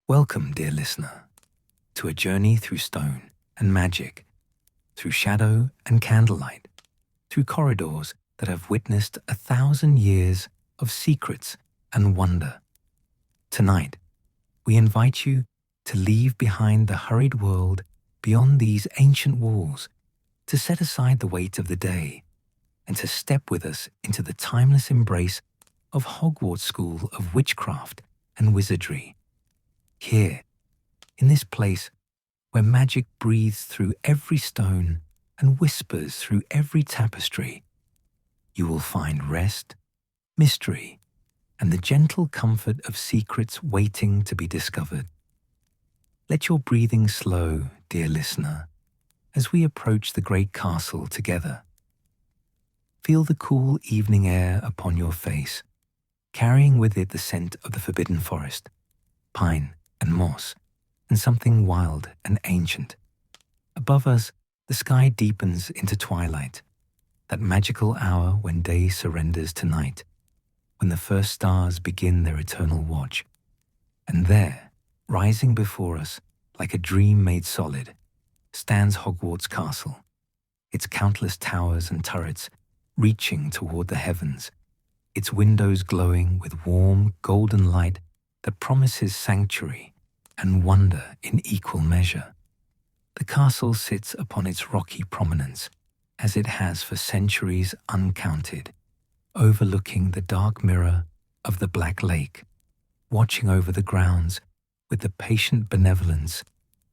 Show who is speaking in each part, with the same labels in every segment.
Speaker 1: Welcome, dear listener, to a journey through stone and magic, through shadow and candlelight, through corridors that have witnessed 1,000 years of secrets and wonder. Tonight, we invite you to leave behind the hurried world beyond these ancient walls, to set aside the weight of the day, and to step with us into the timeless embrace of Hogwarts School of Witchcraft and Wizardry. Here, in this place where magic breathes through every stone and whispers through every tapestry, you will find rest, mystery, and the gentle comfort of secrets waiting to be discovered. Let your breathing slow, dear listener, as we approach the great castle together. Feel the cool evening air upon your face, carrying with it the scent of the forbidden forest, pine and moss, and something wild and ancient. Above us, the sky deepens into twilight, that magical hour when day surrenders to night, when the first stars begin their eternal watch. And there, rising before us like a dream made solid, stands Hogwarts Castle, its countless towers and turrets reaching toward the heavens, its windows glowing with warm, golden light that promises sanctuary and wonder in equal measure. The castle sits upon its rocky prominence, as it has for centuries uncounted, overlooking the dark mirror of the Black Lake, watching over the grounds with the patient benevolence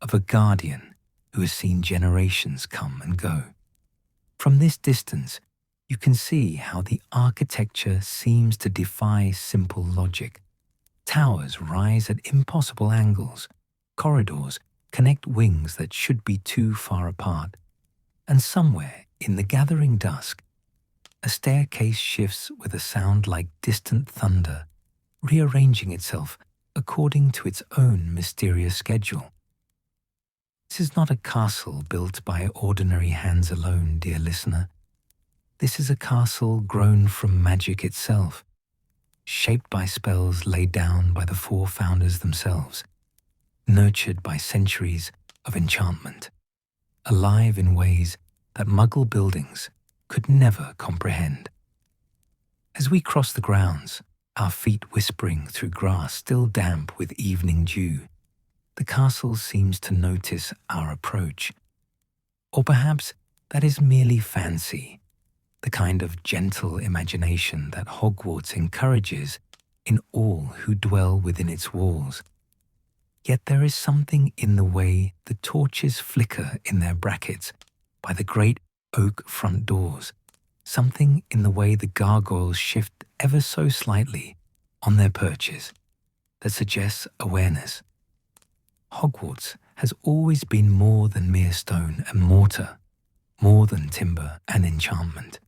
Speaker 1: of a guardian who has seen generations come and go. From this distance, you can see how the architecture seems to defy simple logic. Towers rise at impossible angles, corridors connect wings that should be too far apart, and somewhere in the gathering dusk, a staircase shifts with a sound like distant thunder, rearranging itself according to its own mysterious schedule. This is not a castle built by ordinary hands alone, dear listener. This is a castle grown from magic itself, shaped by spells laid down by the four founders themselves, nurtured by centuries of enchantment, alive in ways that Muggle buildings could never comprehend. As we cross the grounds, our feet whispering through grass still damp with evening dew, the castle seems to notice our approach. Or perhaps that is merely fancy, the kind of gentle imagination that Hogwarts encourages in all who dwell within its walls. Yet there is something in the way the torches flicker in their brackets by the great oak front doors, something in the way the gargoyles shift ever so slightly on their perches that suggests awareness. Hogwarts has always been more than mere stone and mortar, more than timber and enchantment.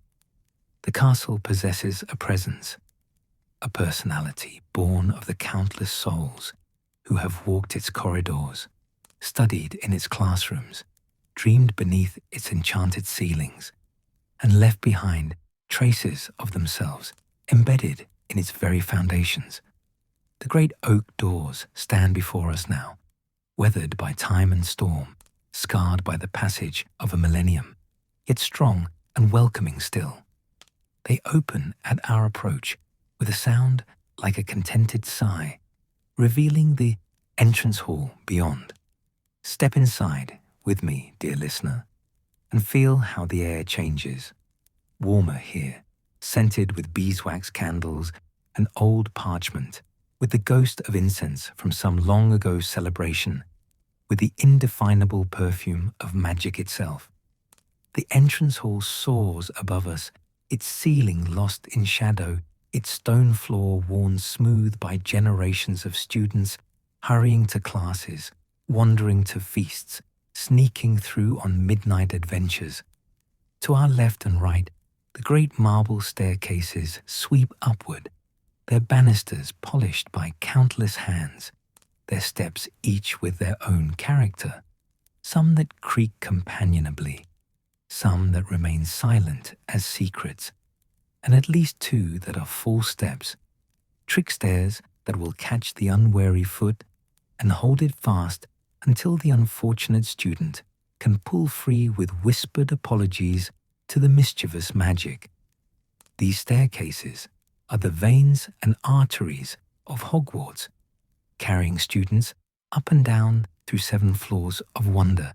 Speaker 1: The castle possesses a presence, a personality born of the countless souls who have walked its corridors, studied in its classrooms, dreamed beneath its enchanted ceilings, and left behind traces of themselves embedded in its very foundations. The great oak doors stand before us now, weathered by time and storm, scarred by the passage of a millennium, yet strong and welcoming still. They open at our approach with a sound like a contented sigh, revealing the entrance hall beyond. Step inside with me, dear listener, and feel how the air changes. Warmer here, scented with beeswax candles and old parchment, with the ghost of incense from some long ago celebration, with the indefinable perfume of magic itself. The entrance hall soars above us, its ceiling lost in shadow, its stone floor worn smooth by generations of students hurrying to classes, wandering to feasts, sneaking through on midnight adventures. To our left and right, the great marble staircases sweep upward, their banisters polished by countless hands, their steps each with their own character, some that creak companionably, some that remain silent as secrets, and at least two that are full steps, trick stairs that will catch the unwary foot, and hold it fast until the unfortunate student can pull free with whispered apologies to the mischievous magic. These staircases are the veins and arteries of Hogwarts, carrying students up and down through 7 floors of wonder,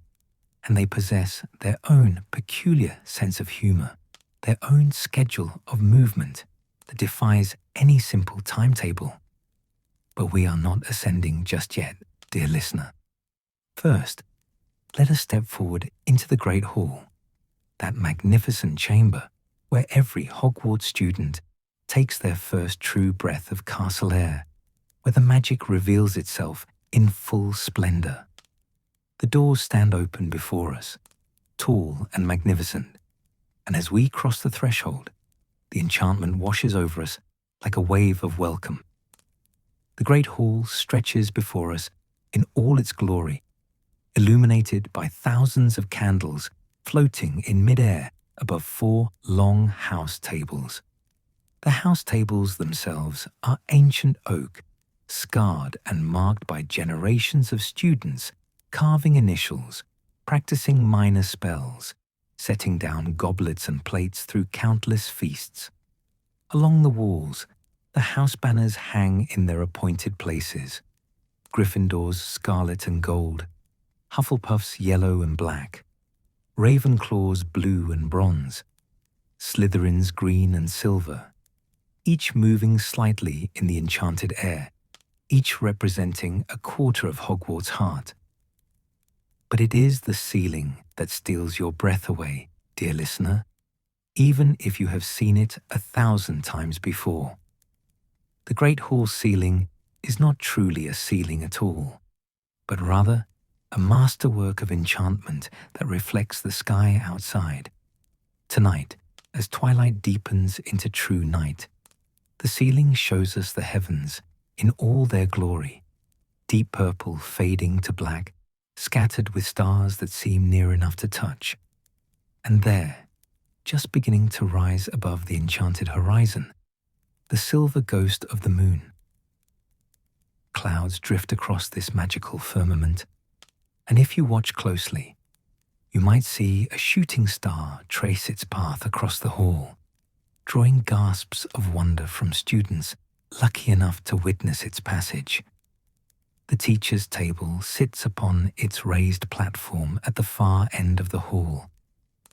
Speaker 1: and they possess their own peculiar sense of humor, their own schedule of movement that defies any simple timetable. But we are not ascending just yet, dear listener. First, let us step forward into the Great Hall, that magnificent chamber where every Hogwarts student takes their first true breath of castle air, where the magic reveals itself in full splendor. The doors stand open before us, tall and magnificent, and as we cross the threshold, the enchantment washes over us like a wave of welcome. The Great Hall stretches before us in all its glory, illuminated by thousands of candles floating in mid-air above 4 long house tables. The house tables themselves are ancient oak, scarred and marked by generations of students carving initials, practicing minor spells, setting down goblets and plates through countless feasts. Along the walls, the house banners hang in their appointed places. Gryffindor's scarlet and gold, Hufflepuff's yellow and black, Ravenclaw's blue and bronze, Slytherin's green and silver, each moving slightly in the enchanted air, each representing a quarter of Hogwarts' heart. But it is the ceiling that steals your breath away, dear listener, even if you have seen it 1,000 times before. The Great Hall ceiling is not truly a ceiling at all, but rather a masterwork of enchantment that reflects the sky outside. Tonight, as twilight deepens into true night, the ceiling shows us the heavens in all their glory, deep purple fading to black, scattered with stars that seem near enough to touch. And there, just beginning to rise above the enchanted horizon, the silver ghost of the moon. Clouds drift across this magical firmament, and if you watch closely, you might see a shooting star trace its path across the hall, drawing gasps of wonder from students lucky enough to witness its passage. The teacher's table sits upon its raised platform at the far end of the hall,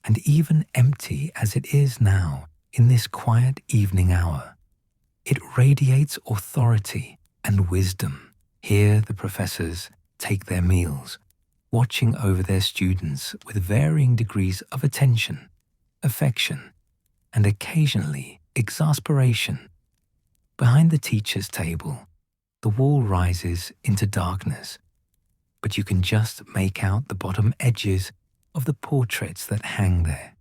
Speaker 1: and even empty as it is now in this quiet evening hour, it radiates authority and wisdom. Here the professors take their meals, watching over their students with varying degrees of attention, affection, and occasionally exasperation. Behind the teacher's table, the wall rises into darkness, but you can just make out the bottom edges of the portraits that hang there.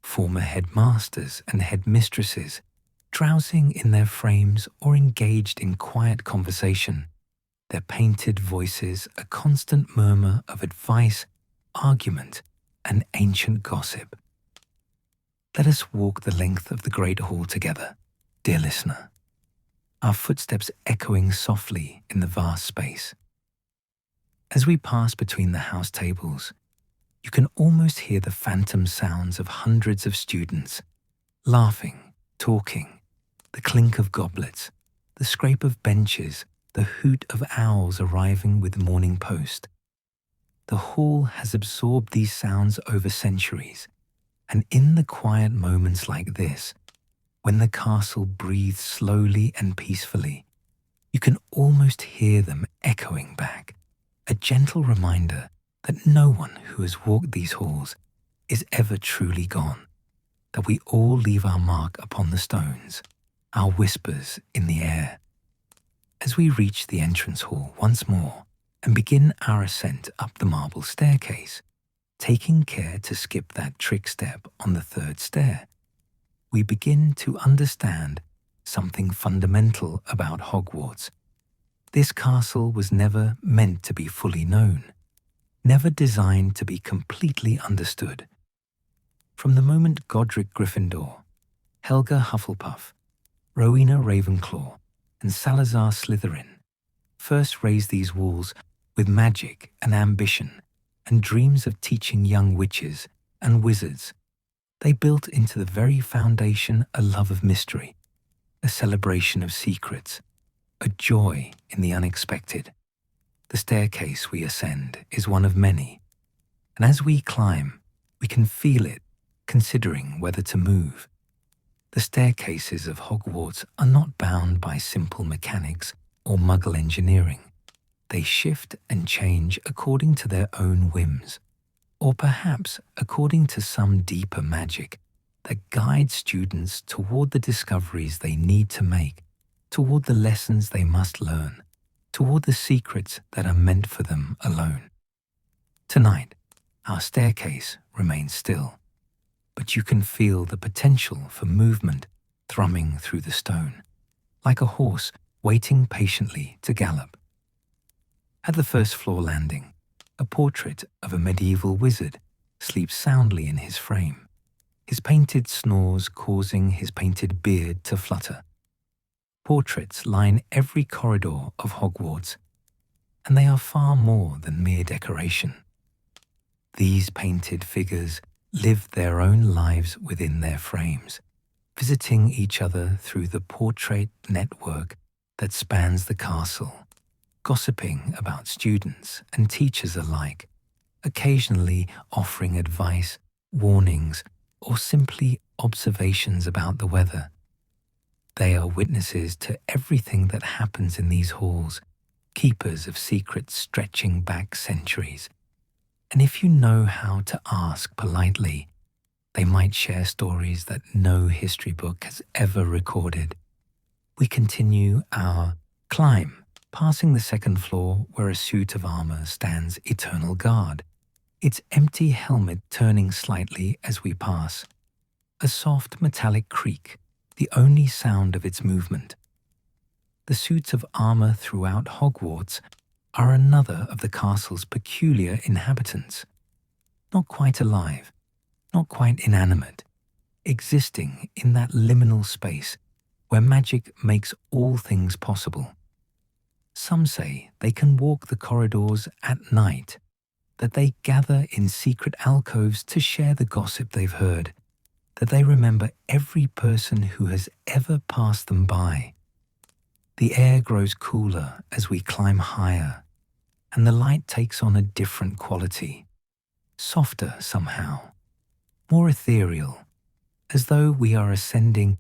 Speaker 1: Former headmasters and headmistresses, drowsing in their frames or engaged in quiet conversation, their painted voices a constant murmur of advice, argument, and ancient gossip. Let us walk the length of the Great Hall together, dear listener, our footsteps echoing softly in the vast space. As we pass between the house tables, you can almost hear the phantom sounds of hundreds of students, laughing, talking, the clink of goblets, the scrape of benches, the hoot of owls arriving with the morning post. The hall has absorbed these sounds over centuries, and in the quiet moments like this, when the castle breathes slowly and peacefully, you can almost hear them echoing back, a gentle reminder that no one who has walked these halls is ever truly gone, that we all leave our mark upon the stones, our whispers in the air. As we reach the entrance hall once more and begin our ascent up the marble staircase, taking care to skip that trick step on the 3rd stair, we begin to understand something fundamental about Hogwarts. This castle was never meant to be fully known, never designed to be completely understood. From the moment Godric Gryffindor, Helga Hufflepuff, Rowena Ravenclaw, and Salazar Slytherin first raised these walls with magic and ambition and dreams of teaching young witches and wizards. They built into the very foundation a love of mystery, a celebration of secrets, a joy in the unexpected. The staircase we ascend is one of many, and as we climb, we can feel it, considering whether to move. The staircases of Hogwarts are not bound by simple mechanics or Muggle engineering. They shift and change according to their own whims, or perhaps according to some deeper magic that guides students toward the discoveries they need to make, toward the lessons they must learn, toward the secrets that are meant for them alone. Tonight, our staircase remains still, but you can feel the potential for movement thrumming through the stone, like a horse waiting patiently to gallop. At the first floor landing, a portrait of a medieval wizard sleeps soundly in his frame, his painted snores causing his painted beard to flutter. Portraits line every corridor of Hogwarts, and they are far more than mere decoration. These painted figures live their own lives within their frames, visiting each other through the portrait network that spans the castle, gossiping about students and teachers alike, occasionally offering advice, warnings, or simply observations about the weather. They are witnesses to everything that happens in these halls, keepers of secrets stretching back centuries. And if you know how to ask politely, they might share stories that no history book has ever recorded. We continue our climb, passing the second floor where a suit of armor stands eternal guard, its empty helmet turning slightly as we pass. A soft metallic creak, the only sound of its movement. The suits of armor throughout Hogwarts are another of the castle's peculiar inhabitants. Not quite alive, not quite inanimate, existing in that liminal space where magic makes all things possible. Some say they can walk the corridors at night, that they gather in secret alcoves to share the gossip they've heard, that they remember every person who has ever passed them by. The air grows cooler as we climb higher, and the light takes on a different quality, softer somehow, more ethereal, as though we are ascending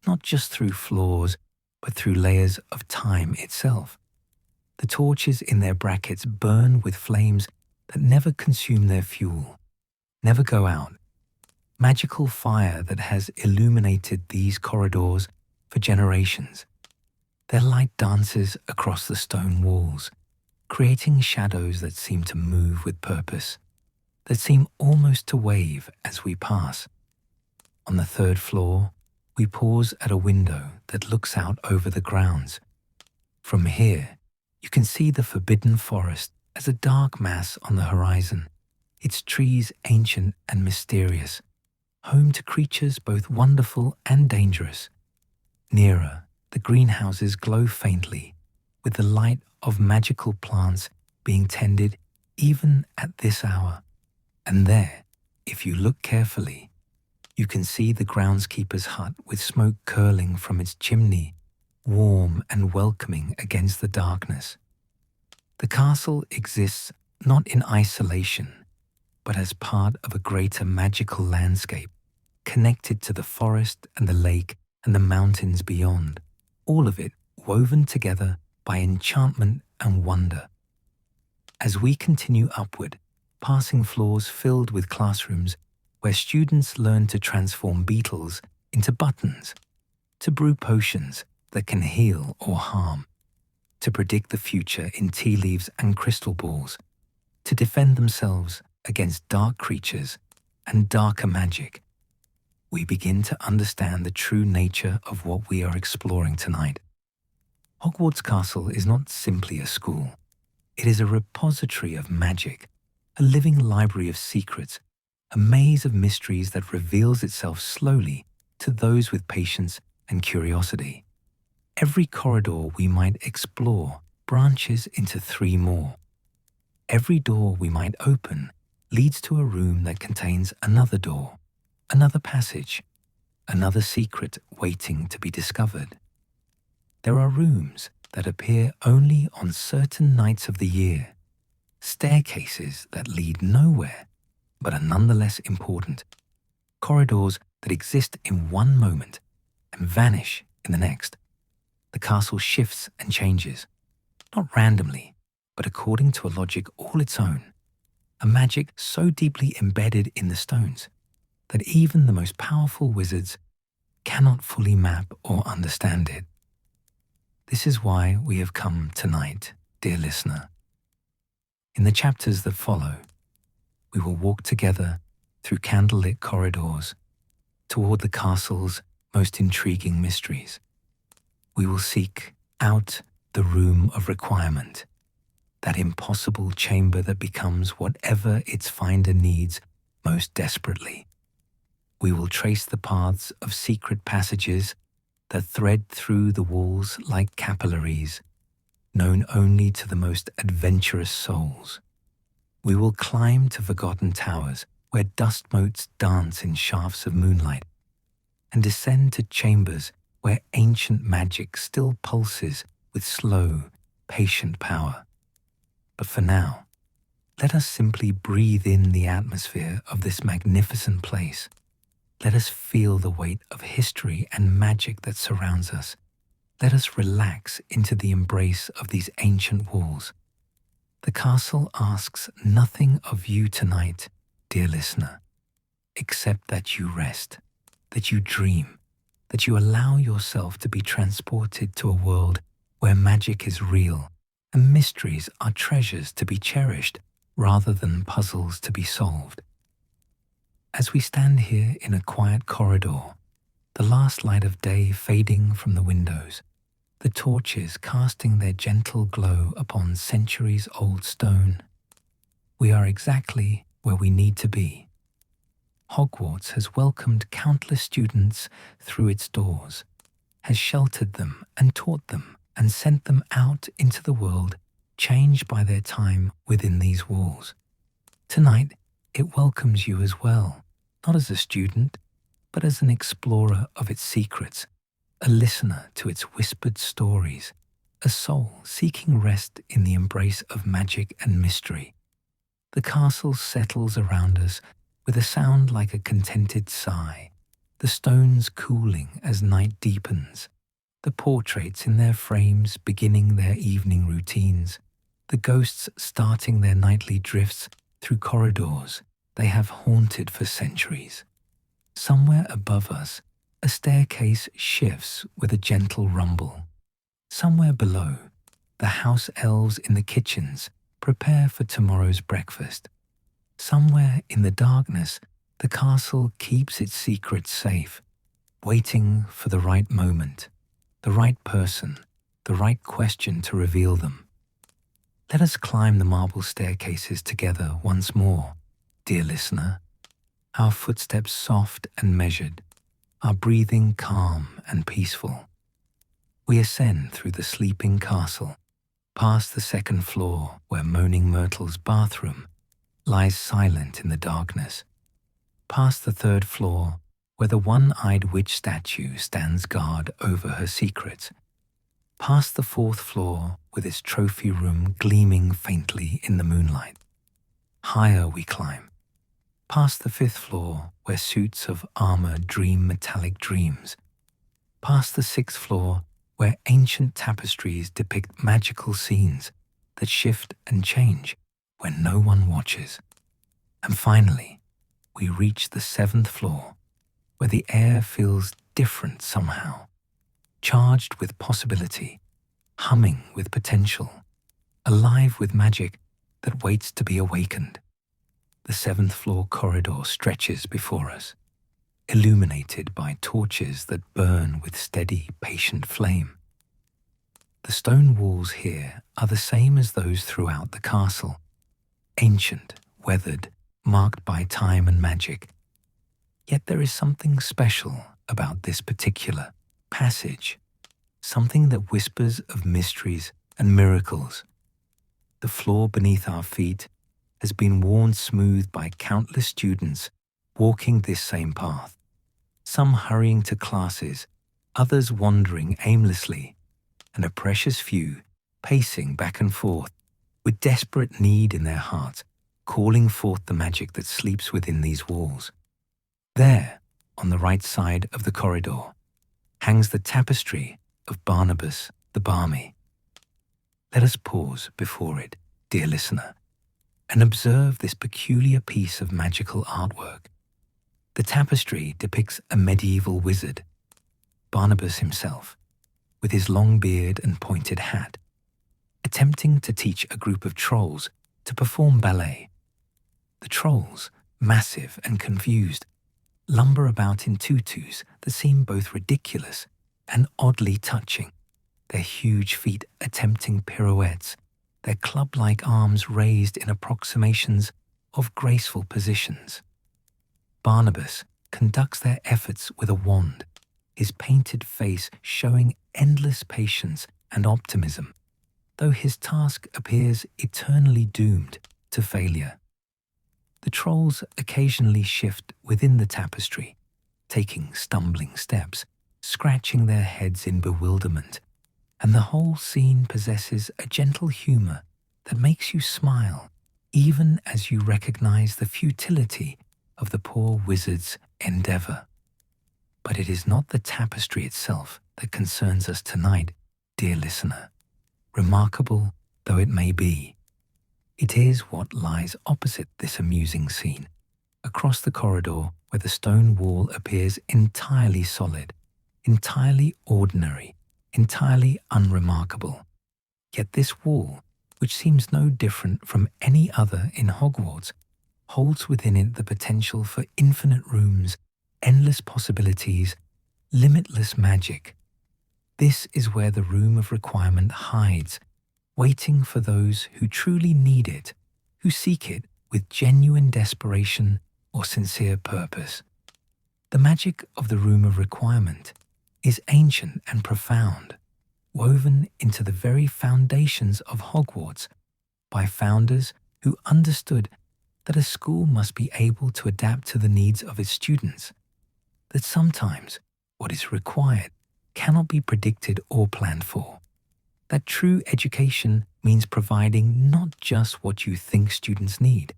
Speaker 1: not just through floors, but through layers of time itself. The torches in their brackets burn with flames that never consume their fuel, never go out. Magical fire that has illuminated these corridors for generations. Their light dances across the stone walls, creating shadows that seem to move with purpose, that seem almost to wave as we pass. On the third floor, we pause at a window that looks out over the grounds. From here, you can see the Forbidden Forest as a dark mass on the horizon, its trees ancient and mysterious, home to creatures both wonderful and dangerous. Nearer, the greenhouses glow faintly, with the light of magical plants being tended even at this hour. And there, if you look carefully, you can see the groundskeeper's hut with smoke curling from its chimney, warm and welcoming against the darkness. The castle exists not in isolation, but as part of a greater magical landscape, connected to the forest and the lake and the mountains beyond, all of it woven together by enchantment and wonder. As we continue upward, passing floors filled with classrooms where students learn to transform beetles into buttons, to brew potions that can heal or harm, to predict the future in tea leaves and crystal balls, to defend themselves against dark creatures and darker magic, we begin to understand the true nature of what we are exploring tonight. Hogwarts Castle is not simply a school. It is a repository of magic, a living library of secrets, a maze of mysteries that reveals itself slowly to those with patience and curiosity. Every corridor we might explore branches into 3 more. Every door we might open leads to a room that contains another door, another passage, another secret waiting to be discovered. There are rooms that appear only on certain nights of the year, staircases that lead nowhere but are nonetheless important, corridors that exist in one moment and vanish in the next. The castle shifts and changes, not randomly, but according to a logic all its own, a magic so deeply embedded in the stones that even the most powerful wizards cannot fully map or understand it. This is why we have come tonight, dear listener. In the chapters that follow, we will walk together through candlelit corridors toward the castle's most intriguing mysteries. We will seek out the room of requirement, that impossible chamber that becomes whatever its finder needs most desperately. We will trace the paths of secret passages that thread through the walls like capillaries, known only to the most adventurous souls. We will climb to forgotten towers where dust motes dance in shafts of moonlight, and descend to chambers where ancient magic still pulses with slow, patient power. But for now, let us simply breathe in the atmosphere of this magnificent place. Let us feel the weight of history and magic that surrounds us. Let us relax into the embrace of these ancient walls. The castle asks nothing of you tonight, dear listener, except that you rest, that you dream, that you allow yourself to be transported to a world where magic is real and mysteries are treasures to be cherished rather than puzzles to be solved. As we stand here in a quiet corridor, the last light of day fading from the windows, the torches casting their gentle glow upon centuries-old stone, we are exactly where we need to be. Hogwarts has welcomed countless students through its doors, has sheltered them and taught them and sent them out into the world changed by their time within these walls. Tonight, it welcomes you as well, not as a student, but as an explorer of its secrets, a listener to its whispered stories, a soul seeking rest in the embrace of magic and mystery. The castle settles around us with a sound like a contented sigh, the stones cooling as night deepens, the portraits in their frames beginning their evening routines, the ghosts starting their nightly drifts through corridors they have haunted for centuries. Somewhere above us, a staircase shifts with a gentle rumble. Somewhere below, the house elves in the kitchens prepare for tomorrow's breakfast. Somewhere in the darkness, the castle keeps its secrets safe, waiting for the right moment, the right person, the right question to reveal them. Let us climb the marble staircases together once more, dear listener, our footsteps soft and measured, our breathing calm and peaceful. We ascend through the sleeping castle, past the second floor where Moaning Myrtle's bathroom lies silent in the darkness, past the third floor where the one-eyed witch statue stands guard over her secrets, past the fourth floor with its trophy room gleaming faintly in the moonlight. Higher we climb, past the fifth floor where suits of armor dream metallic dreams, past the sixth floor where ancient tapestries depict magical scenes that shift and change when no one watches. And finally, we reach the seventh floor, where the air feels different somehow, charged with possibility, humming with potential, alive with magic that waits to be awakened. The seventh floor corridor stretches before us, illuminated by torches that burn with steady, patient flame. The stone walls here are the same as those throughout the castle, ancient, weathered, marked by time and magic. Yet there is something special about this particular passage, something that whispers of mysteries and miracles. The floor beneath our feet has been worn smooth by countless students walking this same path, some hurrying to classes, others wandering aimlessly, and a precious few pacing back and forth with desperate need in their hearts, calling forth the magic that sleeps within these walls. There, on the right side of the corridor, hangs the tapestry of Barnabas the Balmy. Let us pause before it, dear listener, and observe this peculiar piece of magical artwork. The tapestry depicts a medieval wizard, Barnabas himself, with his long beard and pointed hat, attempting to teach a group of trolls to perform ballet. The trolls, massive and confused, lumber about in tutus that seem both ridiculous and oddly touching, their huge feet attempting pirouettes, their club-like arms raised in approximations of graceful positions. Barnabas conducts their efforts with a wand, his painted face showing endless patience and optimism, though his task appears eternally doomed to failure. The trolls occasionally shift within the tapestry, taking stumbling steps, scratching their heads in bewilderment, and the whole scene possesses a gentle humor that makes you smile, even as you recognize the futility of the poor wizard's endeavor. But it is not the tapestry itself that concerns us tonight, dear listener, remarkable though it may be. It is what lies opposite this amusing scene, across the corridor where the stone wall appears entirely solid, entirely ordinary, entirely unremarkable. Yet this wall, which seems no different from any other in Hogwarts, holds within it the potential for infinite rooms, endless possibilities, limitless magic. This is where the room of requirement hides, waiting for those who truly need it, who seek it with genuine desperation or sincere purpose. The magic of the room of requirement is ancient and profound, woven into the very foundations of Hogwarts by founders who understood that a school must be able to adapt to the needs of its students, that sometimes what is required cannot be predicted or planned for, that true education means providing not just what you think students need,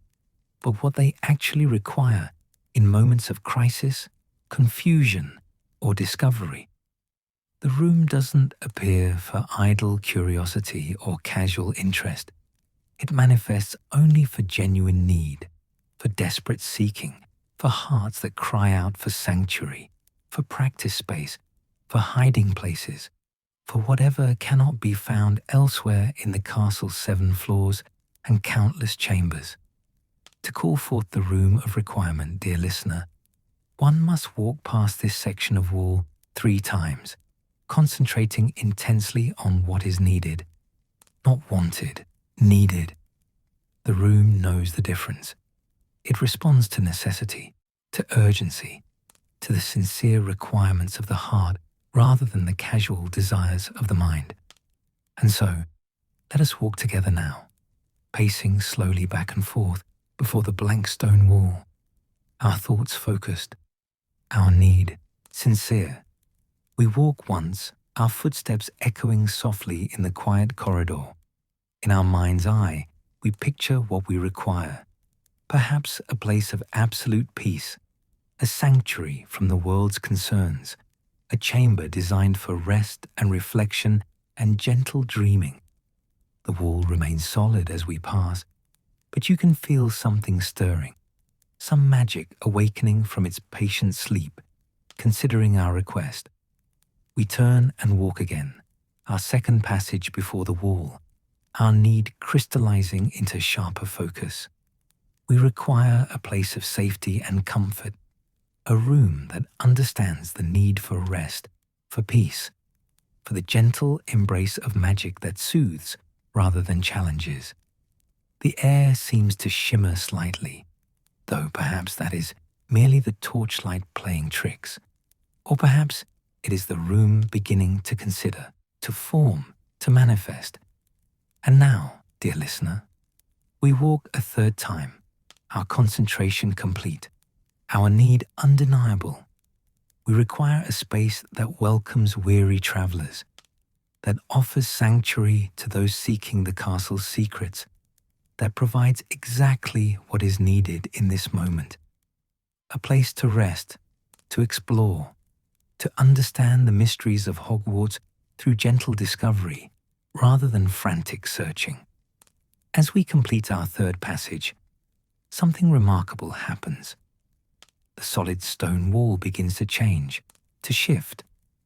Speaker 1: but what they actually require in moments of crisis, confusion, or discovery. The room doesn't appear for idle curiosity or casual interest. It manifests only for genuine need, for desperate seeking, for hearts that cry out for sanctuary, for practice space, for hiding places, for whatever cannot be found elsewhere in the castle's 7 floors and countless chambers. To call forth the room of requirement, dear listener, one must walk past this section of wall 3 times, concentrating intensely on what is needed, not wanted, needed. The room knows the difference. It responds to necessity, to urgency, to the sincere requirements of the heart rather than the casual desires of the mind. And so, let us walk together now, pacing slowly back and forth before the blank stone wall, our thoughts focused, our need sincere. We walk once, our footsteps echoing softly in the quiet corridor. In our mind's eye, we picture what we require, perhaps a place of absolute peace, a sanctuary from the world's concerns, a chamber designed for rest and reflection and gentle dreaming. The wall remains solid as we pass, but you can feel something stirring, some magic awakening from its patient sleep, considering our request. We turn and walk again, our second passage before the wall, our need crystallizing into sharper focus. We require a place of safety and comfort, a room that understands the need for rest, for peace, for the gentle embrace of magic that soothes rather than challenges. The air seems to shimmer slightly, though perhaps that is merely the torchlight playing tricks, or perhaps it is the room beginning to consider, to form, to manifest, And now, dear listener, we walk a third time, our concentration complete, our need undeniable. We require a space that welcomes weary travelers, that offers sanctuary to those seeking the castle's secrets, that provides exactly what is needed in this moment. A place to rest, to explore, to understand the mysteries of Hogwarts through gentle discovery rather than frantic searching. As we complete our third passage, something remarkable happens. The solid stone wall begins to change, to shift,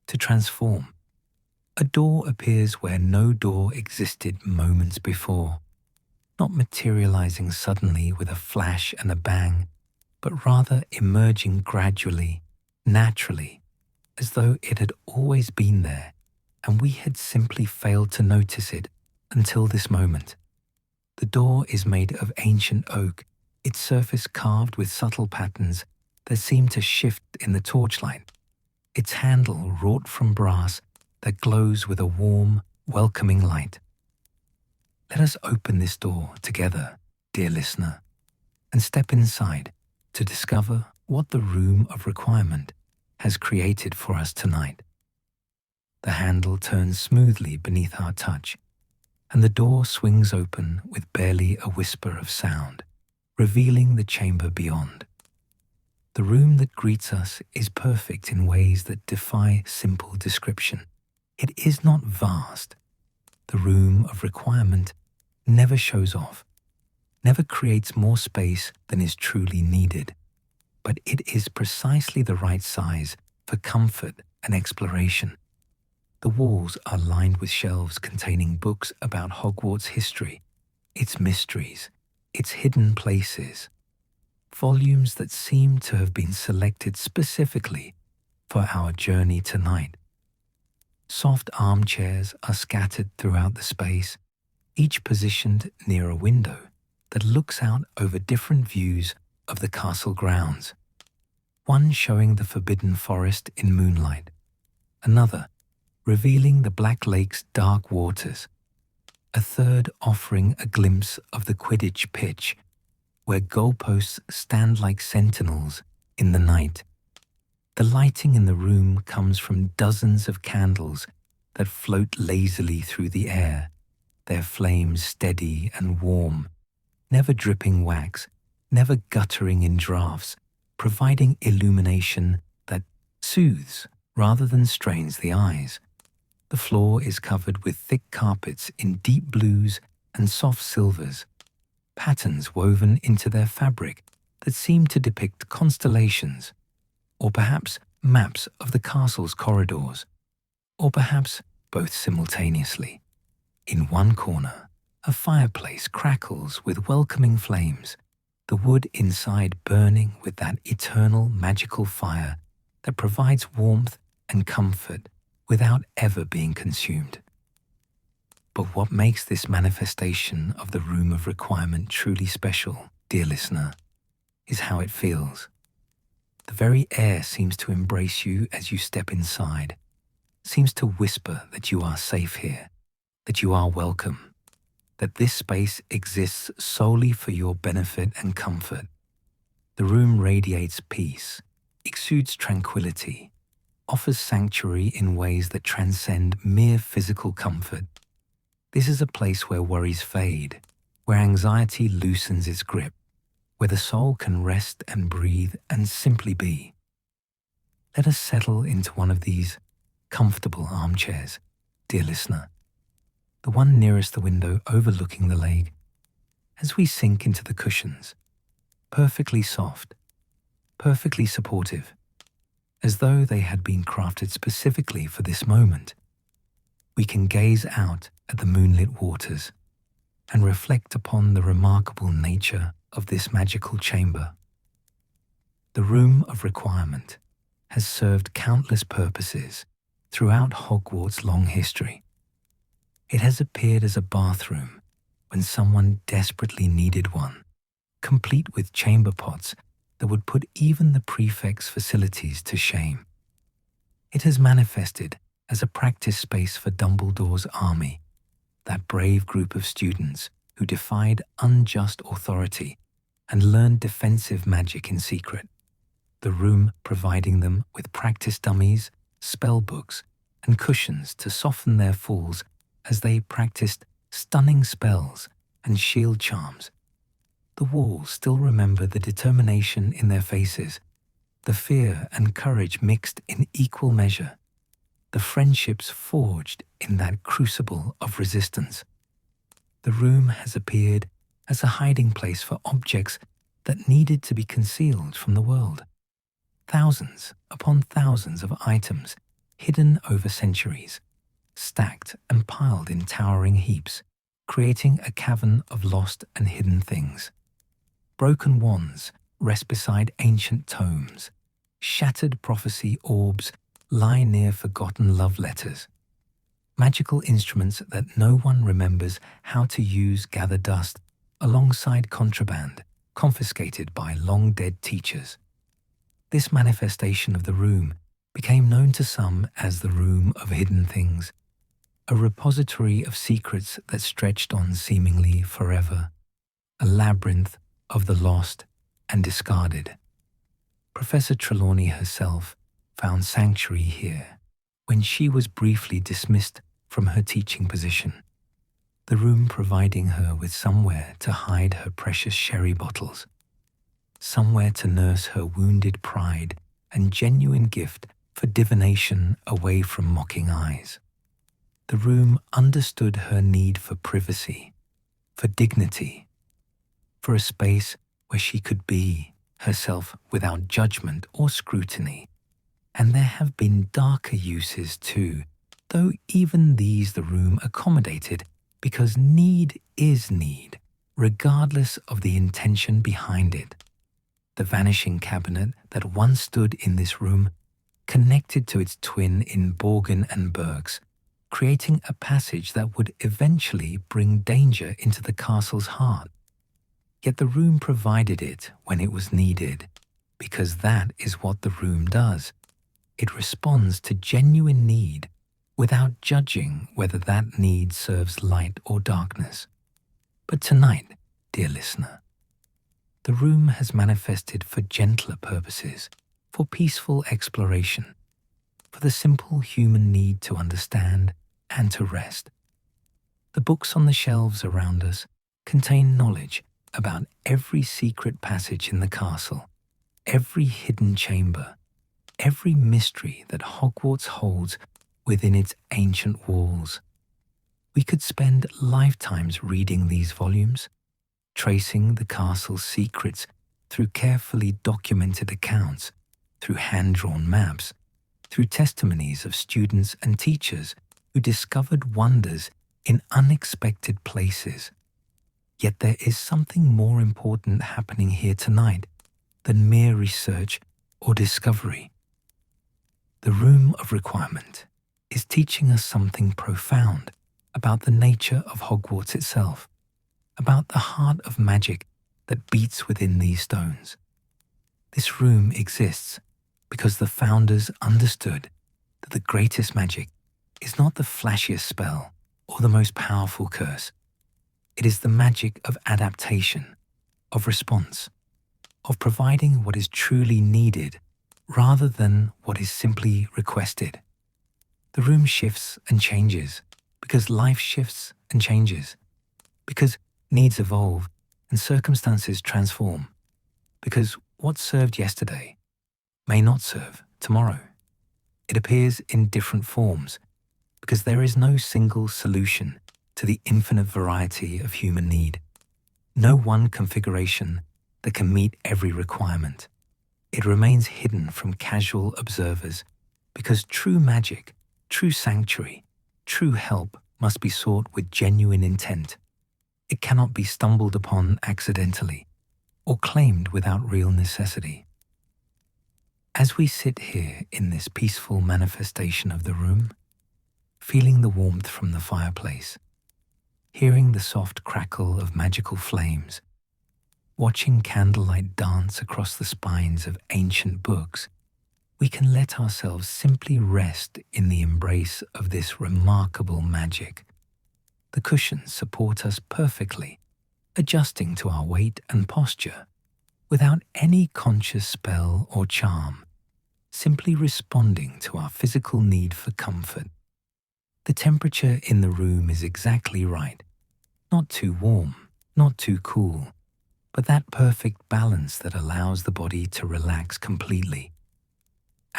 Speaker 1: to transform. A door appears where no door existed moments before, not materializing suddenly with a flash and a bang, but rather emerging gradually, naturally, as though it had always been there, and we had simply failed to notice it until this moment. The door is made of ancient oak, its surface carved with subtle patterns that seem to shift in the torchlight, its handle wrought from brass that glows with a warm, welcoming light. Let us open this door together, dear listener, and step inside to discover what the room of requirement has created for us tonight. The handle turns smoothly beneath our touch, and the door swings open with barely a whisper of sound, revealing the chamber beyond. The room that greets us is perfect in ways that defy simple description. It is not vast. The room of requirement never shows off, never creates more space than is truly needed, but it is precisely the right size for comfort and exploration. The walls are lined with shelves containing books about Hogwarts history, its mysteries, its hidden places, volumes that seem to have been selected specifically for our journey tonight. Soft armchairs are scattered throughout the space, each positioned near a window that looks out over different views of the castle grounds. One showing the forbidden forest in moonlight, another revealing the Black Lake's dark waters, a third offering a glimpse of the Quidditch pitch, where goalposts stand like sentinels in the night. The lighting in the room comes from dozens of candles that float lazily through the air, their flames steady and warm, never dripping wax, never guttering in draughts, providing illumination that soothes rather than strains the eyes. The floor is covered with thick carpets in deep blues and soft silvers, patterns woven into their fabric that seem to depict constellations, or perhaps maps of the castle's corridors, or perhaps both simultaneously. In one corner, a fireplace crackles with welcoming flames, the wood inside burning with that eternal magical fire that provides warmth and comfort without ever being consumed. But what makes this manifestation of the room of requirement truly special, dear listener, is how it feels. The very air seems to embrace you as you step inside, seems to whisper that you are safe here, that you are welcome, that this space exists solely for your benefit and comfort. The room radiates peace, exudes tranquility, offers sanctuary in ways that transcend mere physical comfort. This is a place where worries fade, where anxiety loosens its grip, where the soul can rest and breathe and simply be. Let us settle into one of these comfortable armchairs, dear listener, the one nearest the window overlooking the lake, as we sink into the cushions, perfectly soft, perfectly supportive, as though they had been crafted specifically for this moment. We can gaze out at the moonlit waters and reflect upon the remarkable nature of this magical chamber. The room of requirement has served countless purposes throughout Hogwarts' long history. It has appeared as a bathroom when someone desperately needed one, complete with chamber pots that would put even the prefect's facilities to shame. It has manifested as a practice space for Dumbledore's army, that brave group of students who defied unjust authority and learned defensive magic in secret, the room providing them with practice dummies, spell books, and cushions to soften their falls as they practiced stunning spells and shield charms. The walls still remember the determination in their faces, the fear and courage mixed in equal measure, the friendships forged in that crucible of resistance. The room has appeared as a hiding place for objects that needed to be concealed from the world. Thousands upon thousands of items hidden over centuries, stacked and piled in towering heaps, creating a cavern of lost and hidden things. Broken wands rest beside ancient tomes. Shattered prophecy orbs lie near forgotten love letters. Magical instruments that no one remembers how to use gather dust alongside contraband confiscated by long-dead teachers. This manifestation of the room became known to some as the Room of Hidden Things, a repository of secrets that stretched on seemingly forever, a labyrinth of the lost and discarded. Professor Trelawney herself found sanctuary here when she was briefly dismissed from her teaching position, the room providing her with somewhere to hide her precious sherry bottles, somewhere to nurse her wounded pride and genuine gift for divination away from mocking eyes. The room understood her need for privacy, for dignity, for a space where she could be herself without judgment or scrutiny. And there have been darker uses too, though even these the room accommodated because need is need, regardless of the intention behind it. The vanishing cabinet that once stood in this room connected to its twin in Borgin and Berks, creating a passage that would eventually bring danger into the castle's heart. Yet the room provided it when it was needed, because that is what the room does. It responds to genuine need without judging whether that need serves light or darkness. But tonight, dear listener, the room has manifested for gentler purposes, for peaceful exploration, for the simple human need to understand and to rest. The books on the shelves around us contain knowledge about every secret passage in the castle, every hidden chamber, every mystery that Hogwarts holds within its ancient walls. We could spend lifetimes reading these volumes, tracing the castle's secrets through carefully documented accounts, through hand-drawn maps, through testimonies of students and teachers who discovered wonders in unexpected places. Yet there is something more important happening here tonight than mere research or discovery. The Room of Requirement is teaching us something profound about the nature of Hogwarts itself, about the heart of magic that beats within these stones. This room exists because the founders understood that the greatest magic is not the flashiest spell or the most powerful curse. It is the magic of adaptation, of response, of providing what is truly needed rather than what is simply requested. The room shifts and changes because life shifts and changes, because needs evolve and circumstances transform, because what served yesterday may not serve tomorrow. It appears in different forms because there is no single solution to the infinite variety of human need. No one configuration that can meet every requirement. It remains hidden from casual observers because true magic, true sanctuary, true help must be sought with genuine intent. It cannot be stumbled upon accidentally or claimed without real necessity. As we sit here in this peaceful manifestation of the room, feeling the warmth from the fireplace, hearing the soft crackle of magical flames, watching candlelight dance across the spines of ancient books, we can let ourselves simply rest in the embrace of this remarkable magic. The cushions support us perfectly, adjusting to our weight and posture, without any conscious spell or charm, simply responding to our physical need for comfort. The temperature in the room is exactly right, not too warm, not too cool, but that perfect balance that allows the body to relax completely.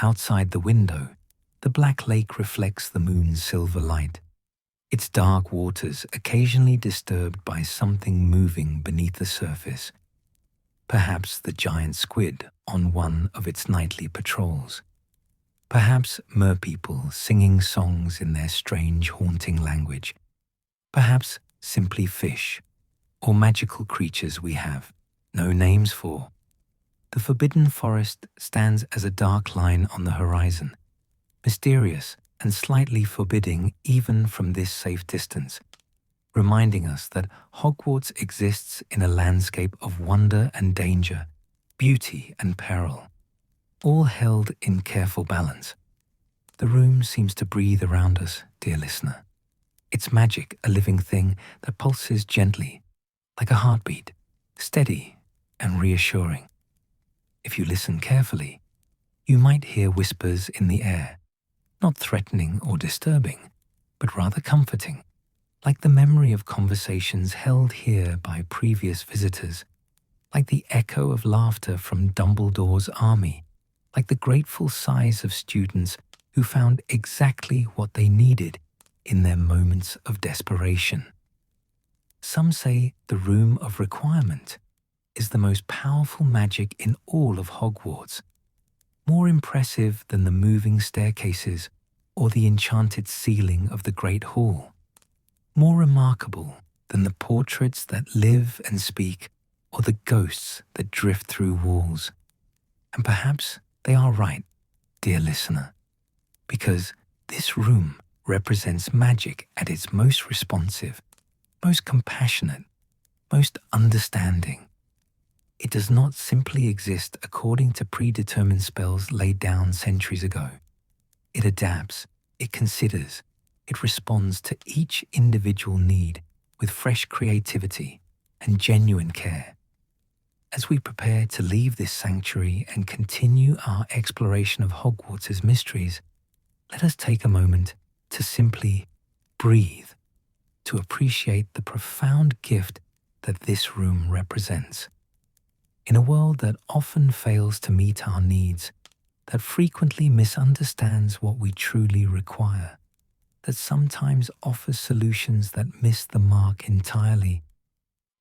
Speaker 1: Outside the window, the black lake reflects the moon's silver light, its dark waters occasionally disturbed by something moving beneath the surface, perhaps the giant squid on one of its nightly patrols, perhaps merpeople singing songs in their strange, haunting language, perhaps simply fish or magical creatures we have no names for. The forbidden forest stands as a dark line on the horizon, mysterious and slightly forbidding even from this safe distance, reminding us that Hogwarts exists in a landscape of wonder and danger, beauty and peril, all held in careful balance. The room seems to breathe around us, dear listener. Its magic a living thing that pulses gently, like a heartbeat, steady and reassuring. If you listen carefully, you might hear whispers in the air, not threatening or disturbing, but rather comforting, like the memory of conversations held here by previous visitors, like the echo of laughter from Dumbledore's army, like the grateful sighs of students who found exactly what they needed in their moments of desperation. Some say the Room of Requirement is the most powerful magic in all of Hogwarts, more impressive than the moving staircases or the enchanted ceiling of the Great Hall, more remarkable than the portraits that live and speak or the ghosts that drift through walls. And perhaps they are right, dear listener, because this room represents magic at its most responsive, most compassionate, most understanding. It does not simply exist according to predetermined spells laid down centuries ago. It adapts, it considers, it responds to each individual need with fresh creativity and genuine care. As we prepare to leave this sanctuary and continue our exploration of Hogwarts' mysteries, let us take a moment to simply breathe, to appreciate the profound gift that this room represents. In a world that often fails to meet our needs, that frequently misunderstands what we truly require, that sometimes offers solutions that miss the mark entirely,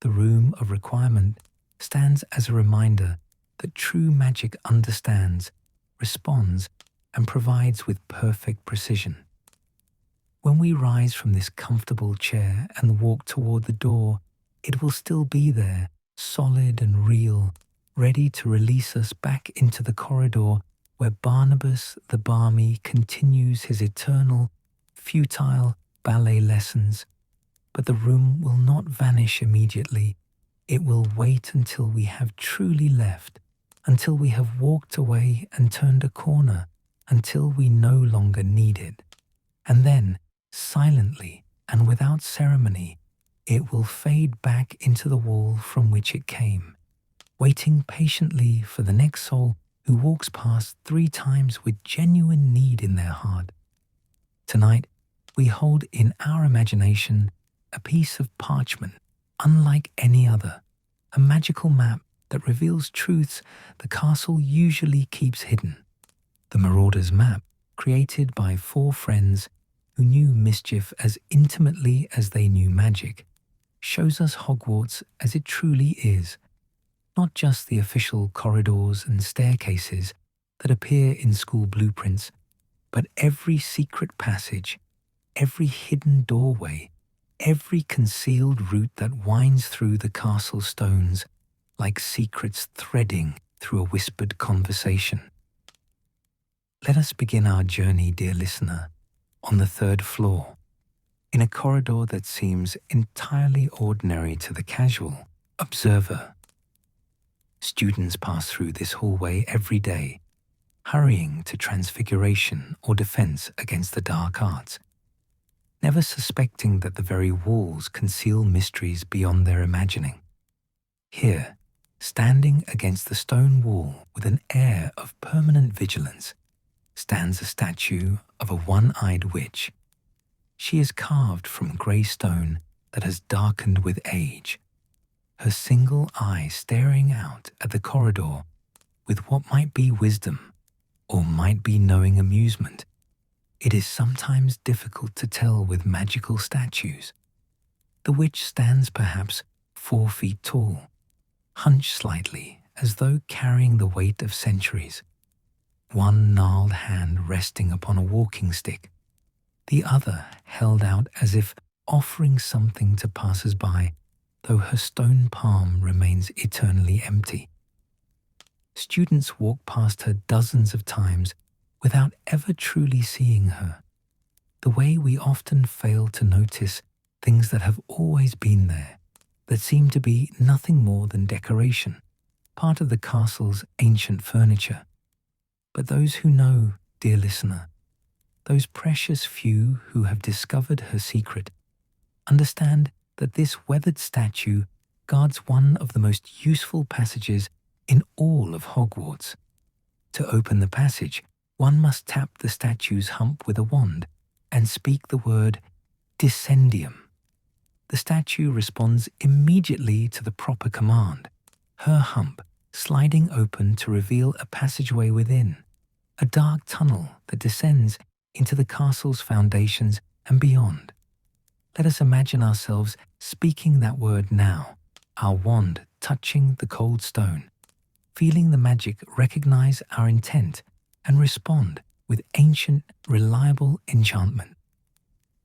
Speaker 1: the Room of Requirement stands as a reminder that true magic understands, responds, and provides with perfect precision. When we rise from this comfortable chair and walk toward the door, it will still be there, solid and real, ready to release us back into the corridor where Barnabas the Barmy continues his eternal, futile ballet lessons. But the room will not vanish immediately. It will wait until we have truly left, until we have walked away and turned a corner, until we no longer need it. And then, silently and without ceremony, it will fade back into the wall from which it came, waiting patiently for the next soul who walks past 3 times with genuine need in their heart. Tonight, we hold in our imagination a piece of parchment unlike any other, a magical map that reveals truths the castle usually keeps hidden. The Marauder's Map, created by 4 friends who knew mischief as intimately as they knew magic, shows us Hogwarts as it truly is, not just the official corridors and staircases that appear in school blueprints, but every secret passage, every hidden doorway, every concealed route that winds through the castle stones like secrets threading through a whispered conversation. Let us begin our journey, dear listener, on the 3rd floor, in a corridor that seems entirely ordinary to the casual observer. Students pass through this hallway every day, hurrying to transfiguration or defense against the dark arts. never suspecting that the very walls conceal mysteries beyond their imagining. Here, standing against the stone wall with an air of permanent vigilance, stands a statue of a one-eyed witch. She is carved from grey stone that has darkened with age, her single eye staring out at the corridor with what might be wisdom or might be knowing amusement. It is sometimes difficult to tell with magical statues. The witch stands perhaps 4 feet tall, hunched slightly as though carrying the weight of centuries, one gnarled hand resting upon a walking stick, the other held out as if offering something to passers-by, though her stone palm remains eternally empty. Students walk past her dozens of times without ever truly seeing her, the way we often fail to notice things that have always been there, that seem to be nothing more than decoration, part of the castle's ancient furniture. But those who know, dear listener, those precious few who have discovered her secret, understand that this weathered statue guards one of the most useful passages in all of Hogwarts. To open the passage, one must tap the statue's hump with a wand and speak the word Descendium. The statue responds immediately to the proper command, her hump sliding open to reveal a passageway within, a dark tunnel that descends into the castle's foundations and beyond. Let us imagine ourselves speaking that word now, our wand touching the cold stone, feeling the magic recognize our intent and respond with ancient, reliable enchantment.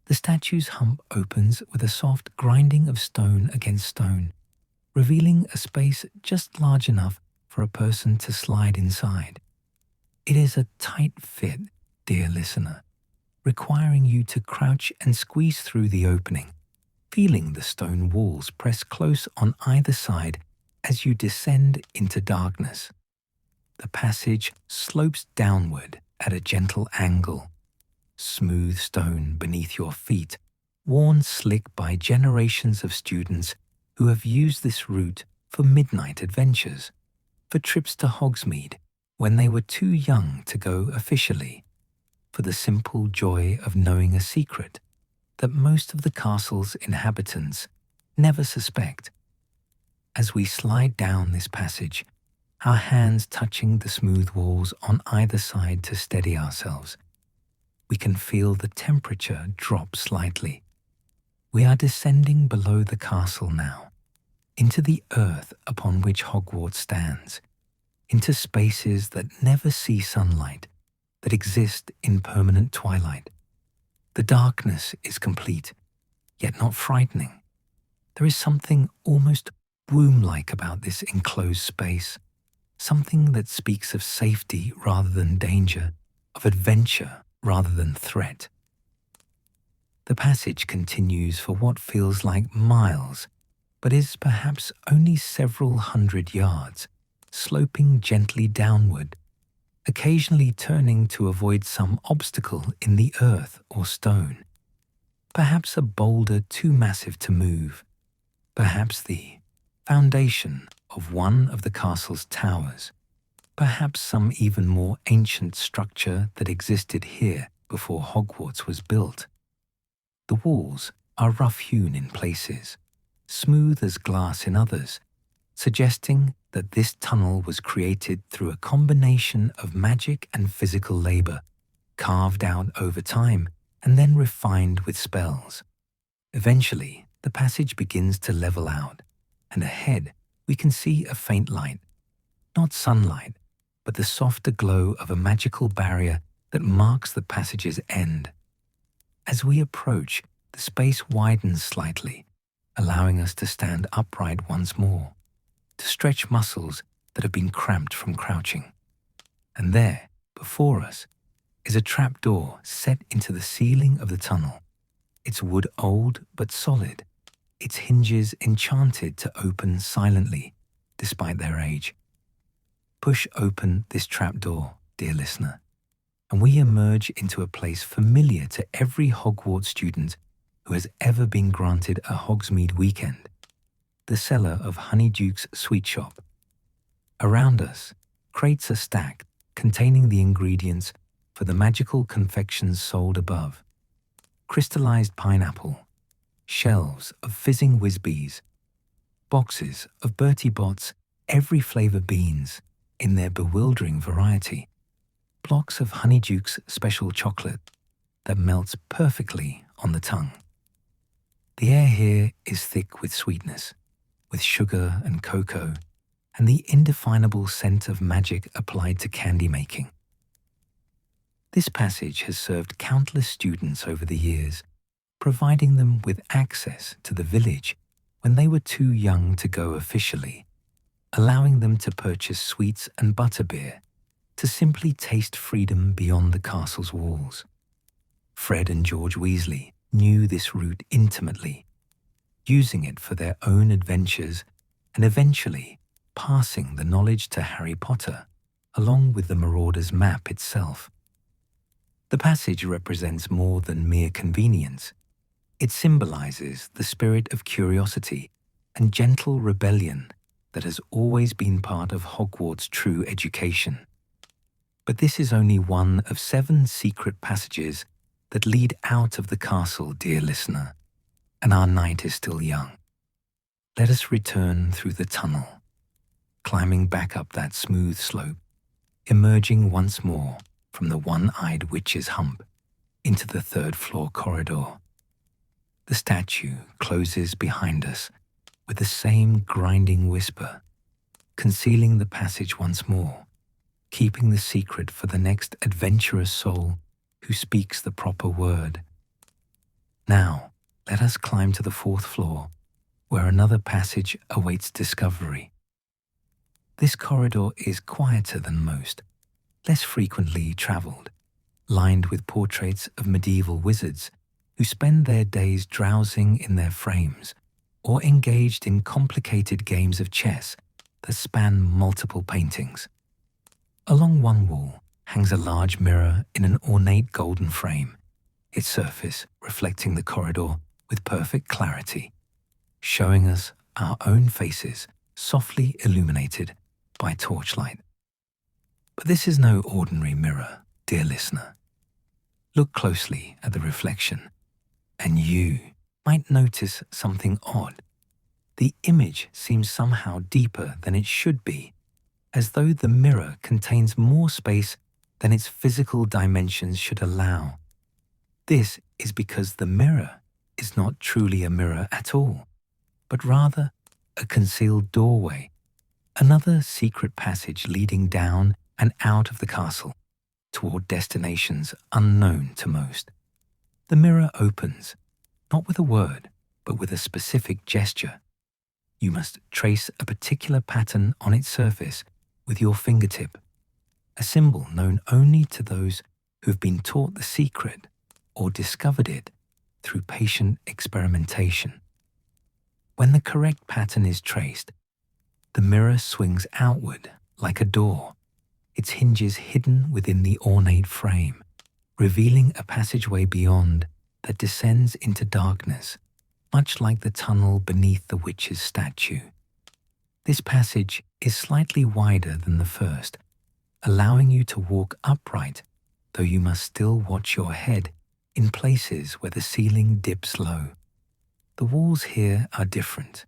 Speaker 1: The statue's hump opens with a soft grinding of stone against stone, revealing a space just large enough for a person to slide inside. It is a tight fit, dear listener, requiring you to crouch and squeeze through the opening, feeling the stone walls press close on either side as you descend into darkness. The passage slopes downward at a gentle angle, smooth stone beneath your feet, worn slick by generations of students who have used this route for midnight adventures, for trips to Hogsmeade when they were too young to go officially, for the simple joy of knowing a secret that most of the castle's inhabitants never suspect. As we slide down this passage, our hands touching the smooth walls on either side to steady ourselves, we can feel the temperature drop slightly. We are descending below the castle now, into the earth upon which Hogwarts stands, into spaces that never see sunlight, that exist in permanent twilight. The darkness is complete, yet not frightening. There is something almost womb-like about this enclosed space, something that speaks of safety rather than danger, of adventure rather than threat. The passage continues for what feels like miles, but is perhaps only several hundred yards, sloping gently downward, occasionally turning to avoid some obstacle in the earth or stone. Perhaps a boulder too massive to move, perhaps the foundation of one of the castle's towers, perhaps some even more ancient structure that existed here before Hogwarts was built. The walls are rough-hewn in places, smooth as glass in others, suggesting that this tunnel was created through a combination of magic and physical labor, carved out over time and then refined with spells. Eventually, the passage begins to level out, and ahead we can see a faint light, not sunlight, but the softer glow of a magical barrier that marks the passage's end. As we approach, the space widens slightly, allowing us to stand upright once more, to stretch muscles that have been cramped from crouching. And there, before us, is a trapdoor set into the ceiling of the tunnel, its wood old but solid, its hinges enchanted to open silently, despite their age. Push open this trapdoor, dear listener, and we emerge into a place familiar to every Hogwarts student who has ever been granted a Hogsmeade weekend, the cellar of Honeyduke's sweet shop. Around us, crates are stacked containing the ingredients for the magical confections sold above. Crystallized pineapple, shelves of fizzing whiz-bees, boxes of Bertie Bott's every flavor beans in their bewildering variety, blocks of Honeyduke's special chocolate that melts perfectly on the tongue. The air here is thick with sweetness, with sugar and cocoa, and the indefinable scent of magic applied to candy making. This passage has served countless students over the years, providing them with access to the village when they were too young to go officially, allowing them to purchase sweets and butterbeer, to simply taste freedom beyond the castle's walls. Fred and George Weasley knew this route intimately, using it for their own adventures and eventually passing the knowledge to Harry Potter, along with the Marauder's map itself. The passage represents more than mere convenience. It symbolizes the spirit of curiosity and gentle rebellion that has always been part of Hogwarts' true education. But this is only one of 7 secret passages that lead out of the castle, dear listener, and our night is still young. Let us return through the tunnel, climbing back up that smooth slope, emerging once more from the one-eyed witch's hump into the 3rd floor corridor. The statue closes behind us with the same grinding whisper, concealing the passage once more, keeping the secret for the next adventurous soul who speaks the proper word. Now, let us climb to the 4th floor, where another passage awaits discovery. This corridor is quieter than most, less frequently traveled, lined with portraits of medieval wizards who spend their days drowsing in their frames or engaged in complicated games of chess that span multiple paintings. Along one wall hangs a large mirror in an ornate golden frame, its surface reflecting the corridor with perfect clarity, showing us our own faces softly illuminated by torchlight. But this is no ordinary mirror, dear listener. Look closely at the reflection, and you might notice something odd. The image seems somehow deeper than it should be, as though the mirror contains more space than its physical dimensions should allow. This is because the mirror is not truly a mirror at all, but rather a concealed doorway, another secret passage leading down and out of the castle toward destinations unknown to most. The mirror opens, not with a word, but with a specific gesture. You must trace a particular pattern on its surface with your fingertip, a symbol known only to those who have been taught the secret or discovered it through patient experimentation. When the correct pattern is traced, the mirror swings outward like a door, its hinges hidden within the ornate frame, revealing a passageway beyond that descends into darkness, much like the tunnel beneath the witch's statue. This passage is slightly wider than the first, allowing you to walk upright, though you must still watch your head in places where the ceiling dips low. The walls here are different,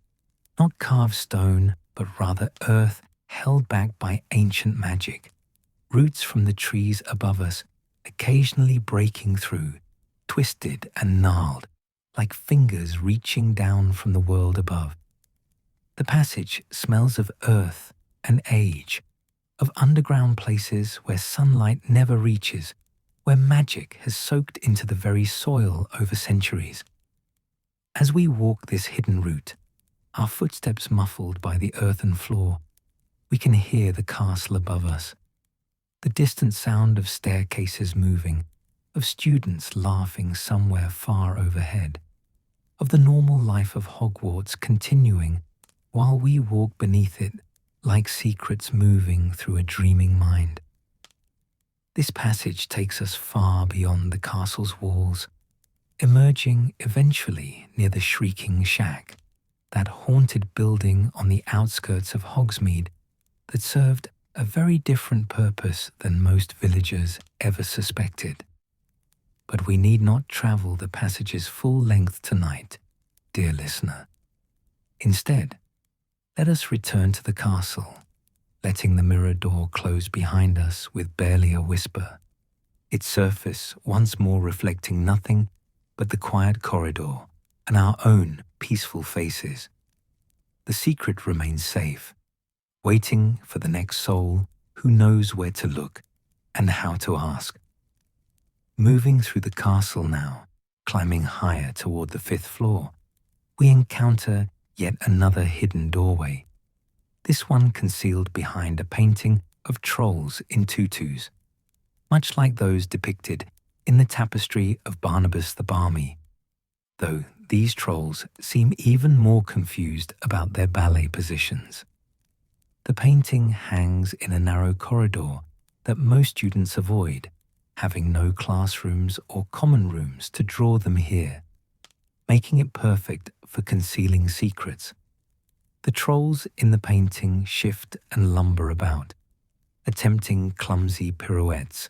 Speaker 1: not carved stone, but rather earth held back by ancient magic, roots from the trees above us occasionally breaking through, twisted and gnarled, like fingers reaching down from the world above. The passage smells of earth and age, of underground places where sunlight never reaches, where magic has soaked into the very soil over centuries. As we walk this hidden route, our footsteps muffled by the earthen floor, we can hear the castle above us, the distant sound of staircases moving, of students laughing somewhere far overhead, of the normal life of Hogwarts continuing while we walk beneath it like secrets moving through a dreaming mind. This passage takes us far beyond the castle's walls, emerging eventually near the Shrieking Shack, that haunted building on the outskirts of Hogsmeade that served a very different purpose than most villagers ever suspected. But we need not travel the passage's full length tonight, dear listener. Instead, let us return to the castle, letting the mirror door close behind us with barely a whisper, its surface once more reflecting nothing but the quiet corridor and our own peaceful faces. The secret remains safe, waiting for the next soul who knows where to look and how to ask. Moving through the castle now, climbing higher toward the 5th floor, we encounter yet another hidden doorway, this one concealed behind a painting of trolls in tutus, much like those depicted in the tapestry of Barnabas the Balmy, though these trolls seem even more confused about their ballet positions. The painting hangs in a narrow corridor that most students avoid, having no classrooms or common rooms to draw them here, making it perfect for concealing secrets. The trolls in the painting shift and lumber about, attempting clumsy pirouettes,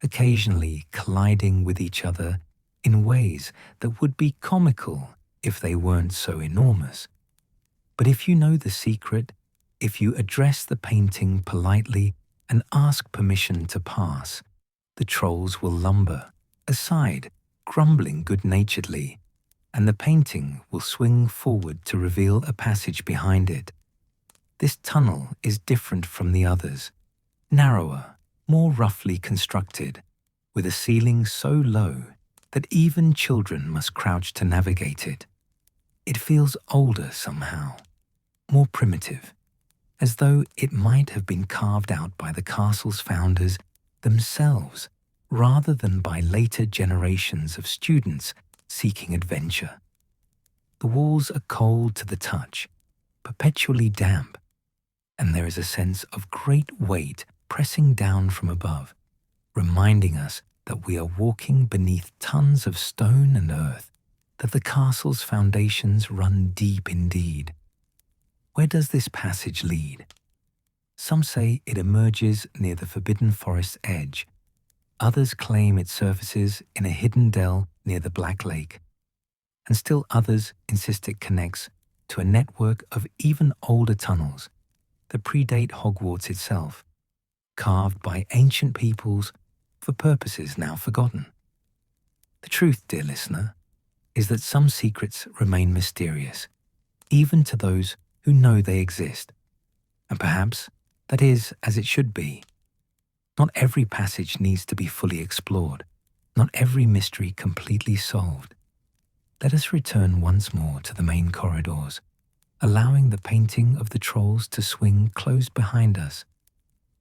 Speaker 1: occasionally colliding with each other in ways that would be comical if they weren't so enormous. But if you know the secret, if you address the painting politely and ask permission to pass, the trolls will lumber aside, grumbling good-naturedly, and the painting will swing forward to reveal a passage behind it. This tunnel is different from the others, narrower, more roughly constructed, with a ceiling so low that even children must crouch to navigate it. It feels older somehow, more primitive, as though it might have been carved out by the castle's founders themselves, rather than by later generations of students seeking adventure. The walls are cold to the touch, perpetually damp, and there is a sense of great weight pressing down from above, reminding us that we are walking beneath tons of stone and earth, that the castle's foundations run deep indeed. Where does this passage lead? Some say it emerges near the Forbidden Forest's edge. Others claim it surfaces in a hidden dell near the Black Lake. And still others insist it connects to a network of even older tunnels that predate Hogwarts itself, carved by ancient peoples for purposes now forgotten. The truth, dear listener, is that some secrets remain mysterious, even to those who know they exist. And perhaps that is as it should be. Not every passage needs to be fully explored, not every mystery completely solved. Let us return once more to the main corridors, allowing the painting of the trolls to swing close behind us,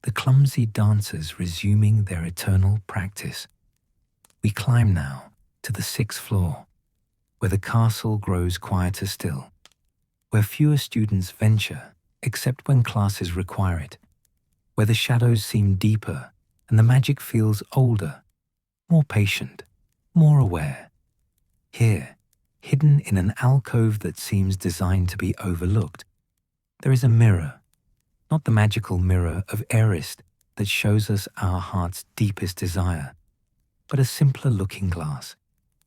Speaker 1: the clumsy dancers resuming their eternal practice. We climb now to the 6th floor, where the castle grows quieter still, where fewer students venture except when classes require it, where the shadows seem deeper and the magic feels older, more patient, more aware. Here, hidden in an alcove that seems designed to be overlooked, there is a mirror, not the magical mirror of Erist that shows us our heart's deepest desire, but a simpler looking glass,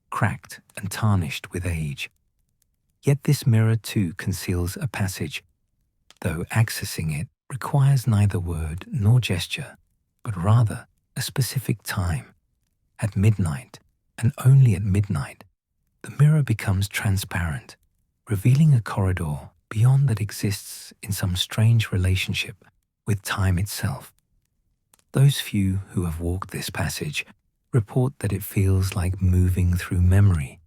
Speaker 1: cracked and tarnished with age. Yet this mirror too conceals a passage, though accessing it requires neither word nor gesture, but rather a specific time. At midnight, and only at midnight, the mirror becomes transparent, revealing a corridor beyond that exists in some strange relationship with time itself. Those few who have walked this passage report that it feels like moving through memory,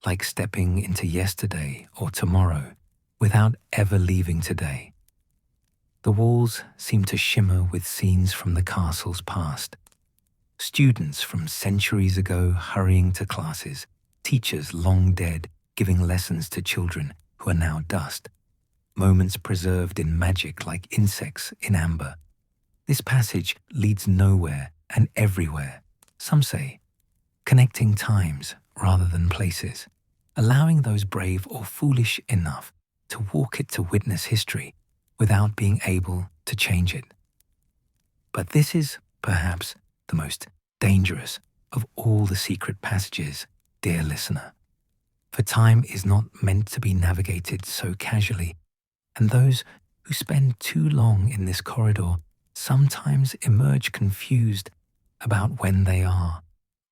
Speaker 1: like stepping into yesterday or tomorrow without ever leaving today. The walls seem to shimmer with scenes from the castle's past. Students from centuries ago hurrying to classes, teachers long dead giving lessons to children who are now dust, moments preserved in magic like insects in amber. This passage leads nowhere and everywhere, some say, connecting times rather than places, allowing those brave or foolish enough to walk it to witness history without being able to change it. But this is, perhaps, the most dangerous of all the secret passages, dear listener. For time is not meant to be navigated so casually, and those who spend too long in this corridor sometimes emerge confused about when they are,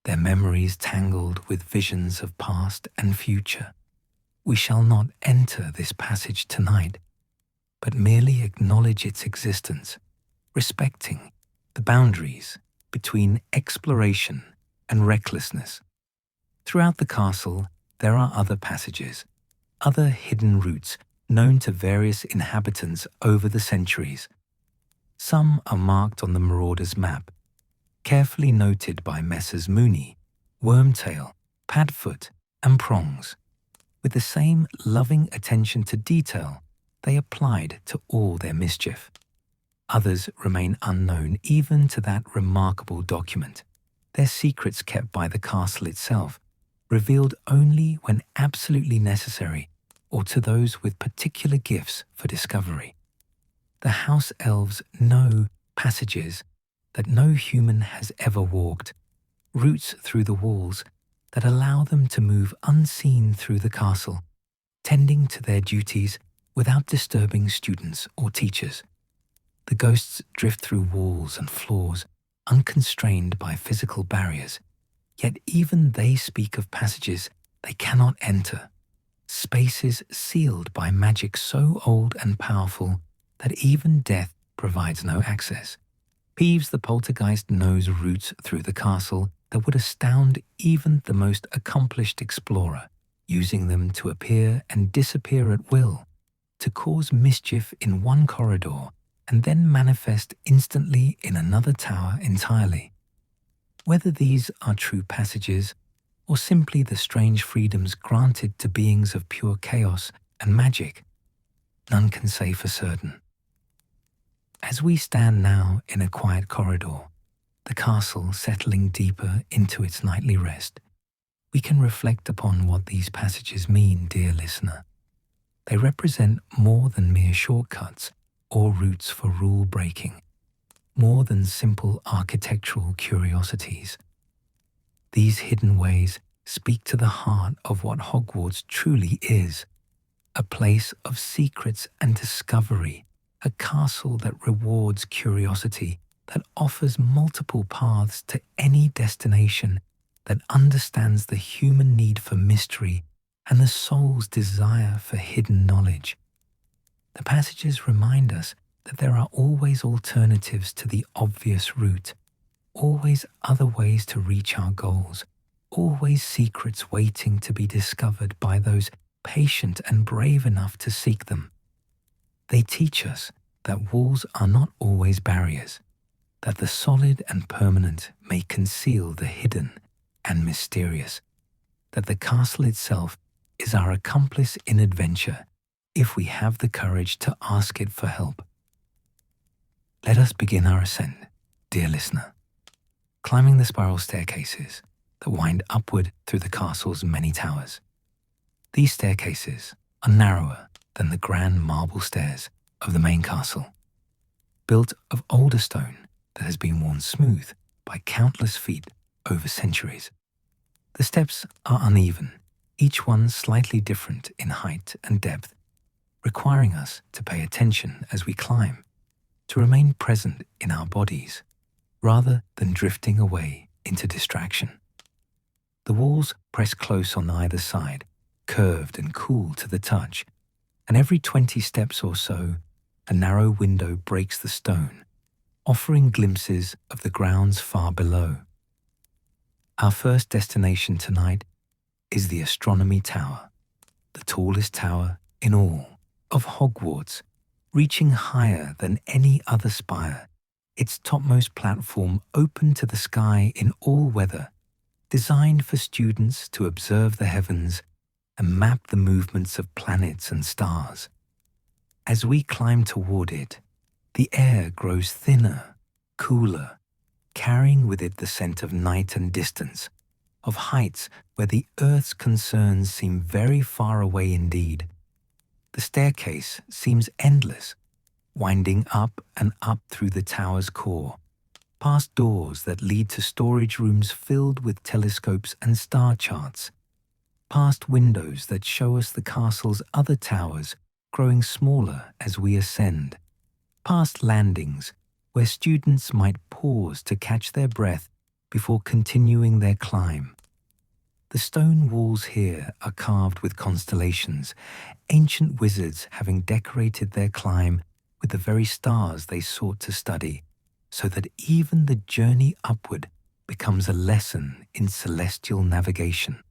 Speaker 1: their memories tangled with visions of past and future. We shall not enter this passage tonight, but merely acknowledge its existence, respecting the boundaries between exploration and recklessness. Throughout the castle, there are other passages, other hidden routes known to various inhabitants over the centuries. Some are marked on the marauder's map, carefully noted by Messrs. Mooney, Wormtail, Padfoot, and Prongs. With the same loving attention to detail they applied to all their mischief. Others remain unknown even to that remarkable document, their secrets kept by the castle itself, revealed only when absolutely necessary or to those with particular gifts for discovery. The house elves know passages that no human has ever walked, routes through the walls that allow them to move unseen through the castle, tending to their duties without disturbing students or teachers. The ghosts drift through walls and floors, unconstrained by physical barriers, yet even they speak of passages they cannot enter, spaces sealed by magic so old and powerful that even death provides no access. Peeves the poltergeist knows routes through the castle that would astound even the most accomplished explorer, using them to appear and disappear at will, to cause mischief in one corridor and then manifest instantly in another tower entirely. Whether these are true passages or simply the strange freedoms granted to beings of pure chaos and magic, none can say for certain. As we stand now in a quiet corridor, the castle settling deeper into its nightly rest, we can reflect upon what these passages mean, dear listener. They represent more than mere shortcuts or routes for rule breaking, more than simple architectural curiosities. These hidden ways speak to the heart of what Hogwarts truly is, a place of secrets and discovery, a castle that rewards curiosity, that offers multiple paths to any destination, that understands the human need for mystery and the soul's desire for hidden knowledge. The passages remind us that there are always alternatives to the obvious route, always other ways to reach our goals, always secrets waiting to be discovered by those patient and brave enough to seek them. They teach us that walls are not always barriers, that the solid and permanent may conceal the hidden and mysterious, that the castle itself is our accomplice in adventure if we have the courage to ask it for help. Let us begin our ascent, dear listener, climbing the spiral staircases that wind upward through the castle's many towers. These staircases are narrower than the grand marble stairs of the main castle, built of older stone that has been worn smooth by countless feet over centuries. The steps are uneven, each one slightly different in height and depth, requiring us to pay attention as we climb, to remain present in our bodies, rather than drifting away into distraction. The walls press close on either side, curved and cool to the touch, and every 20 steps or so, a narrow window breaks the stone, offering glimpses of the grounds far below. Our first destination tonight is the Astronomy Tower, the tallest tower in all of Hogwarts, reaching higher than any other spire, its topmost platform open to the sky in all weather, designed for students to observe the heavens and map the movements of planets and stars. As we climb toward it, the air grows thinner, cooler, carrying with it the scent of night and distance, of heights where the earth's concerns seem very far away indeed. The staircase seems endless, winding up and up through the tower's core, past doors that lead to storage rooms filled with telescopes and star charts, past windows that show us the castle's other towers growing smaller as we ascend, past landings where students might pause to catch their breath before continuing their climb. The stone walls here are carved with constellations, ancient wizards having decorated their climb with the very stars they sought to study, so that even the journey upward becomes a lesson in celestial navigation.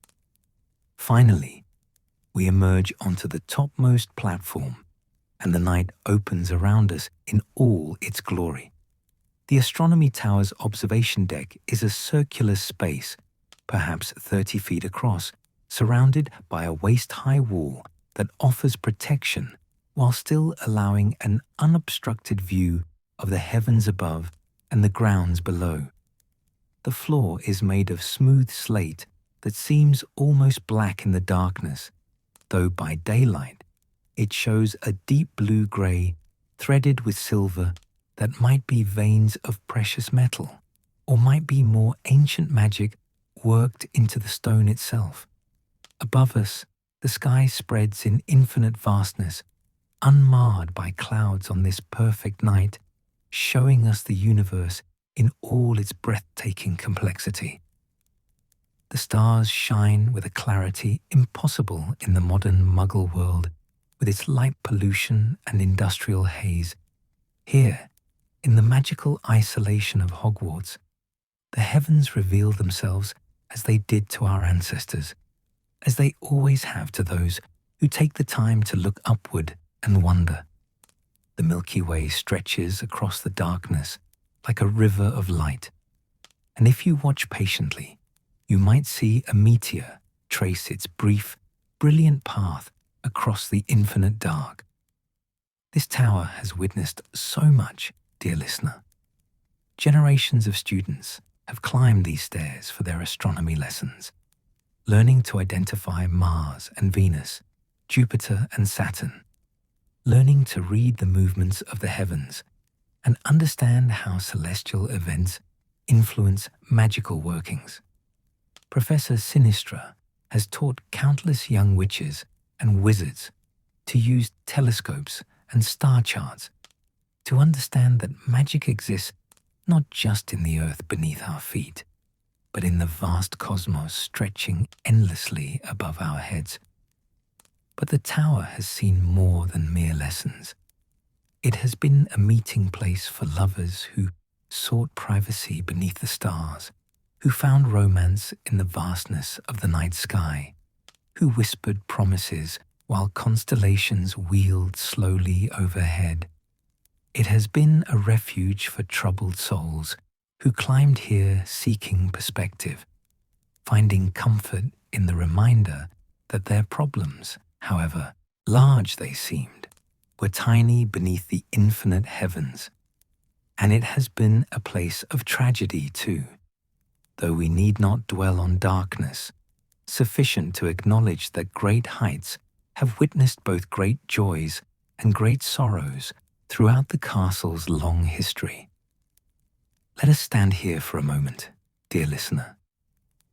Speaker 1: Finally, we emerge onto the topmost platform, and the night opens around us in all its glory. The astronomy tower's observation deck is a circular space, perhaps 30 feet across, surrounded by a waist-high wall that offers protection while still allowing an unobstructed view of the heavens above and the grounds below. The floor is made of smooth slate that seems almost black in the darkness, though by daylight it shows a deep blue-gray threaded with silver that might be veins of precious metal, or might be more ancient magic worked into the stone itself. Above us, the sky spreads in infinite vastness, unmarred by clouds on this perfect night, showing us the universe in all its breathtaking complexity. The stars shine with a clarity impossible in the modern Muggle world, with its light pollution and industrial haze. Here, in the magical isolation of Hogwarts, the heavens reveal themselves as they did to our ancestors, as they always have to those who take the time to look upward and wonder. The Milky Way stretches across the darkness like a river of light, and if you watch patiently, you might see a meteor trace its brief, brilliant path across the infinite dark. This tower has witnessed so much, dear listener. Generations of students have climbed these stairs for their astronomy lessons, learning to identify Mars and Venus, Jupiter and Saturn, learning to read the movements of the heavens and understand how celestial events influence magical workings. Professor Sinistra has taught countless young witches and wizards to use telescopes and star charts to understand that magic exists not just in the earth beneath our feet, but in the vast cosmos stretching endlessly above our heads. But the tower has seen more than mere lessons. It has been a meeting place for lovers who sought privacy beneath the stars, who found romance in the vastness of the night sky, who whispered promises while constellations wheeled slowly overhead. It has been a refuge for troubled souls who climbed here seeking perspective, finding comfort in the reminder that their problems, however large they seemed, were tiny beneath the infinite heavens. And it has been a place of tragedy too, though we need not dwell on darkness, sufficient to acknowledge that great heights have witnessed both great joys and great sorrows throughout the castle's long history. Let us stand here for a moment, dear listener,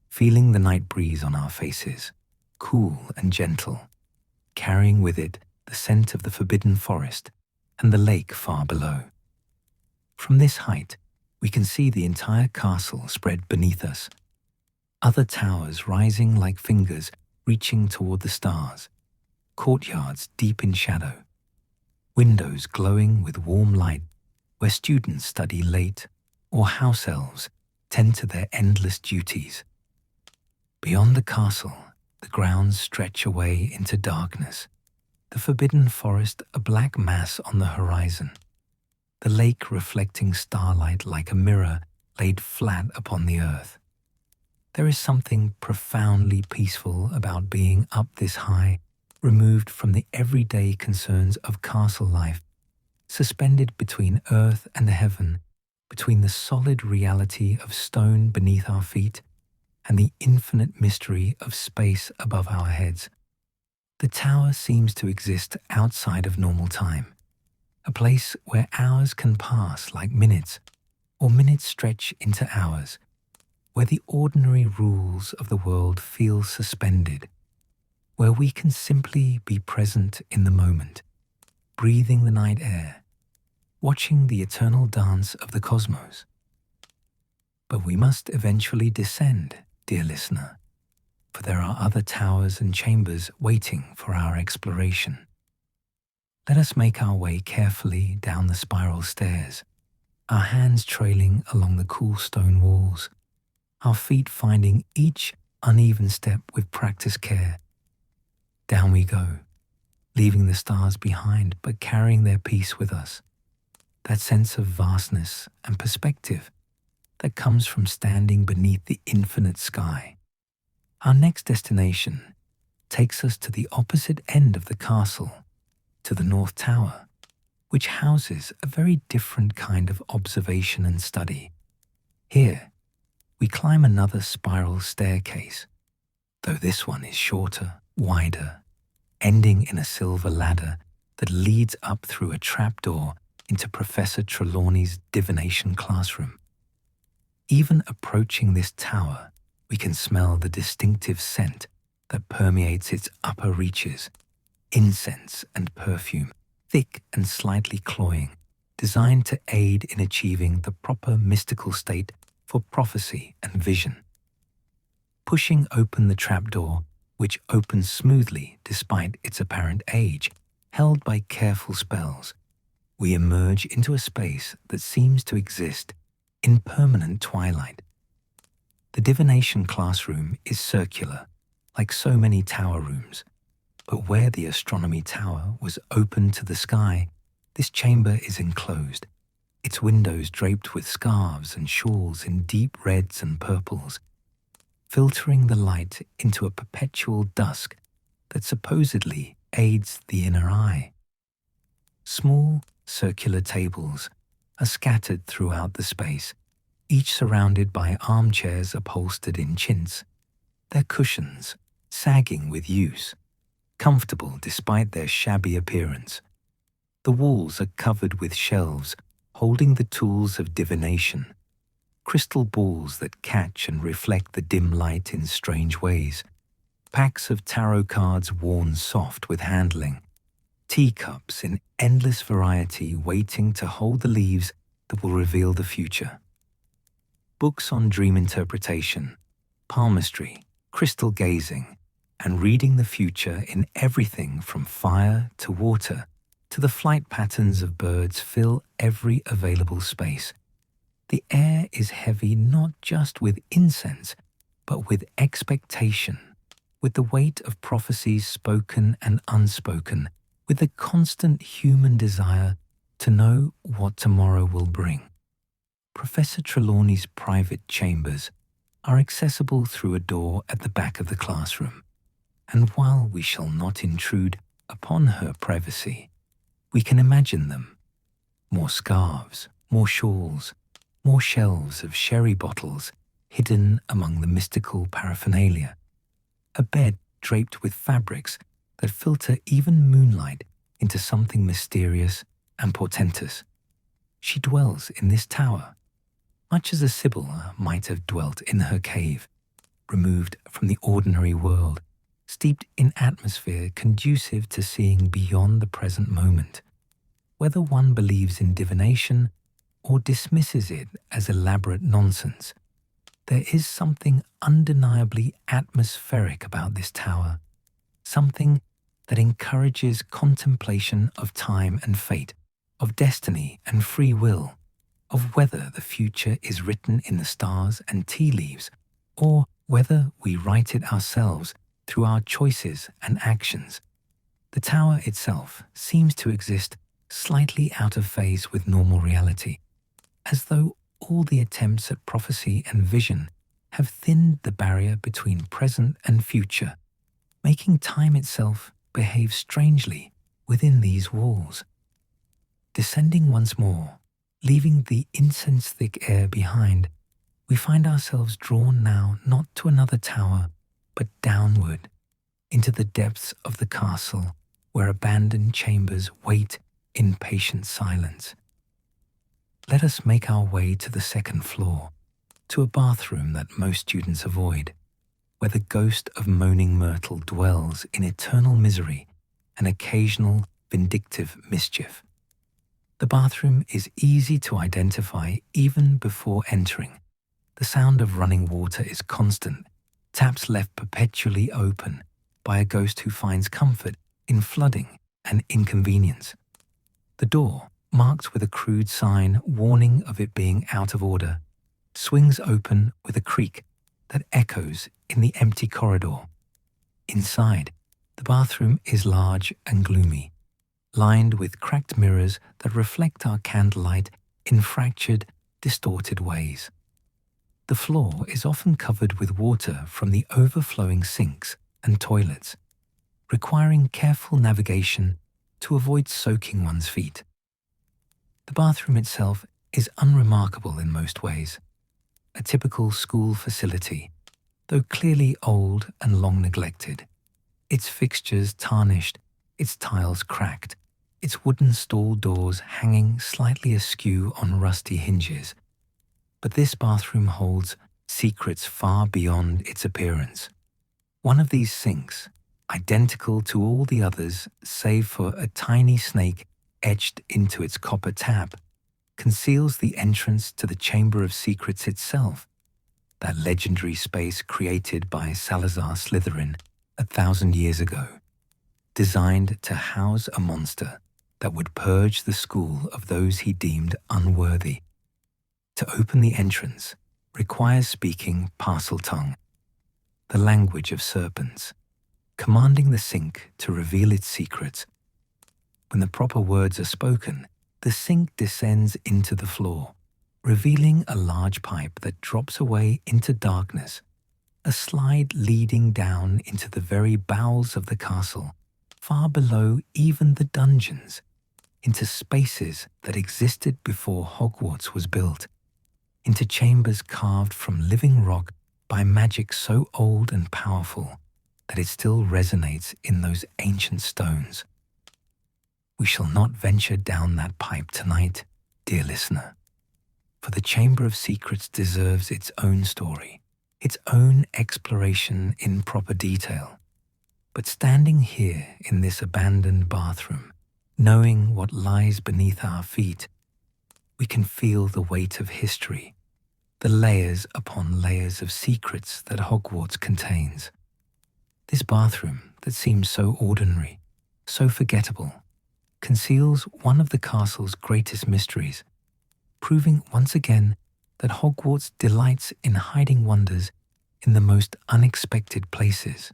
Speaker 1: feeling the night breeze on our faces, cool and gentle, carrying with it the scent of the forbidden forest and the lake far below. From this height, we can see the entire castle spread beneath us, other towers rising like fingers reaching toward the stars, courtyards deep in shadow, windows glowing with warm light where students study late or house elves tend to their endless duties. Beyond the castle, the grounds stretch away into darkness, the forbidden forest a black mass on the horizon, the lake reflecting starlight like a mirror laid flat upon the earth. There is something profoundly peaceful about being up this high, removed from the everyday concerns of castle life, suspended between earth and heaven, between the solid reality of stone beneath our feet and the infinite mystery of space above our heads. The tower seems to exist outside of normal time, a place where hours can pass like minutes, or minutes stretch into hours, where the ordinary rules of the world feel suspended, where we can simply be present in the moment, breathing the night air, watching the eternal dance of the cosmos. But we must eventually descend, dear listener, for there are other towers and chambers waiting for our exploration. Let us make our way carefully down the spiral stairs, our hands trailing along the cool stone walls, our feet finding each uneven step with practiced care. Down we go, leaving the stars behind but carrying their peace with us, that sense of vastness and perspective that comes from standing beneath the infinite sky. Our next destination takes us to the opposite end of the castle, to the North Tower, which houses a very different kind of observation and study. Here, we climb another spiral staircase, though this one is shorter, wider, ending in a silver ladder that leads up through a trapdoor into Professor Trelawney's divination classroom. Even approaching this tower, we can smell the distinctive scent that permeates its upper reaches, incense and perfume, thick and slightly cloying, designed to aid in achieving the proper mystical state for prophecy and vision. Pushing open the trapdoor, which opens smoothly despite its apparent age, held by careful spells, we emerge into a space that seems to exist in permanent twilight. The divination classroom is circular, like so many tower rooms, but where the astronomy tower was open to the sky, this chamber is enclosed, its windows draped with scarves and shawls in deep reds and purples, filtering the light into a perpetual dusk that supposedly aids the inner eye. Small, circular tables are scattered throughout the space, each surrounded by armchairs upholstered in chintz, their cushions sagging with use, comfortable despite their shabby appearance. The walls are covered with shelves holding the tools of divination, crystal balls that catch and reflect the dim light in strange ways, packs of tarot cards worn soft with handling, teacups in endless variety waiting to hold the leaves that will reveal the future. Books on dream interpretation, palmistry, crystal gazing, and reading the future in everything from fire to water to the flight patterns of birds fill every available space. The air is heavy not just with incense, but with expectation, with the weight of prophecies spoken and unspoken, with the constant human desire to know what tomorrow will bring. Professor Trelawney's private chambers are accessible through a door at the back of the classroom, and while we shall not intrude upon her privacy, we can imagine them. More scarves, more shawls, more shelves of sherry bottles hidden among the mystical paraphernalia, a bed draped with fabrics that filter even moonlight into something mysterious and portentous. She dwells in this tower, much as a Sibyl might have dwelt in her cave, removed from the ordinary world, steeped in atmosphere conducive to seeing beyond the present moment. Whether one believes in divination or dismisses it as elaborate nonsense, there is something undeniably atmospheric about this tower, something that encourages contemplation of time and fate, of destiny and free will, of whether the future is written in the stars and tea leaves, or whether we write it ourselves through our choices and actions. The tower itself seems to exist slightly out of phase with normal reality, as though all the attempts at prophecy and vision have thinned the barrier between present and future, making time itself behave strangely within these walls. Descending once more, leaving the incense-thick air behind, we find ourselves drawn now not to another tower, but downward into the depths of the castle where abandoned chambers wait in patient silence. Let us make our way to the second floor, to a bathroom that most students avoid, where the ghost of moaning Myrtle dwells in eternal misery and occasional vindictive mischief. The bathroom is easy to identify even before entering. The sound of running water is constant, taps left perpetually open by a ghost who finds comfort in flooding and inconvenience. The door, marked with a crude sign warning of it being out of order, swings open with a creak that echoes in the empty corridor. Inside, the bathroom is large and gloomy, lined with cracked mirrors that reflect our candlelight in fractured, distorted ways. The floor is often covered with water from the overflowing sinks and toilets, requiring careful navigation to avoid soaking one's feet. The bathroom itself is unremarkable in most ways, a typical school facility, though clearly old and long neglected, its fixtures tarnished, its tiles cracked, its wooden stall doors hanging slightly askew on rusty hinges. But this bathroom holds secrets far beyond its appearance. One of these sinks, identical to all the others save for a tiny snake etched into its copper tap, conceals the entrance to the Chamber of Secrets itself, that legendary space created by Salazar Slytherin 1,000 years ago, designed to house a monster that would purge the school of those he deemed unworthy. To open the entrance requires speaking parcel tongue, the language of serpents, commanding the sink to reveal its secrets. When the proper words are spoken, the sink descends into the floor, revealing a large pipe that drops away into darkness, a slide leading down into the very bowels of the castle, far below even the dungeons, into spaces that existed before Hogwarts was built, into chambers carved from living rock by magic so old and powerful that it still resonates in those ancient stones. We shall not venture down that pipe tonight, dear listener, for the Chamber of Secrets deserves its own story, its own exploration in proper detail. But standing here in this abandoned bathroom, knowing what lies beneath our feet, we can feel the weight of history, the layers upon layers of secrets that Hogwarts contains. This bathroom that seems so ordinary, so forgettable, conceals one of the castle's greatest mysteries, proving once again that Hogwarts delights in hiding wonders in the most unexpected places.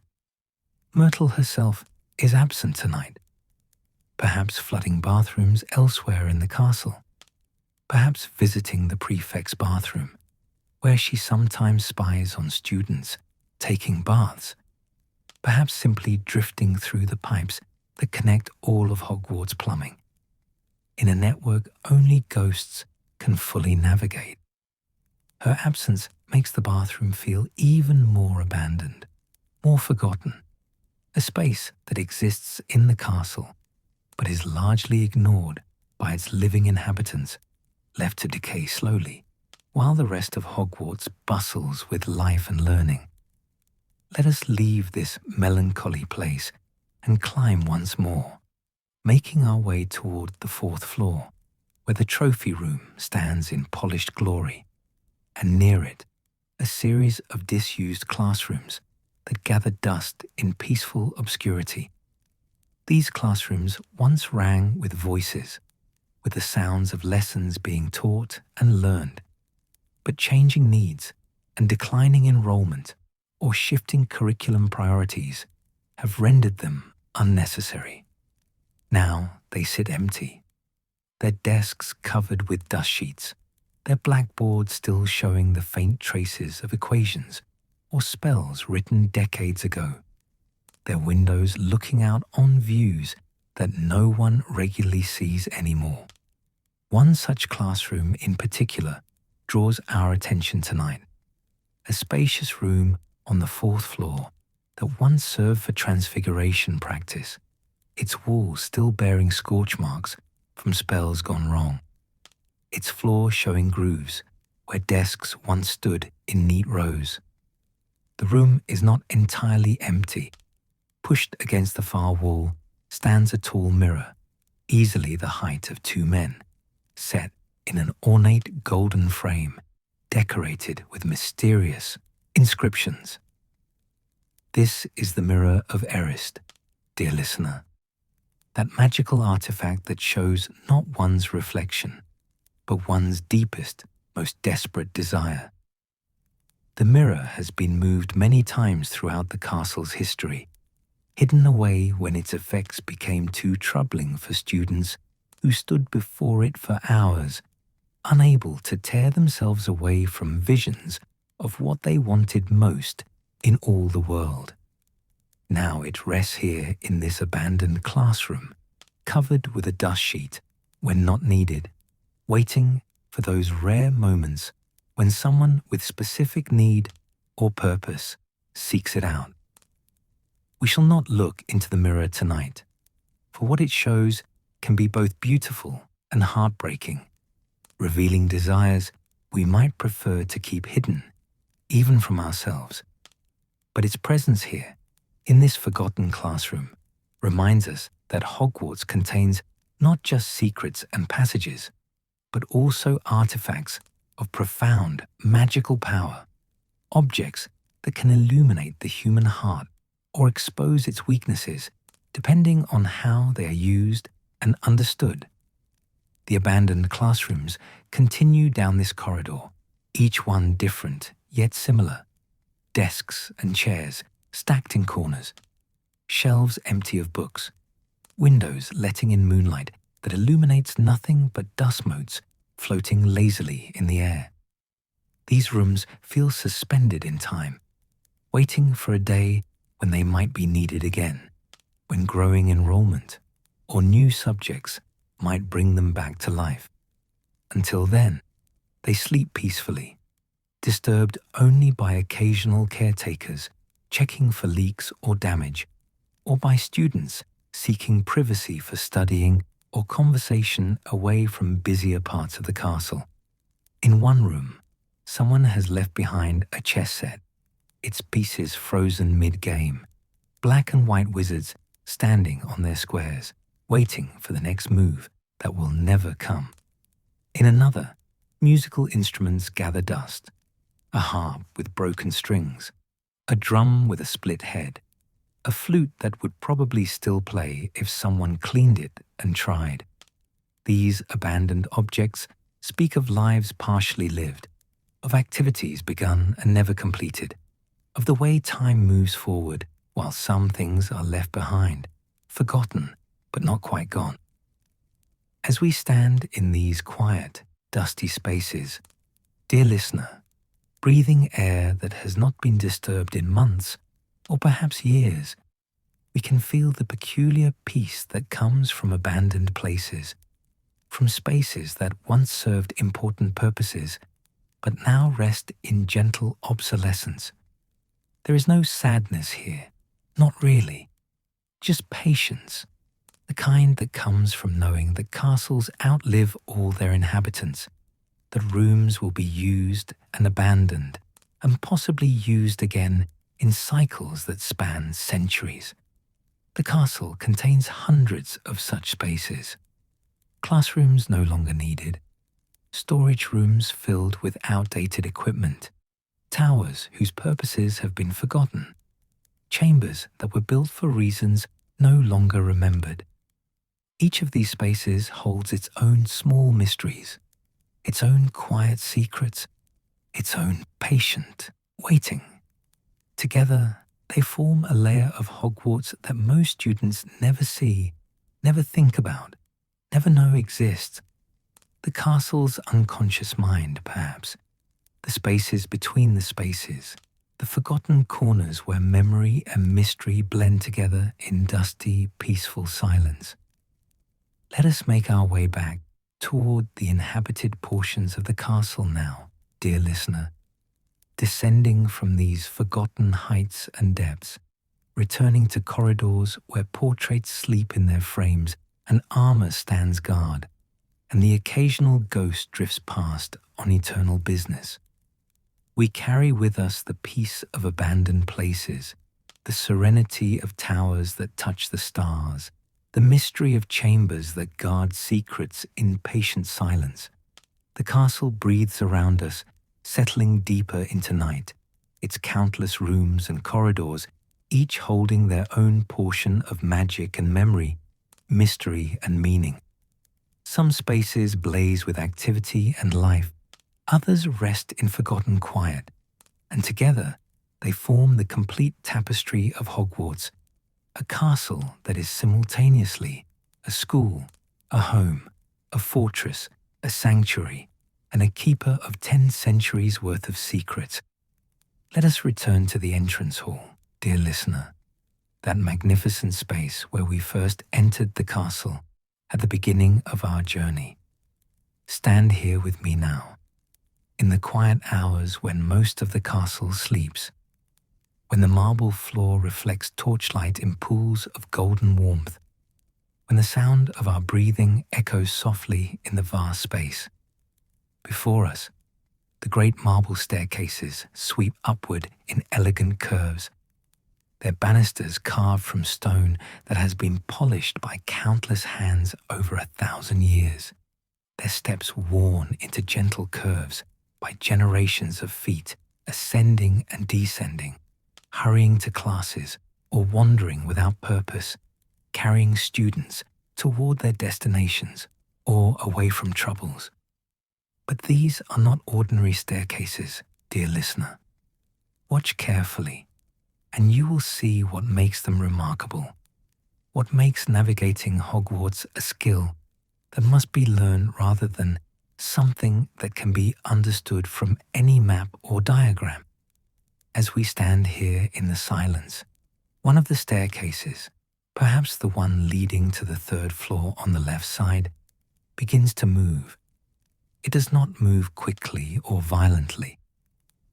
Speaker 1: Myrtle herself is absent tonight, perhaps flooding bathrooms elsewhere in the castle, perhaps visiting the prefect's bathroom, where she sometimes spies on students taking baths, perhaps simply drifting through the pipes that connect all of Hogwarts plumbing, in a network only ghosts can fully navigate. Her absence makes the bathroom feel even more abandoned, more forgotten, a space that exists in the castle, but is largely ignored by its living inhabitants, left to decay slowly, while the rest of Hogwarts bustles with life and learning. Let us leave this melancholy place and climb once more, making our way toward the fourth floor, where the trophy room stands in polished glory, and near it, a series of disused classrooms that gather dust in peaceful obscurity. These classrooms once rang with voices, with the sounds of lessons being taught and learned, but changing needs and declining enrollment or shifting curriculum priorities have rendered them unnecessary. Now they sit empty, their desks covered with dust sheets, their blackboards still showing the faint traces of equations or spells written decades ago, their windows looking out on views that no one regularly sees anymore. One such classroom in particular draws our attention tonight, a spacious room on the 4th floor that once served for transfiguration practice, its walls still bearing scorch marks from spells gone wrong, its floor showing grooves where desks once stood in neat rows. The room is not entirely empty. Pushed against the far wall stands a tall mirror, easily the height of 2 men, set in an ornate golden frame decorated with mysterious inscriptions. This is the Mirror of Erist, dear listener, that magical artifact that shows not one's reflection, but one's deepest, most desperate desire. The mirror has been moved many times throughout the castle's history, hidden away when its effects became too troubling for students who stood before it for hours, unable to tear themselves away from visions of what they wanted most in all the world. Now it rests here in this abandoned classroom, covered with a dust sheet when not needed, waiting for those rare moments when someone with specific need or purpose seeks it out. We shall not look into the mirror tonight, for what it shows can be both beautiful and heartbreaking, revealing desires we might prefer to keep hidden, even from ourselves. But its presence here, in this forgotten classroom, reminds us that Hogwarts contains not just secrets and passages, but also artifacts of profound magical power, objects that can illuminate the human heart or expose its weaknesses, depending on how they are used and understood. The abandoned classrooms continue down this corridor, each one different yet similar. Desks and chairs stacked in corners, shelves empty of books, windows letting in moonlight that illuminates nothing but dust motes floating lazily in the air. These rooms feel suspended in time, waiting for a day when they might be needed again, when growing enrollment or new subjects might bring them back to life. Until then, they sleep peacefully, disturbed only by occasional caretakers checking for leaks or damage, or by students seeking privacy for studying or conversation away from busier parts of the castle. In one room, someone has left behind a chess set, its pieces frozen mid-game, black and white wizards standing on their squares, waiting for the next move that will never come. In another, musical instruments gather dust, a harp with broken strings, a drum with a split head, a flute that would probably still play if someone cleaned it and tried. These abandoned objects speak of lives partially lived, of activities begun and never completed, of the way time moves forward while some things are left behind, forgotten but not quite gone. As we stand in these quiet, dusty spaces, dear listener, breathing air that has not been disturbed in months or perhaps years, we can feel the peculiar peace that comes from abandoned places, from spaces that once served important purposes, but now rest in gentle obsolescence. There is no sadness here, not really, just patience, the kind that comes from knowing that castles outlive all their inhabitants, that rooms will be used and abandoned, and possibly used again in cycles that span centuries. The castle contains hundreds of such spaces. Classrooms no longer needed, storage rooms filled with outdated equipment, towers whose purposes have been forgotten, chambers that were built for reasons no longer remembered. Each of these spaces holds its own small mysteries, its own quiet secrets, its own patient waiting. Together, they form a layer of Hogwarts that most students never see, never think about, never know exists. The castle's unconscious mind, perhaps, the spaces between the spaces, the forgotten corners where memory and mystery blend together in dusty, peaceful silence. Let us make our way back toward the inhabited portions of the castle now, dear listener. descending from these forgotten heights and depths, returning to corridors where portraits sleep in their frames and armor stands guard, and the occasional ghost drifts past on eternal business. We carry with us the peace of abandoned places, the serenity of towers that touch the stars, the mystery of chambers that guard secrets in patient silence. The castle breathes around us, settling deeper into night, its countless rooms and corridors, each holding their own portion of magic and memory, mystery and meaning. Some spaces blaze with activity and life, others rest in forgotten quiet, and together they form the complete tapestry of Hogwarts, a castle that is simultaneously a school, a home, a fortress, a sanctuary, and a keeper of 10 centuries worth of secrets. Let us return to the entrance hall, dear listener, that magnificent space where we first entered the castle at the beginning of our journey. Stand here with me now, in the quiet hours when most of the castle sleeps, when the marble floor reflects torchlight in pools of golden warmth, when the sound of our breathing echoes softly in the vast space. Before us, the great marble staircases sweep upward in elegant curves, their banisters carved from stone that has been polished by countless hands over 1,000 years, their steps worn into gentle curves by generations of feet ascending and descending, hurrying to classes or wandering without purpose, carrying students toward their destinations or away from troubles. But these are not ordinary staircases, dear listener. Watch carefully, and you will see what makes them remarkable, what makes navigating Hogwarts a skill that must be learned rather than something that can be understood from any map or diagram. As we stand here in the silence, one of the staircases, perhaps the one leading to the 3rd floor on the left side, begins to move. It does not move quickly or violently.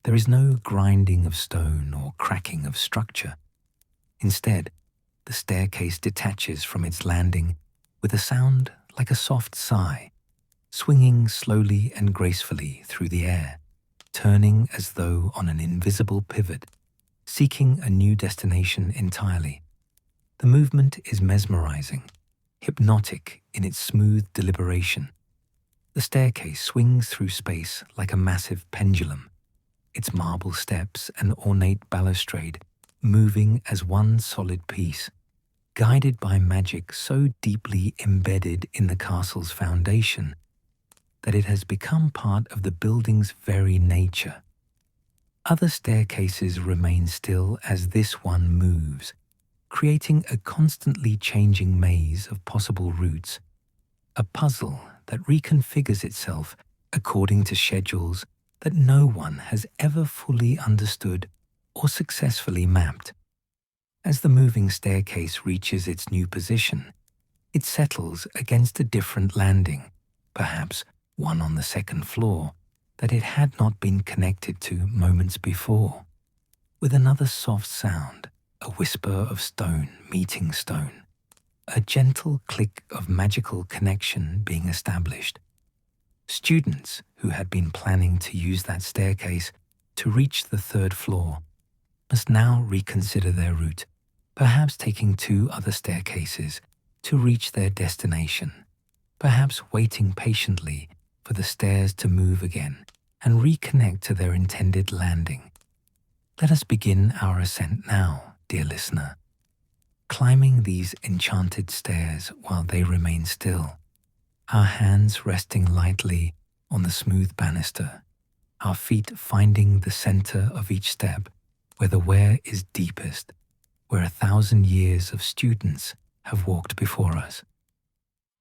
Speaker 1: There is no grinding of stone or cracking of structure. Instead, the staircase detaches from its landing with a sound like a soft sigh, swinging slowly and gracefully through the air, turning as though on an invisible pivot, seeking a new destination entirely. The movement is mesmerizing, hypnotic in its smooth deliberation. The staircase swings through space like a massive pendulum, its marble steps and ornate balustrade moving as one solid piece, guided by magic so deeply embedded in the castle's foundation that it has become part of the building's very nature. Other staircases remain still as this one moves, creating a constantly changing maze of possible routes, a puzzle that reconfigures itself according to schedules that no one has ever fully understood or successfully mapped. As the moving staircase reaches its new position, it settles against a different landing, perhaps one on the 2nd floor that it had not been connected to moments before. With another soft sound, a whisper of stone meeting stone, a gentle click of magical connection being established. Students who had been planning to use that staircase to reach the 3rd floor must now reconsider their route, perhaps taking 2 other staircases to reach their destination, perhaps waiting patiently for the stairs to move again and reconnect to their intended landing. Let us begin our ascent now, dear listener, climbing these enchanted stairs while they remain still, our hands resting lightly on the smooth banister, our feet finding the center of each step where the wear is deepest, where 1,000 years of students have walked before us.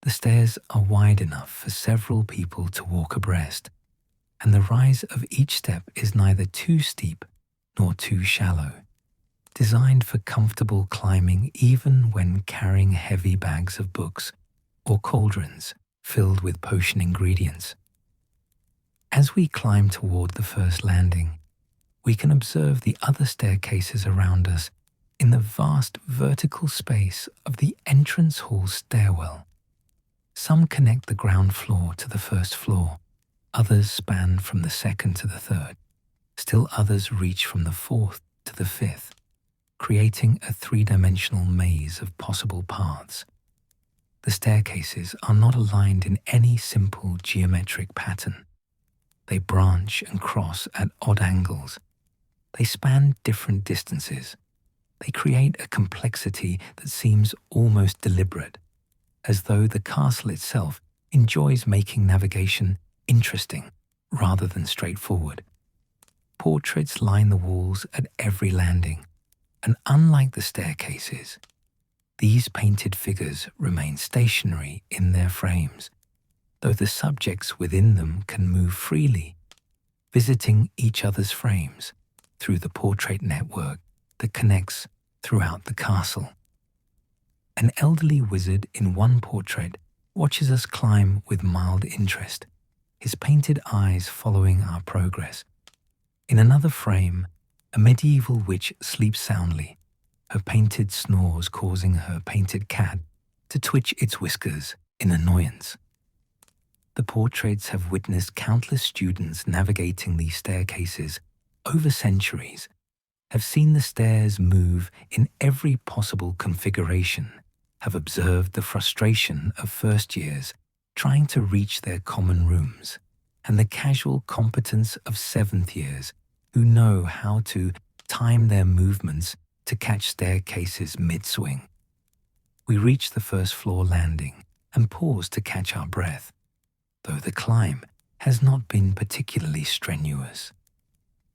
Speaker 1: The stairs are wide enough for several people to walk abreast, and the rise of each step is neither too steep nor too shallow, designed for comfortable climbing even when carrying heavy bags of books or cauldrons filled with potion ingredients. As we climb toward the first landing, we can observe the other staircases around us in the vast vertical space of the entrance hall stairwell. Some connect the ground floor to the first floor, others span from the second to the third, still others reach from the fourth to the fifth, creating a three-dimensional maze of possible paths. The staircases are not aligned in any simple geometric pattern. They branch and cross at odd angles. They span different distances. They create a complexity that seems almost deliberate, as though the castle itself enjoys making navigation interesting rather than straightforward. Portraits line the walls at every landing, and unlike the staircases, these painted figures remain stationary in their frames, though the subjects within them can move freely, visiting each other's frames through the portrait network that connects throughout the castle. An elderly wizard in one portrait watches us climb with mild interest, his painted eyes following our progress. In another frame, a medieval witch sleeps soundly, her painted snores causing her painted cat to twitch its whiskers in annoyance. The portraits have witnessed countless students navigating these staircases over centuries, have seen the stairs move in every possible configuration, have observed the frustration of first years trying to reach their common rooms, and the casual competence of seventh years who know how to time their movements to catch staircases mid-swing. We reach the first floor landing and pause to catch our breath, though the climb has not been particularly strenuous.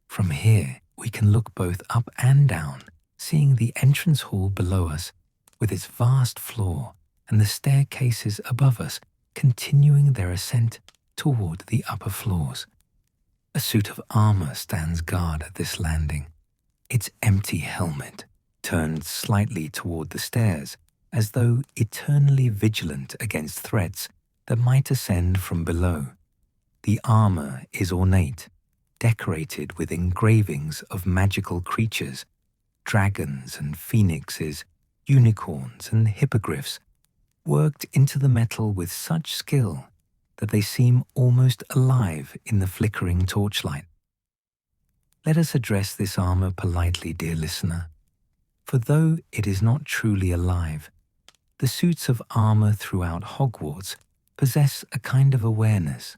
Speaker 1: From here, we can look both up and down, seeing the entrance hall below us with its vast floor and the staircases above us continuing their ascent toward the upper floors. A suit of armor stands guard at this landing, its empty helmet turned slightly toward the stairs as though eternally vigilant against threats that might ascend from below. The armor is ornate, decorated with engravings of magical creatures, dragons and phoenixes, unicorns and hippogriffs, worked into the metal with such skill that they seem almost alive in the flickering torchlight. Let us address this armor politely, dear listener, for though it is not truly alive, the suits of armor throughout Hogwarts possess a kind of awareness,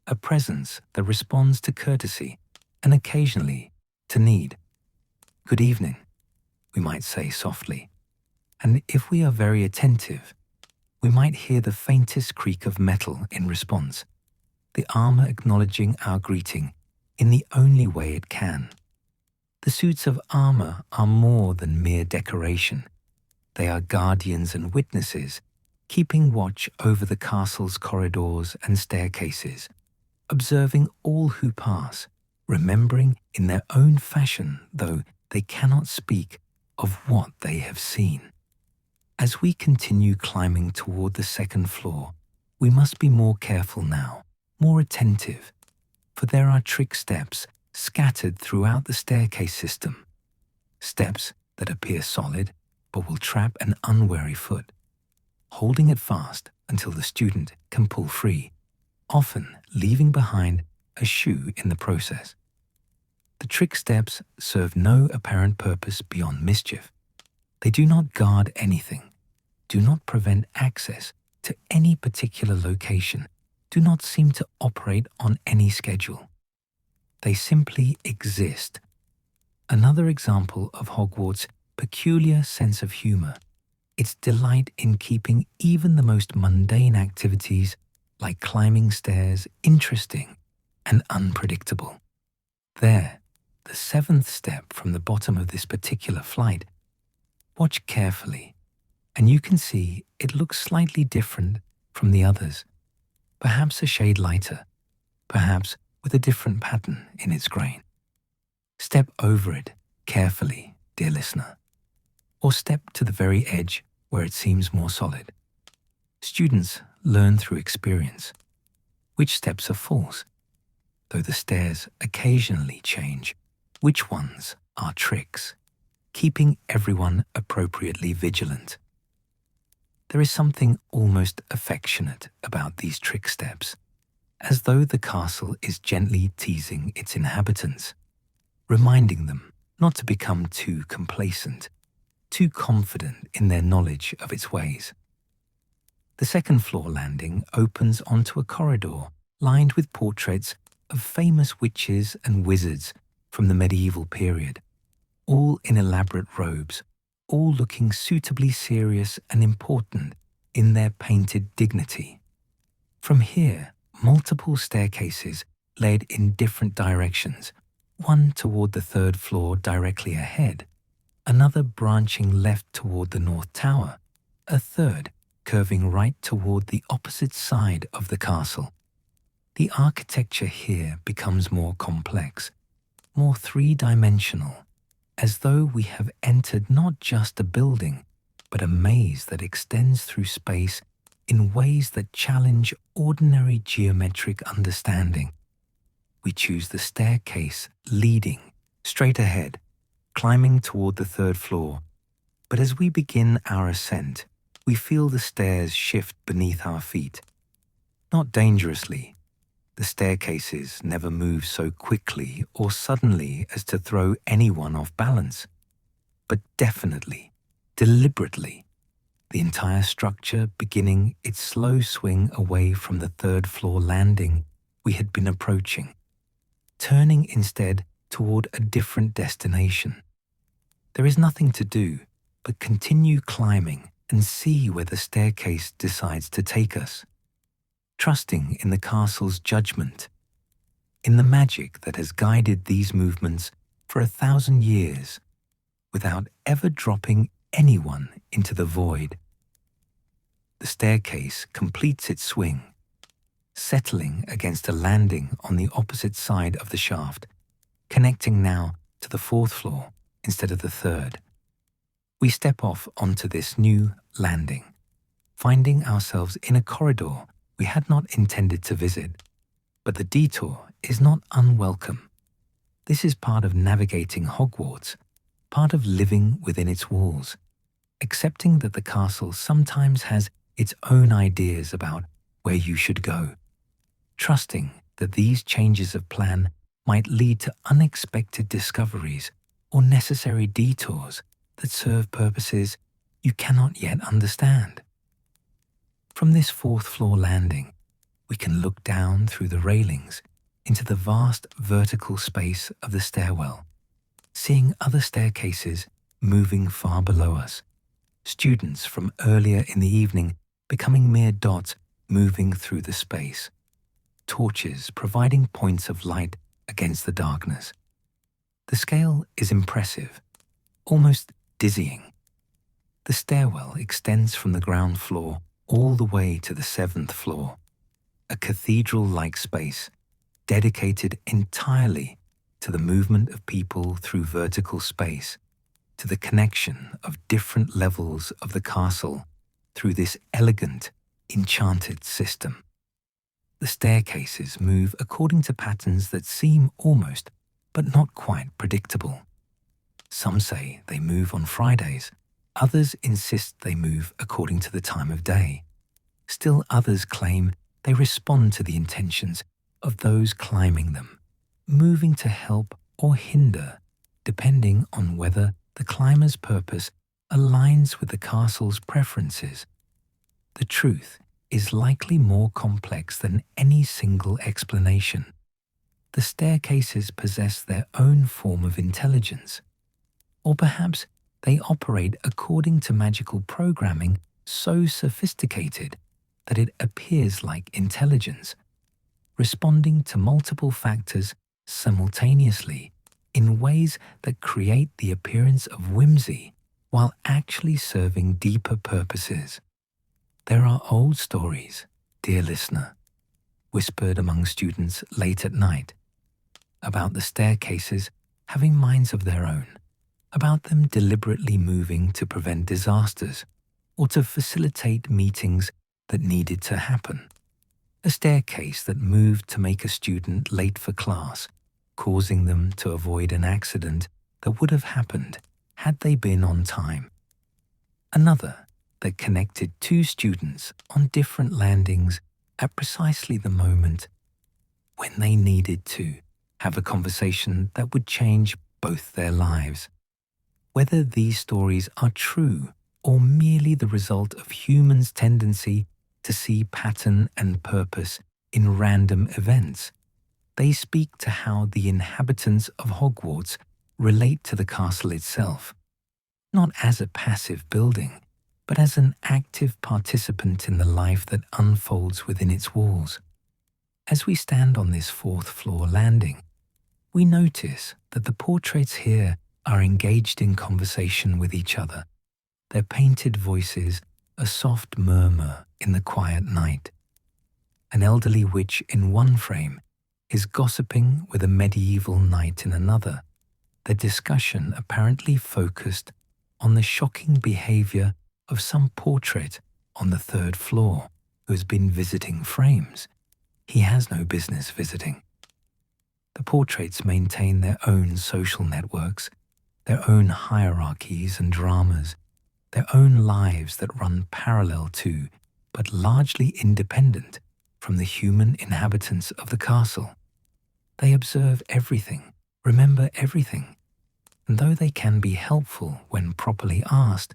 Speaker 1: a presence that responds to courtesy and occasionally to need. Good evening, we might say softly, and if we are very attentive, we might hear the faintest creak of metal in response, the armor acknowledging our greeting in the only way it can. The suits of armor are more than mere decoration. They are guardians and witnesses, keeping watch over the castle's corridors and staircases, observing all who pass, remembering in their own fashion, though they cannot speak, of what they have seen. As we continue climbing toward the second floor, we must be more careful now, more attentive, for there are trick steps scattered throughout the staircase system, steps that appear solid but will trap an unwary foot, holding it fast until the student can pull free, often leaving behind a shoe in the process. The trick steps serve no apparent purpose beyond mischief. They do not guard anything, do not prevent access to any particular location, do not seem to operate on any schedule. They simply exist. Another example of Hogwarts' peculiar sense of humor, its delight in keeping even the most mundane activities like climbing stairs interesting and unpredictable. There, the seventh step from the bottom of this particular flight. Watch carefully, and you can see it looks slightly different from the others, perhaps a shade lighter, perhaps with a different pattern in its grain. Step over it carefully, dear listener, or step to the very edge where it seems more solid. Students learn through experience which steps are false, though the stairs occasionally change Which ones are tricks, keeping everyone appropriately vigilant? There is something almost affectionate about these trick steps, as though the castle is gently teasing its inhabitants, reminding them not to become too complacent, too confident in their knowledge of its ways. The second floor landing opens onto a corridor lined with portraits of famous witches and wizards from the medieval period, all in elaborate robes, all looking suitably serious and important in their painted dignity. From here, multiple staircases led in different directions, one toward the third floor directly ahead, another branching left toward the North Tower, a third curving right toward the opposite side of the castle. The architecture here becomes more complex, more three-dimensional, as though we have entered not just a building, but a maze that extends through space in ways that challenge ordinary geometric understanding. We choose the staircase leading straight ahead, climbing toward the third floor, but as we begin our ascent, we feel the stairs shift beneath our feet. Not dangerously. The staircases never move so quickly or suddenly as to throw anyone off balance, but definitely, deliberately, the entire structure beginning its slow swing away from the third floor landing we had been approaching, turning instead toward a different destination. There is nothing to do but continue climbing and see where the staircase decides to take us, trusting in the castle's judgment, in the magic that has guided these movements for 1,000 years, without ever dropping anyone into the void. The staircase completes its swing, settling against a landing on the opposite side of the shaft, connecting now to the fourth floor instead of the third. We step off onto this new landing, finding ourselves in a corridor we had not intended to visit, but the detour is not unwelcome. This is part of navigating Hogwarts, part of living within its walls, accepting that the castle sometimes has its own ideas about where you should go, trusting that these changes of plan might lead to unexpected discoveries or necessary detours that serve purposes you cannot yet understand. From this fourth floor landing, we can look down through the railings into the vast vertical space of the stairwell, seeing other staircases moving far below us, students from earlier in the evening becoming mere dots moving through the space, torches providing points of light against the darkness. The scale is impressive, almost dizzying. The stairwell extends from the ground floor all the way to the 7th floor, a cathedral-like space dedicated entirely to the movement of people through vertical space, to the connection of different levels of the castle through this elegant, enchanted system. The staircases move according to patterns that seem almost, but not quite predictable. Some say they move on Fridays, others insist they move according to the time of day. Still others claim they respond to the intentions of those climbing them, moving to help or hinder, depending on whether the climber's purpose aligns with the castle's preferences. The truth is likely more complex than any single explanation. The staircases possess their own form of intelligence, or perhaps they operate according to magical programming so sophisticated that it appears like intelligence, responding to multiple factors simultaneously in ways that create the appearance of whimsy while actually serving deeper purposes. There are old stories, dear listener, whispered among students late at night, about the staircases having minds of their own, about them deliberately moving to prevent disasters or to facilitate meetings that needed to happen. A staircase that moved to make a student late for class causing them to avoid an accident that would have happened had they been on time. Another that connected two students on different landings at precisely the moment when they needed to have a conversation that would change both their lives. Whether these stories are true or merely the result of humans' tendency to see pattern and purpose in random events, they speak to how the inhabitants of Hogwarts relate to the castle itself, not as a passive building, but as an active participant in the life that unfolds within its walls. As we stand on this fourth-floor landing, we notice that the portraits here are engaged in conversation with each other, their painted voices a soft murmur in the quiet night. An elderly witch in one frame is gossiping with a medieval knight in another, their discussion apparently focused on the shocking behavior of some portrait on the third floor who has been visiting frames he has no business visiting. The portraits maintain their own social networks, their own hierarchies and dramas, their own lives that run parallel to, but largely independent from the human inhabitants of the castle. They observe everything, remember everything, and though they can be helpful when properly asked,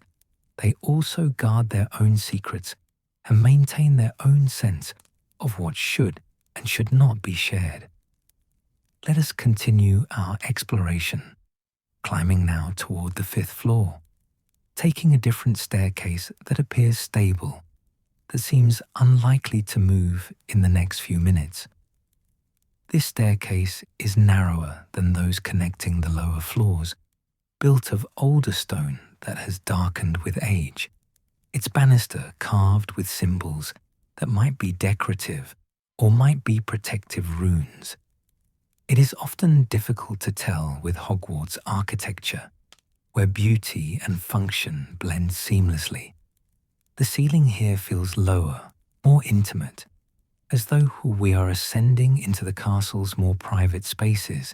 Speaker 1: they also guard their own secrets and maintain their own sense of what should and should not be shared. Let us continue our exploration, climbing now toward the fifth floor, taking a different staircase that appears stable, that seems unlikely to move in the next few minutes. This staircase is narrower than those connecting the lower floors, built of older stone that has darkened with age, its banister carved with symbols that might be decorative or might be protective runes. It is often difficult to tell with Hogwarts architecture, where beauty and function blend seamlessly. The ceiling here feels lower, more intimate, as though we are ascending into the castle's more private spaces,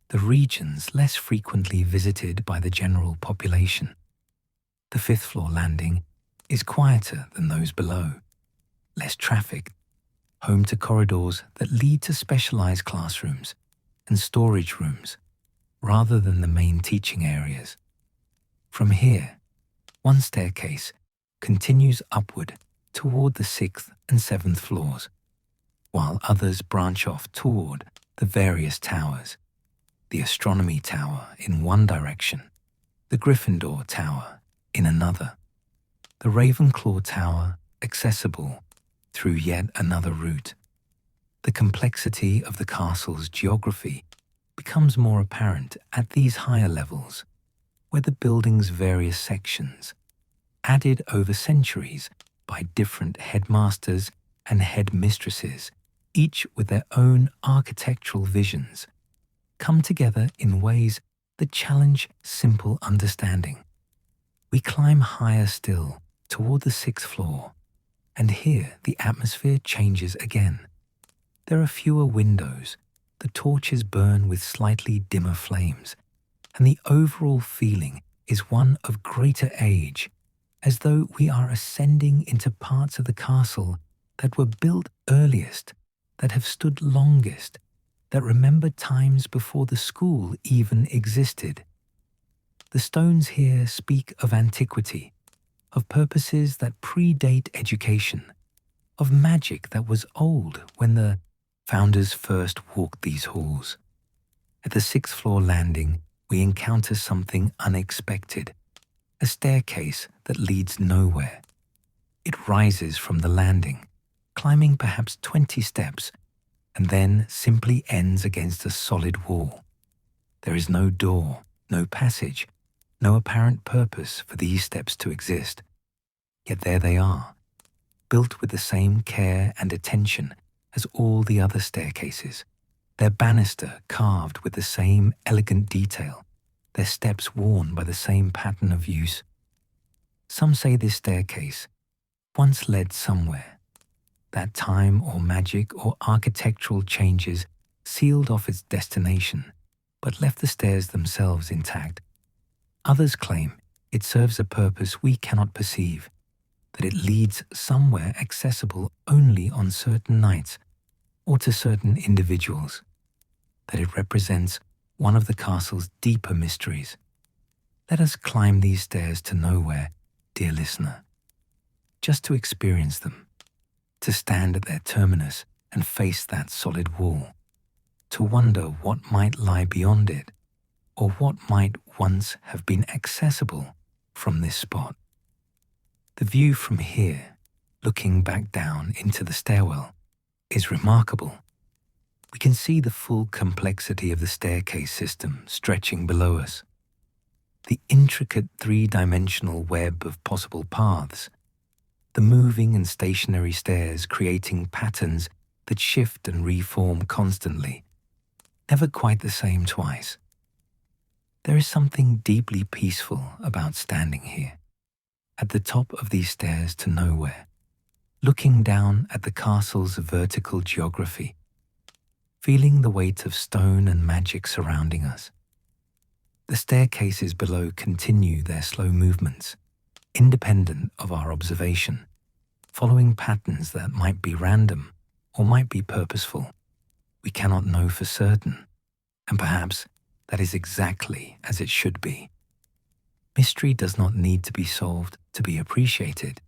Speaker 1: the regions less frequently visited by the general population. The fifth floor landing is quieter than those below, less traffic, home to corridors that lead to specialized classrooms and storage rooms, rather than the main teaching areas. From here, one staircase continues upward toward the 6th and 7th floors, while others branch off toward the various towers. The Astronomy Tower in one direction, the Gryffindor Tower in another, the Ravenclaw Tower accessible through yet another route. The complexity of the castle's geography becomes more apparent at these higher levels, where the building's various sections, added over centuries by different headmasters and headmistresses, each with their own architectural visions, come together in ways that challenge simple understanding. We climb higher still toward the 6th floor, and here the atmosphere changes again. There are fewer windows, the torches burn with slightly dimmer flames, and the overall feeling is one of greater age, as though we are ascending into parts of the castle that were built earliest, that have stood longest, that remember times before the school even existed. The stones here speak of antiquity, of purposes that predate education, of magic that was old when the founders first walked these halls. At the 6th floor landing, we encounter something unexpected, a staircase that leads nowhere. It rises from the landing, climbing perhaps 20 steps, and then simply ends against a solid wall. There is no door, no passage, no apparent purpose for these steps to exist. Yet there they are, built with the same care and attention as all the other staircases, their banister carved with the same elegant detail, their steps worn by the same pattern of use. Some say this staircase once led somewhere, that time or magic or architectural changes sealed off its destination, but left the stairs themselves intact. Others claim it serves a purpose we cannot perceive, that it leads somewhere accessible only on certain nights or to certain individuals, that it represents one of the castle's deeper mysteries. Let us climb these stairs to nowhere, dear listener, just to experience them, to stand at their terminus and face that solid wall, to wonder what might lie beyond it, or what might once have been accessible from this spot. The view from here, looking back down into the stairwell, is remarkable. We can see the full complexity of the staircase system stretching below us. The intricate three-dimensional web of possible paths, the moving and stationary stairs creating patterns that shift and reform constantly, never quite the same twice. There is something deeply peaceful about standing here, at the top of these stairs to nowhere, looking down at the castle's vertical geography, feeling the weight of stone and magic surrounding us. The staircases below continue their slow movements, independent of our observation, following patterns that might be random or might be purposeful. We cannot know for certain, and perhaps that is exactly as it should be. Mystery does not need to be solved to be appreciated,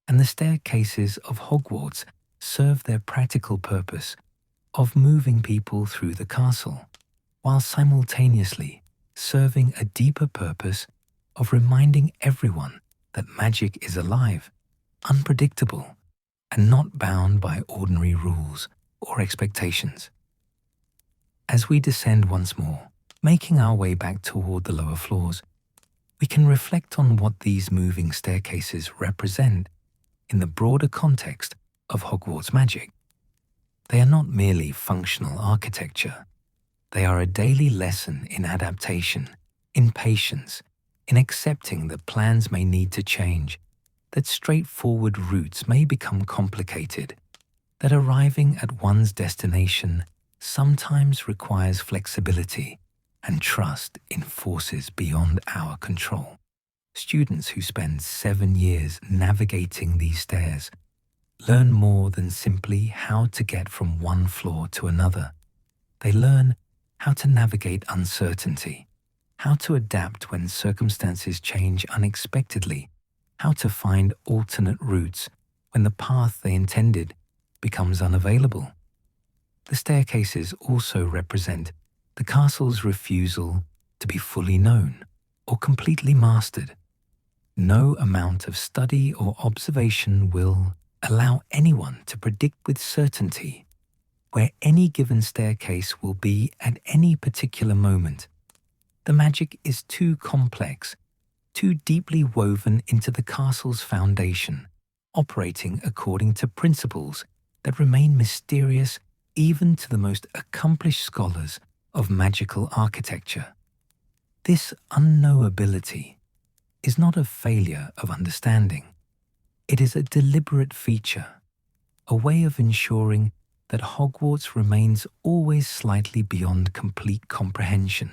Speaker 1: and the staircases of Hogwarts serve their practical purpose of moving people through the castle, while simultaneously serving a deeper purpose of reminding everyone that magic is alive, unpredictable, and not bound by ordinary rules or expectations. As we descend once more, making our way back toward the lower floors, we can reflect on what these moving staircases represent in the broader context of Hogwarts magic. They are not merely functional architecture. They are a daily lesson in adaptation, in patience, in accepting that plans may need to change, that straightforward routes may become complicated, that arriving at one's destination sometimes requires flexibility and trust in forces beyond our control. Students who spend 7 years navigating these stairs learn more than simply how to get from one floor to another. They learn how to navigate uncertainty, how to adapt when circumstances change unexpectedly, how to find alternate routes when the path they intended becomes unavailable. The staircases also represent the castle's refusal to be fully known or completely mastered. No amount of study or observation will allow anyone to predict with certainty where any given staircase will be at any particular moment. The magic is too complex, too deeply woven into the castle's foundation, operating according to principles that remain mysterious even to the most accomplished scholars of magical architecture. This unknowability is not a failure of understanding. It is a deliberate feature, a way of ensuring that Hogwarts remains always slightly beyond complete comprehension,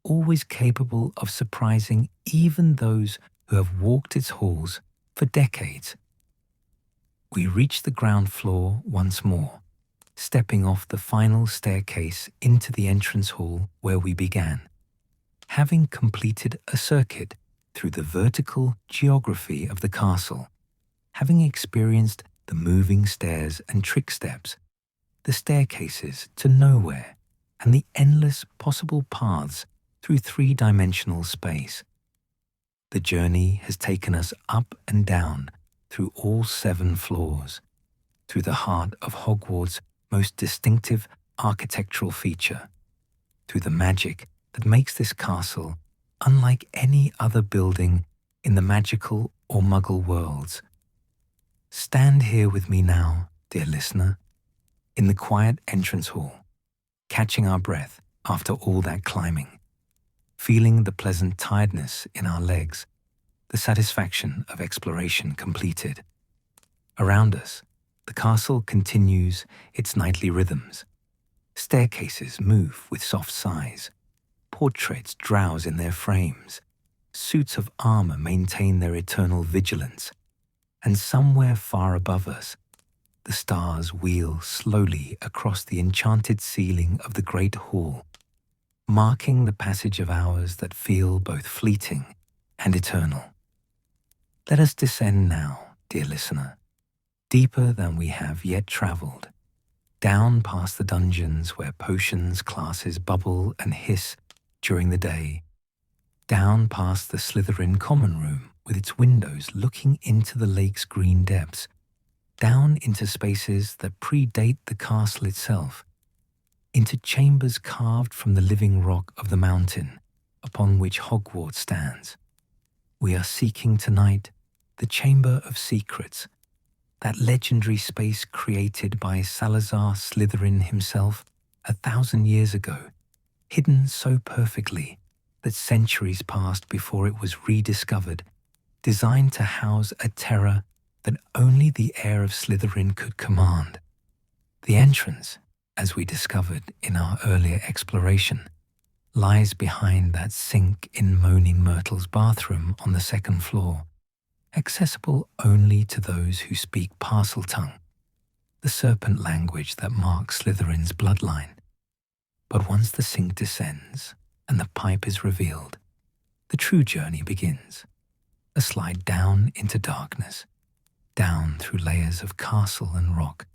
Speaker 1: always capable of surprising even those who have walked its halls for decades. We reach the ground floor once more, stepping off the final staircase into the entrance hall where we began, having completed a circuit through the vertical geography of the castle, having experienced the moving stairs and trick steps, the staircases to nowhere, and the endless possible paths through three-dimensional space. The journey has taken us up and down through all 7 floors, through the heart of Hogwarts' most distinctive architectural feature, through the magic that makes this castle unlike any other building in the magical or muggle worlds. Stand here with me now, dear listener, in the quiet entrance hall, catching our breath after all that climbing, feeling the pleasant tiredness in our legs, the satisfaction of exploration completed. Around us, the castle continues its nightly rhythms, Staircases move with soft sighs. Portraits drowse in their frames. Suits of armor maintain their eternal vigilance. And somewhere far above us, the stars wheel slowly across the enchanted ceiling of the great hall, marking the passage of hours that feel both fleeting and eternal. Let us descend now, dear listener, deeper than we have yet traveled, down past the dungeons where potions classes bubble and hiss during the day, down past the Slytherin common room with its windows looking into the lake's green depths, down into spaces that predate the castle itself, into chambers carved from the living rock of the mountain upon which Hogwarts stands. We are seeking tonight the Chamber of Secrets, that legendary space created by Salazar Slytherin himself 1,000 years ago, hidden so perfectly that centuries passed before it was rediscovered, designed to house a terror that only the heir of Slytherin could command. The entrance, as we discovered in our earlier exploration, lies behind that sink in Moaning Myrtle's bathroom on the second floor, accessible only to those who speak Parseltongue, the serpent language that marks Slytherin's bloodline. But once the sink descends and the pipe is revealed, the true journey begins, a slide down into darkness, down through layers of castle and rock,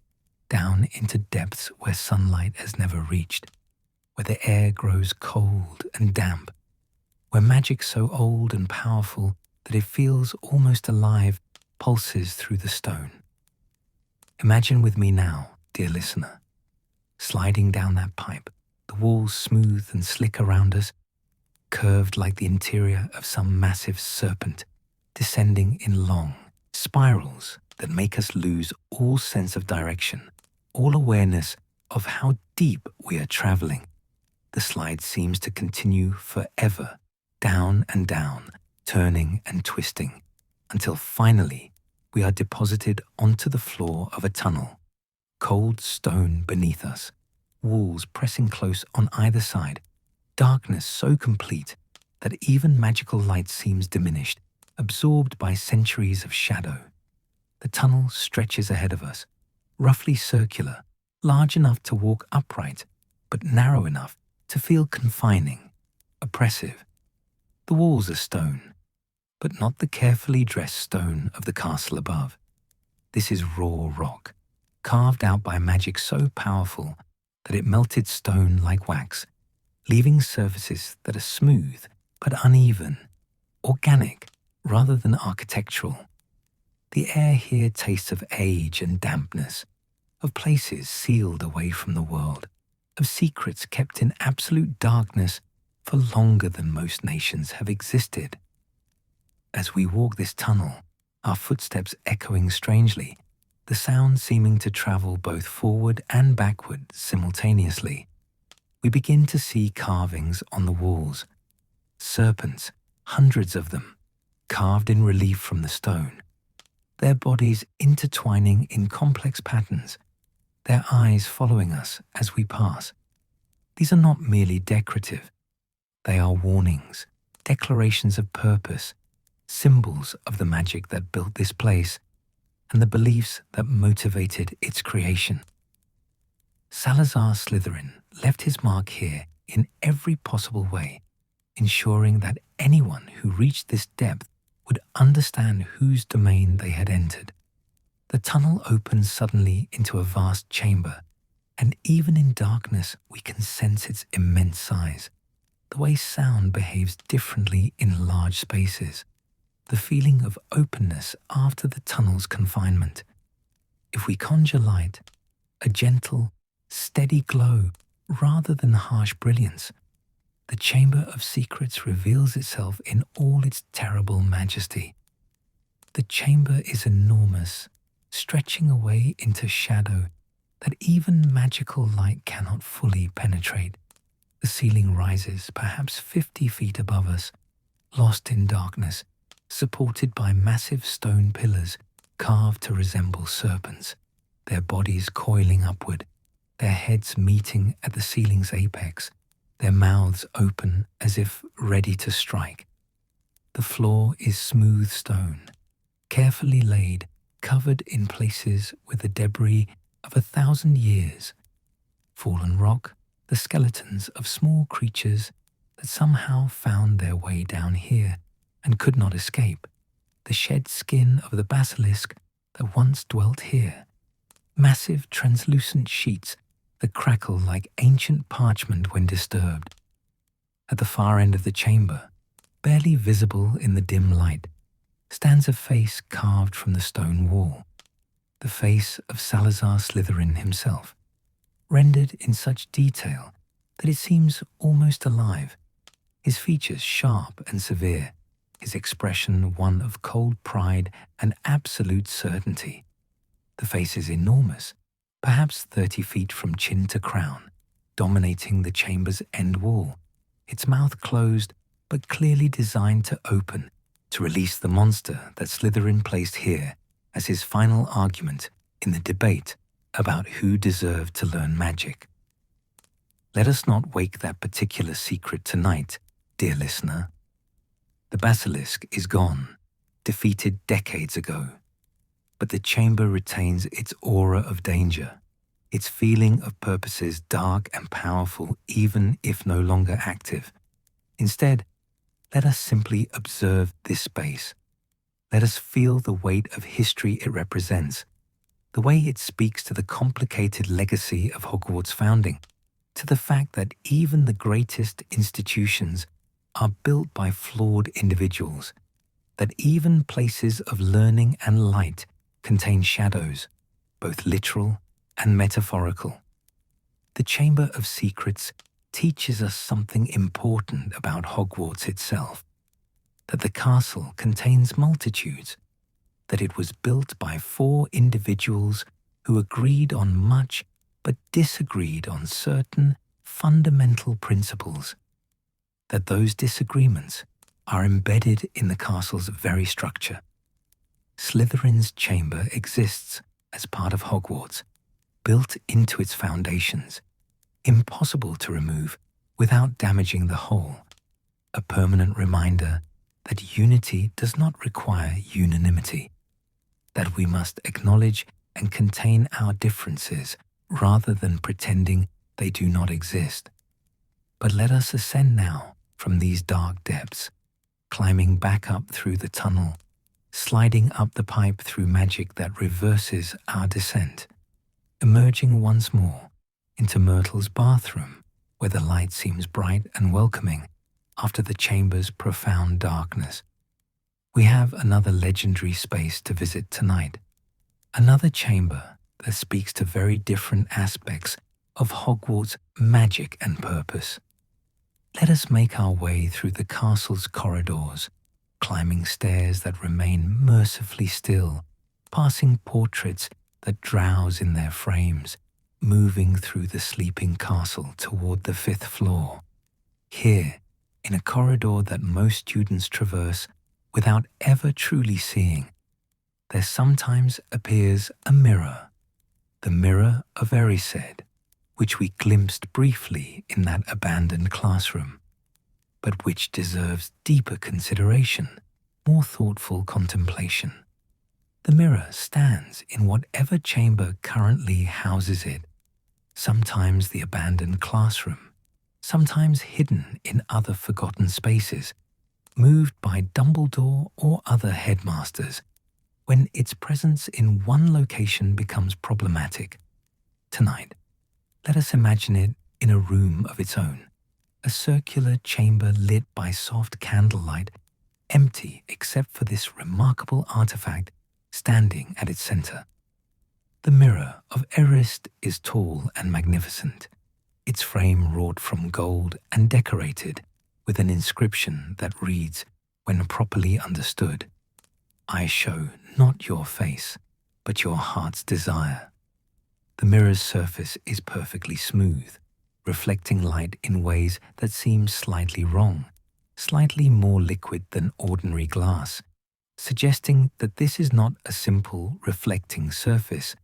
Speaker 1: down into depths where sunlight has never reached, where the air grows cold and damp, where magic so old and powerful that it feels almost alive pulses through the stone. Imagine with me now, dear listener, sliding down that pipe, the walls smooth and slick around us, curved like the interior of some massive serpent, descending in long spirals that make us lose all sense of direction, all awareness of how deep we are traveling. The slide seems to continue forever, down and down, turning and twisting, until finally we are deposited onto the floor of a tunnel, cold stone beneath us, walls pressing close on either side, darkness so complete that even magical light seems diminished, absorbed by centuries of shadow. The tunnel stretches ahead of us, roughly circular, large enough to walk upright, but narrow enough to feel confining, oppressive. The walls are stone, but not the carefully dressed stone of the castle above. This is raw rock, carved out by magic so powerful that it melted stone like wax, leaving surfaces that are smooth but uneven, organic rather than architectural. The air here tastes of age and dampness, of places sealed away from the world, of secrets kept in absolute darkness for longer than most nations have existed. As we walk this tunnel, our footsteps echoing strangely, the sound seeming to travel both forward and backward simultaneously, we begin to see carvings on the walls, serpents, hundreds of them, carved in relief from the stone, their bodies intertwining in complex patterns, their eyes following us as we pass. These are not merely decorative. They are warnings, declarations of purpose, symbols of the magic that built this place and the beliefs that motivated its creation. Salazar Slytherin left his mark here in every possible way, ensuring that anyone who reached this depth would understand whose domain they had entered. The tunnel opens suddenly into a vast chamber, and even in darkness we can sense its immense size, the way sound behaves differently in large spaces, the feeling of openness after the tunnel's confinement. If we conjure light, a gentle, steady glow rather than harsh brilliance, the Chamber of Secrets reveals itself in all its terrible majesty. The chamber is enormous, stretching away into shadow that even magical light cannot fully penetrate. The ceiling rises perhaps 50 feet above us, lost in darkness, supported by massive stone pillars carved to resemble serpents, their bodies coiling upward, their heads meeting at the ceiling's apex, their mouths open as if ready to strike. The floor is smooth stone, carefully laid, covered in places with the debris of 1,000 years. Fallen rock, the skeletons of small creatures that somehow found their way down here and could not escape. The shed skin of the basilisk that once dwelt here. Massive translucent sheets that crackle like ancient parchment when disturbed. At the far end of the chamber, barely visible in the dim light, stands a face carved from the stone wall. The face of Salazar Slytherin himself, rendered in such detail that it seems almost alive, his features sharp and severe, his expression one of cold pride and absolute certainty. The face is enormous, perhaps 30 feet from chin to crown, dominating the chamber's end wall, its mouth closed but clearly designed to open, to release the monster that Slytherin placed here as his final argument in the debate about who deserved to learn magic. Let us not wake that particular secret tonight, dear listener. The basilisk is gone, defeated decades ago, but the chamber retains its aura of danger, its feeling of purposes dark and powerful even if no longer active. Instead, let us simply observe this space. Let us feel the weight of history it represents, the way it speaks to the complicated legacy of Hogwarts' founding, to the fact that even the greatest institutions are built by flawed individuals, that even places of learning and light contain shadows, both literal and metaphorical. The Chamber of Secrets teaches us something important about Hogwarts itself, that the castle contains multitudes, that it was built by 4 individuals who agreed on much but disagreed on certain fundamental principles, that those disagreements are embedded in the castle's very structure. Slytherin's chamber exists as part of Hogwarts, built into its foundations, impossible to remove without damaging the whole, a permanent reminder that unity does not require unanimity, that we must acknowledge and contain our differences rather than pretending they do not exist. But let us ascend now from these dark depths, climbing back up through the tunnel, sliding up the pipe through magic that reverses our descent, emerging once more into Myrtle's bathroom, where the light seems bright and welcoming after the chamber's profound darkness. We have another legendary space to visit tonight, another chamber that speaks to very different aspects of Hogwarts' magic and purpose. Let us make our way through the castle's corridors, climbing stairs that remain mercifully still, passing portraits that drowse in their frames, moving through the sleeping castle toward the 5th floor. Here, in a corridor that most students traverse without ever truly seeing, there sometimes appears a mirror, the mirror of Erised, which we glimpsed briefly in that abandoned classroom, but which deserves deeper consideration, more thoughtful contemplation. The mirror stands in whatever chamber currently houses it, sometimes the abandoned classroom, sometimes hidden in other forgotten spaces, moved by Dumbledore or other headmasters, when its presence in one location becomes problematic. Tonight, let us imagine it in a room of its own, a circular chamber lit by soft candlelight, empty except for this remarkable artifact standing at its center. The mirror of Erised is tall and magnificent, its frame wrought from gold and decorated with an inscription that reads, when properly understood, "I show not your face, but your heart's desire." The mirror's surface is perfectly smooth, reflecting light in ways that seem slightly wrong, slightly more liquid than ordinary glass, suggesting that this is not a simple reflecting surface,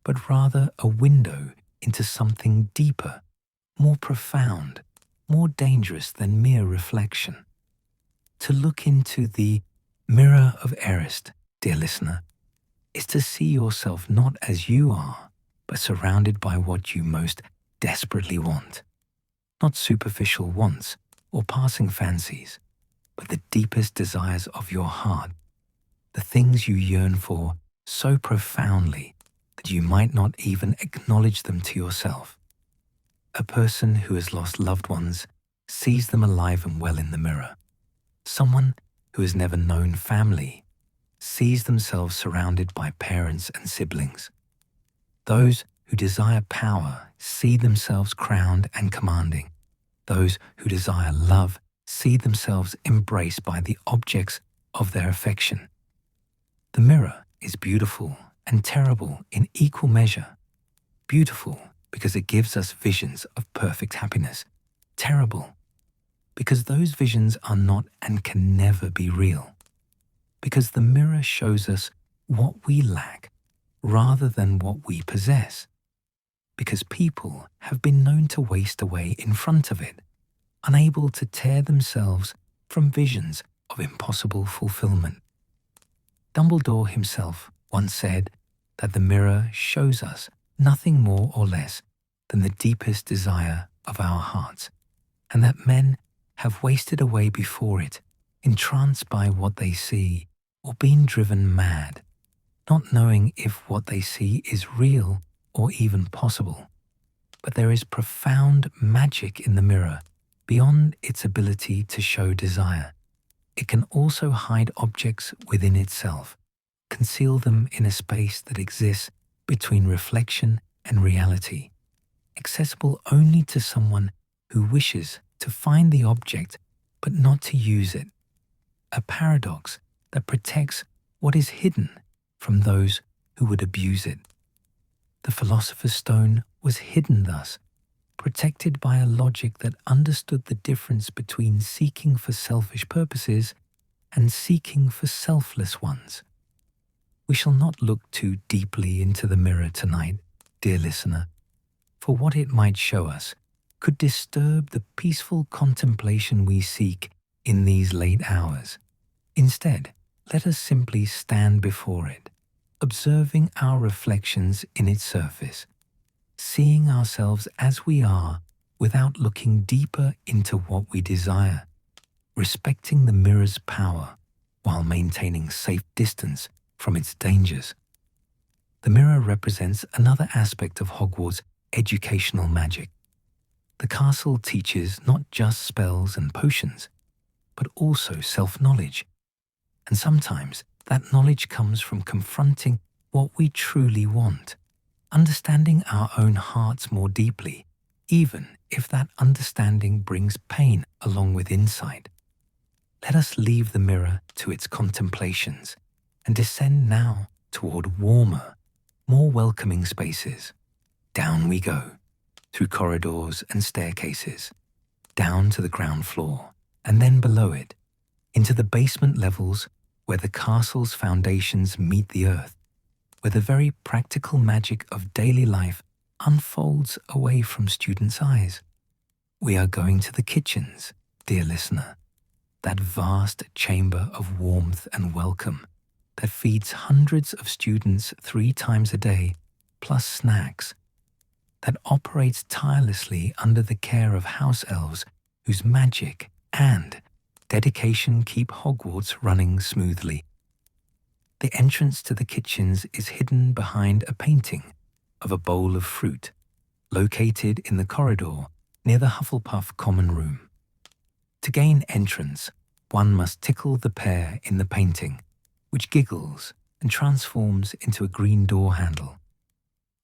Speaker 1: but rather a window into something deeper, more profound, more dangerous than mere reflection. To look into the mirror of Erist, dear listener, is to see yourself not as you are, but surrounded by what you most desperately want. Not superficial wants or passing fancies, but the deepest desires of your heart, the things you yearn for so profoundly that you might not even acknowledge them to yourself. A person who has lost loved ones sees them alive and well in the mirror. Someone who has never known family sees themselves surrounded by parents and siblings. Those who desire power see themselves crowned and commanding. Those who desire love see themselves embraced by the objects of their affection. The mirror is beautiful and terrible in equal measure. Beautiful because it gives us visions of perfect happiness. Terrible because those visions are not and can never be real. Because the mirror shows us what we lack rather than what we possess. Because people have been known to waste away in front of it, unable to tear themselves from visions of impossible fulfillment. Dumbledore himself once said that the mirror shows us nothing more or less than the deepest desire of our hearts, and that men have wasted away before it, entranced by what they see or being driven mad, not knowing if what they see is real or even possible. But there is profound magic in the mirror beyond its ability to show desire. It can also hide objects within itself, conceal them in a space that exists between reflection and reality, accessible only to someone who wishes to find the object but not to use it. A paradox that protects what is hidden from those who would abuse it. The Philosopher's Stone was hidden thus, protected by a logic that understood the difference between seeking for selfish purposes and seeking for selfless ones. We shall not look too deeply into the mirror tonight, dear listener, for what it might show us could disturb the peaceful contemplation we seek in these late hours. Instead, let us simply stand before it, observing our reflections in its surface, seeing ourselves as we are without looking deeper into what we desire, respecting the mirror's power while maintaining safe distance from its dangers. The mirror represents another aspect of Hogwarts' educational magic. The castle teaches not just spells and potions, but also self-knowledge. And sometimes that knowledge comes from confronting what we truly want, understanding our own hearts more deeply, even if that understanding brings pain along with insight. Let us leave the mirror to its contemplations and descend now toward warmer, more welcoming spaces. Down we go, through corridors and staircases, down to the ground floor, and then below it, into the basement levels where the castle's foundations meet the earth, where the very practical magic of daily life unfolds away from students' eyes. We are going to the kitchens, dear listener, that vast chamber of warmth and welcome that feeds hundreds of students 3 times a day, plus snacks, that operates tirelessly under the care of house elves whose magic and dedication keep Hogwarts running smoothly. The entrance to the kitchens is hidden behind a painting of a bowl of fruit, located in the corridor near the Hufflepuff common room. To gain entrance, one must tickle the pear in the painting, which giggles and transforms into a green door handle.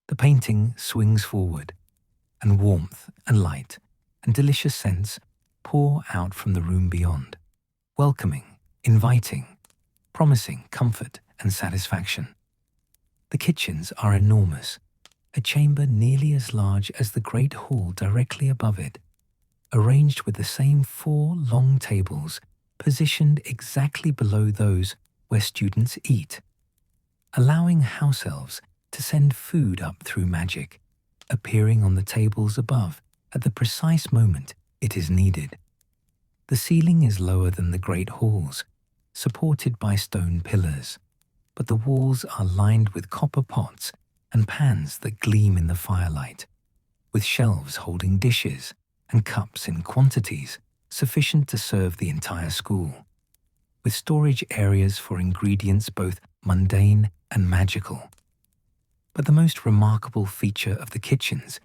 Speaker 1: The painting swings forward, and warmth and light and delicious scents pour out from the room beyond, welcoming, inviting, promising comfort and satisfaction. The kitchens are enormous, a chamber nearly as large as the great hall directly above it, arranged with the same 4 long tables positioned exactly below those where students eat, allowing house elves to send food up through magic, appearing on the tables above at the precise moment it is needed. The ceiling is lower than the great halls, supported by stone pillars, but the walls are lined with copper pots and pans that gleam in the firelight, with shelves holding dishes and cups in quantities sufficient to serve the entire school, with storage areas for ingredients both mundane and magical. But the most remarkable feature of the kitchens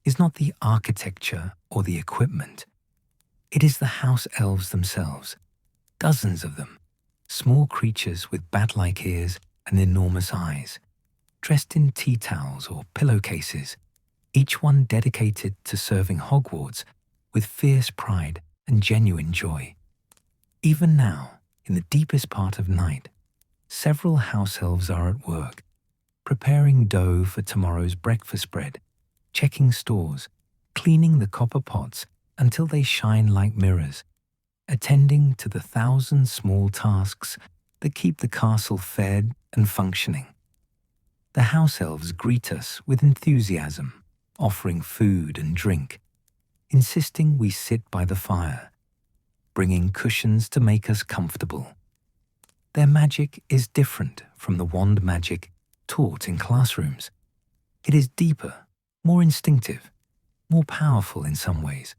Speaker 1: is not the architecture or the equipment. It is the house elves themselves, dozens of them, small creatures with bat-like ears and enormous eyes, dressed in tea towels or pillowcases, each one dedicated to serving Hogwarts with fierce pride and genuine joy. Even now, in the deepest part of night, several house elves are at work, preparing dough for tomorrow's breakfast spread, checking stores, cleaning the copper pots until they shine like mirrors, attending to the 1,000 small tasks that keep the castle fed and functioning. The house elves greet us with enthusiasm, offering food and drink, insisting we sit by the fire, bringing cushions to make us comfortable. Their magic is different from the wand magic taught in classrooms. It is deeper, more instinctive, more powerful in some ways,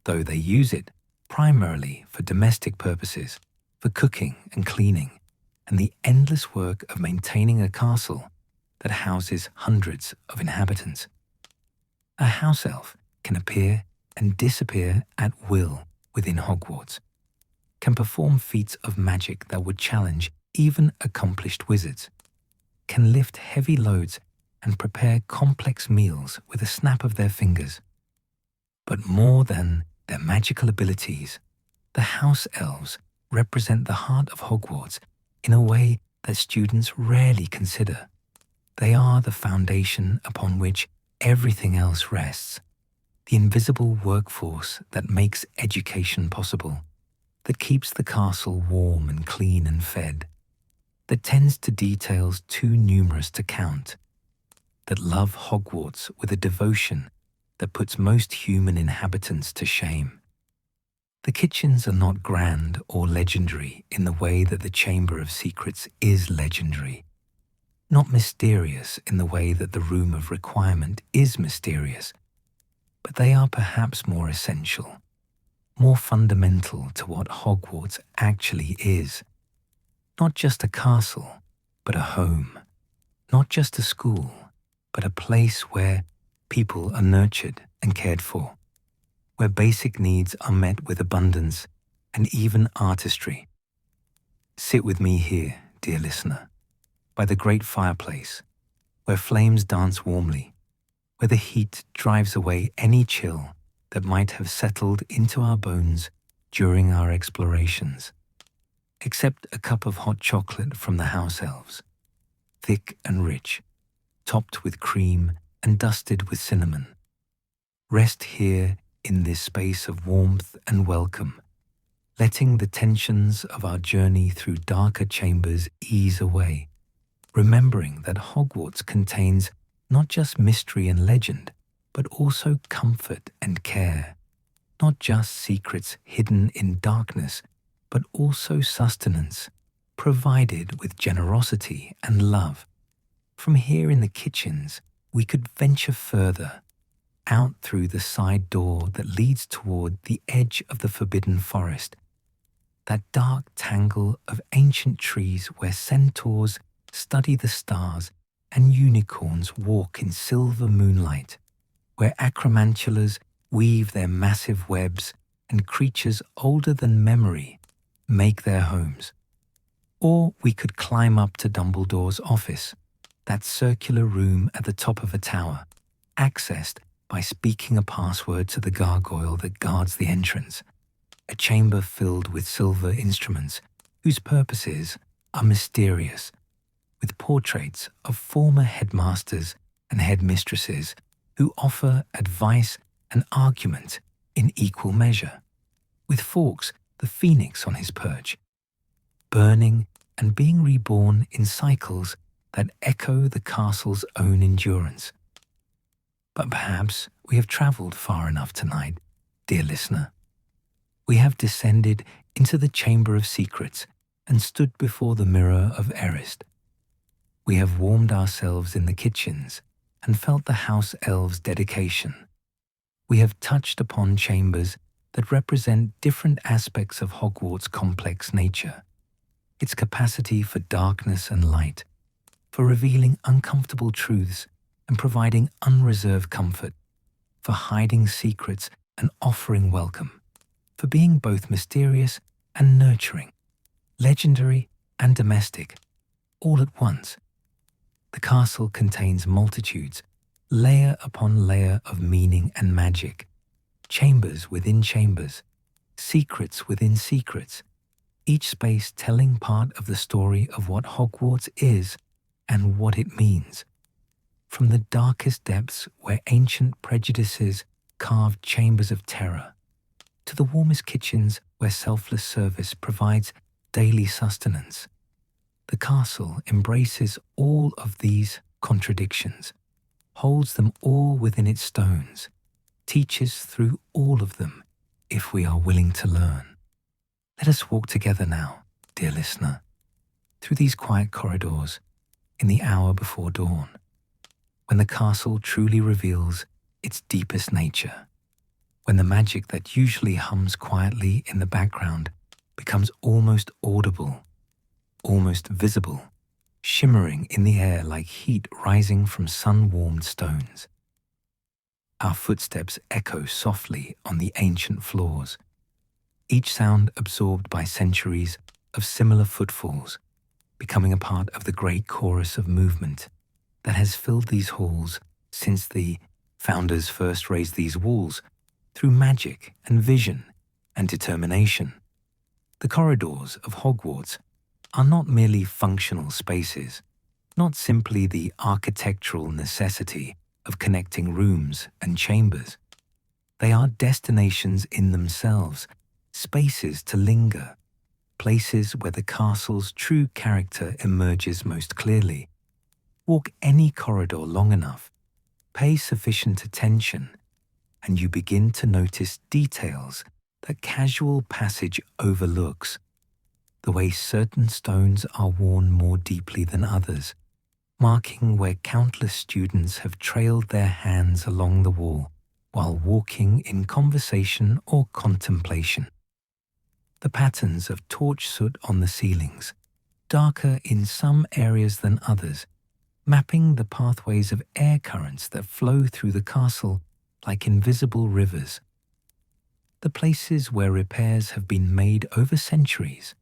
Speaker 1: though they use it primarily for domestic purposes, for cooking and cleaning, and the endless work of maintaining a castle that houses hundreds of inhabitants. A house elf can appear and disappear at will within Hogwarts, can perform feats of magic that would challenge even accomplished wizards, can lift heavy loads and prepare complex meals with a snap of their fingers. But more than their magical abilities, the house elves represent the heart of Hogwarts in a way that students rarely consider. They are the foundation upon which everything else rests, the invisible workforce that makes education possible, that keeps the castle warm and clean and fed, that tends to details too numerous to count, that love Hogwarts with a devotion that puts most human inhabitants to shame. The kitchens are not grand or legendary in the way that the Chamber of Secrets is legendary, not mysterious in the way that the Room of Requirement is mysterious, but they are perhaps more essential, more fundamental to what Hogwarts actually is. Not just a castle, but a home. Not just a school, but a place where people are nurtured and cared for, where basic needs are met with abundance and even artistry. Sit with me here, dear listener, by the great fireplace, where flames dance warmly, where the heat drives away any chill that might have settled into our bones during our explorations. Accept a cup of hot chocolate from the house elves, thick and rich, topped with cream and dusted with cinnamon. Rest here in this space of warmth and welcome, letting the tensions of our journey through darker chambers ease away, remembering that Hogwarts contains not just mystery and legend, but also comfort and care, not just secrets hidden in darkness, but also sustenance, provided with generosity and love. From here in the kitchens, we could venture further, out through the side door that leads toward the edge of the Forbidden Forest, that dark tangle of ancient trees where centaurs study the stars and unicorns walk in silver moonlight, where acromantulas weave their massive webs and creatures older than memory make their homes. Or we could climb up to Dumbledore's office, that circular room at the top of a tower, accessed by speaking a password to the gargoyle that guards the entrance, a chamber filled with silver instruments whose purposes are mysterious, with portraits of former headmasters and headmistresses who offer advice and argument in equal measure, with Fawkes the phoenix on his perch, burning and being reborn in cycles that echo the castle's own endurance. But perhaps we have travelled far enough tonight, dear listener. We have descended into the Chamber of Secrets and stood before the mirror of Erist. We have warmed ourselves in the kitchens and felt the house elves' dedication. We have touched upon chambers that represent different aspects of Hogwarts' complex nature, its capacity for darkness and light, for revealing uncomfortable truths and providing unreserved comfort, for hiding secrets and offering welcome, for being both mysterious and nurturing, legendary and domestic, all at once. The castle contains multitudes, layer upon layer of meaning and magic, chambers within chambers, secrets within secrets, each space telling part of the story of what Hogwarts is and what it means. From the darkest depths where ancient prejudices carved chambers of terror, to the warmest kitchens where selfless service provides daily sustenance, the castle embraces all of these contradictions, holds them all within its stones, teaches through all of them if we are willing to learn. Let us walk together now, dear listener, through these quiet corridors in the hour before dawn, when the castle truly reveals its deepest nature, when the magic that usually hums quietly in the background becomes almost audible, almost visible, shimmering in the air like heat rising from sun-warmed stones. Our footsteps echo softly on the ancient floors, each sound absorbed by centuries of similar footfalls, becoming a part of the great chorus of movement that has filled these halls since the founders first raised these walls through magic and vision and determination. The corridors of Hogwarts are not merely functional spaces, not simply the architectural necessity of connecting rooms and chambers. They are destinations in themselves, spaces to linger, places where the castle's true character emerges most clearly. Walk any corridor long enough, pay sufficient attention, and you begin to notice details that casual passage overlooks. The way certain stones are worn more deeply than others, marking where countless students have trailed their hands along the wall while walking in conversation or contemplation. The patterns of torch soot on the ceilings, darker in some areas than others, mapping the pathways of air currents that flow through the castle like invisible rivers. The places where repairs have been made over centuries,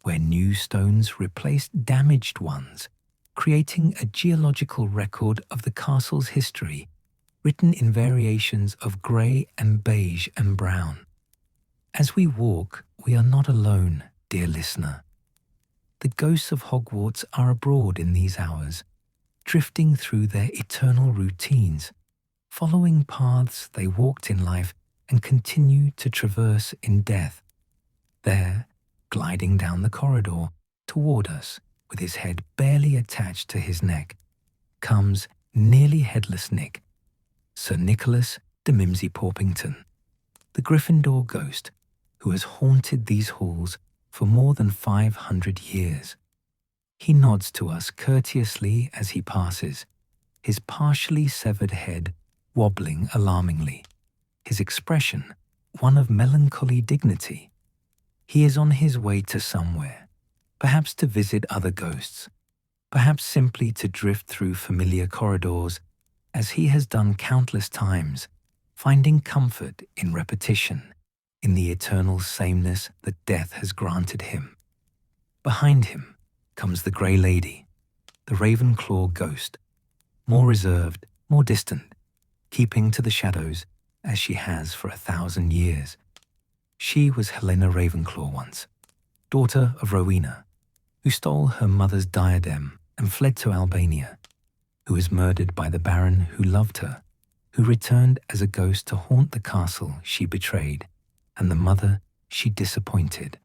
Speaker 1: where new stones replaced damaged ones, creating a geological record of the castle's history, written in variations of grey and beige and brown. As we walk, we are not alone, dear listener. The ghosts of Hogwarts are abroad in these hours, drifting through their eternal routines, following paths they walked in life and continue to traverse in death. There, gliding down the corridor toward us, with his head barely attached to his neck, comes nearly headless Nick, Sir Nicholas de Mimsy Porpington, the Gryffindor ghost who has haunted these halls for more than 500 years. He nods to us courteously as he passes, his partially severed head wobbling alarmingly, his expression one of melancholy dignity. He is on his way to somewhere, perhaps to visit other ghosts, perhaps simply to drift through familiar corridors as he has done countless times, finding comfort in repetition, in the eternal sameness that death has granted him. Behind him comes the Grey Lady, the Ravenclaw ghost, more reserved, more distant, keeping to the shadows as she has for 1,000 years. She was Helena Ravenclaw once, daughter of Rowena, who stole her mother's diadem and fled to Albania, who was murdered by the Baron who loved her, who returned as a ghost to haunt the castle she betrayed and the mother she disappointed.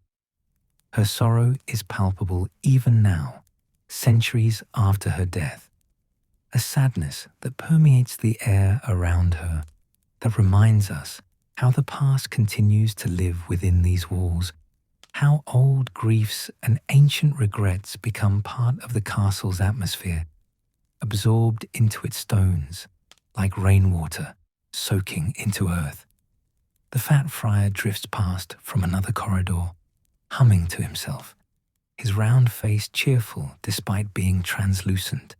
Speaker 1: Her sorrow is palpable even now, centuries after her death. a sadness that permeates the air around her, that reminds us how the past continues to live within these walls, how old griefs and ancient regrets become part of the castle's atmosphere, absorbed into its stones, like rainwater soaking into earth. The fat friar drifts past from another corridor, humming to himself, his round face cheerful despite being translucent,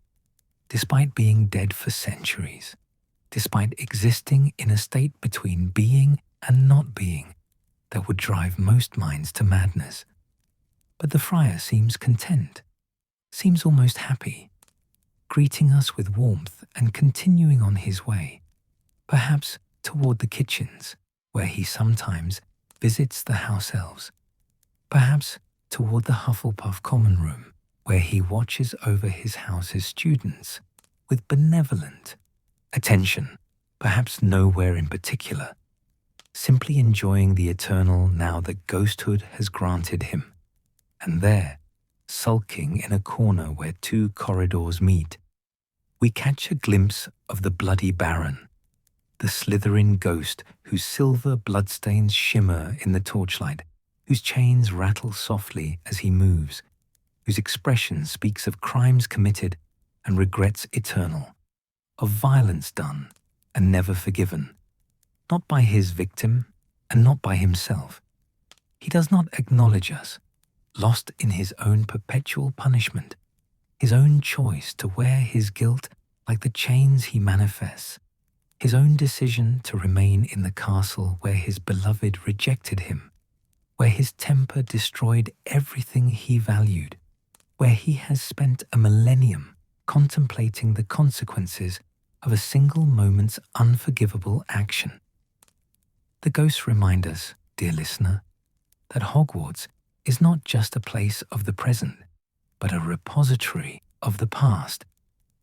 Speaker 1: despite being dead for centuries, despite existing in a state between being and not being that would drive most minds to madness. But the friar seems content, seems almost happy, greeting us with warmth and continuing on his way, perhaps toward the kitchens, where he sometimes visits the house elves, perhaps toward the Hufflepuff common room, where he watches over his house's students with benevolent attention, perhaps nowhere in particular, simply enjoying the eternal now that ghosthood has granted him. And there, sulking in a corner where two corridors meet, we catch a glimpse of the bloody Baron, the Slytherin ghost whose silver bloodstains shimmer in the torchlight, whose chains rattle softly as he moves, whose expression speaks of crimes committed and regrets eternal, of violence done and never forgiven, not by his victim and not by himself. He does not acknowledge us, lost in his own perpetual punishment, his own choice to wear his guilt like the chains he manifests, his own decision to remain in the castle where his beloved rejected him, where his temper destroyed everything he valued, where he has spent a millennium contemplating the consequences of a single moment's unforgivable action. The ghosts remind us, dear listener, that Hogwarts is not just a place of the present, but a repository of the past,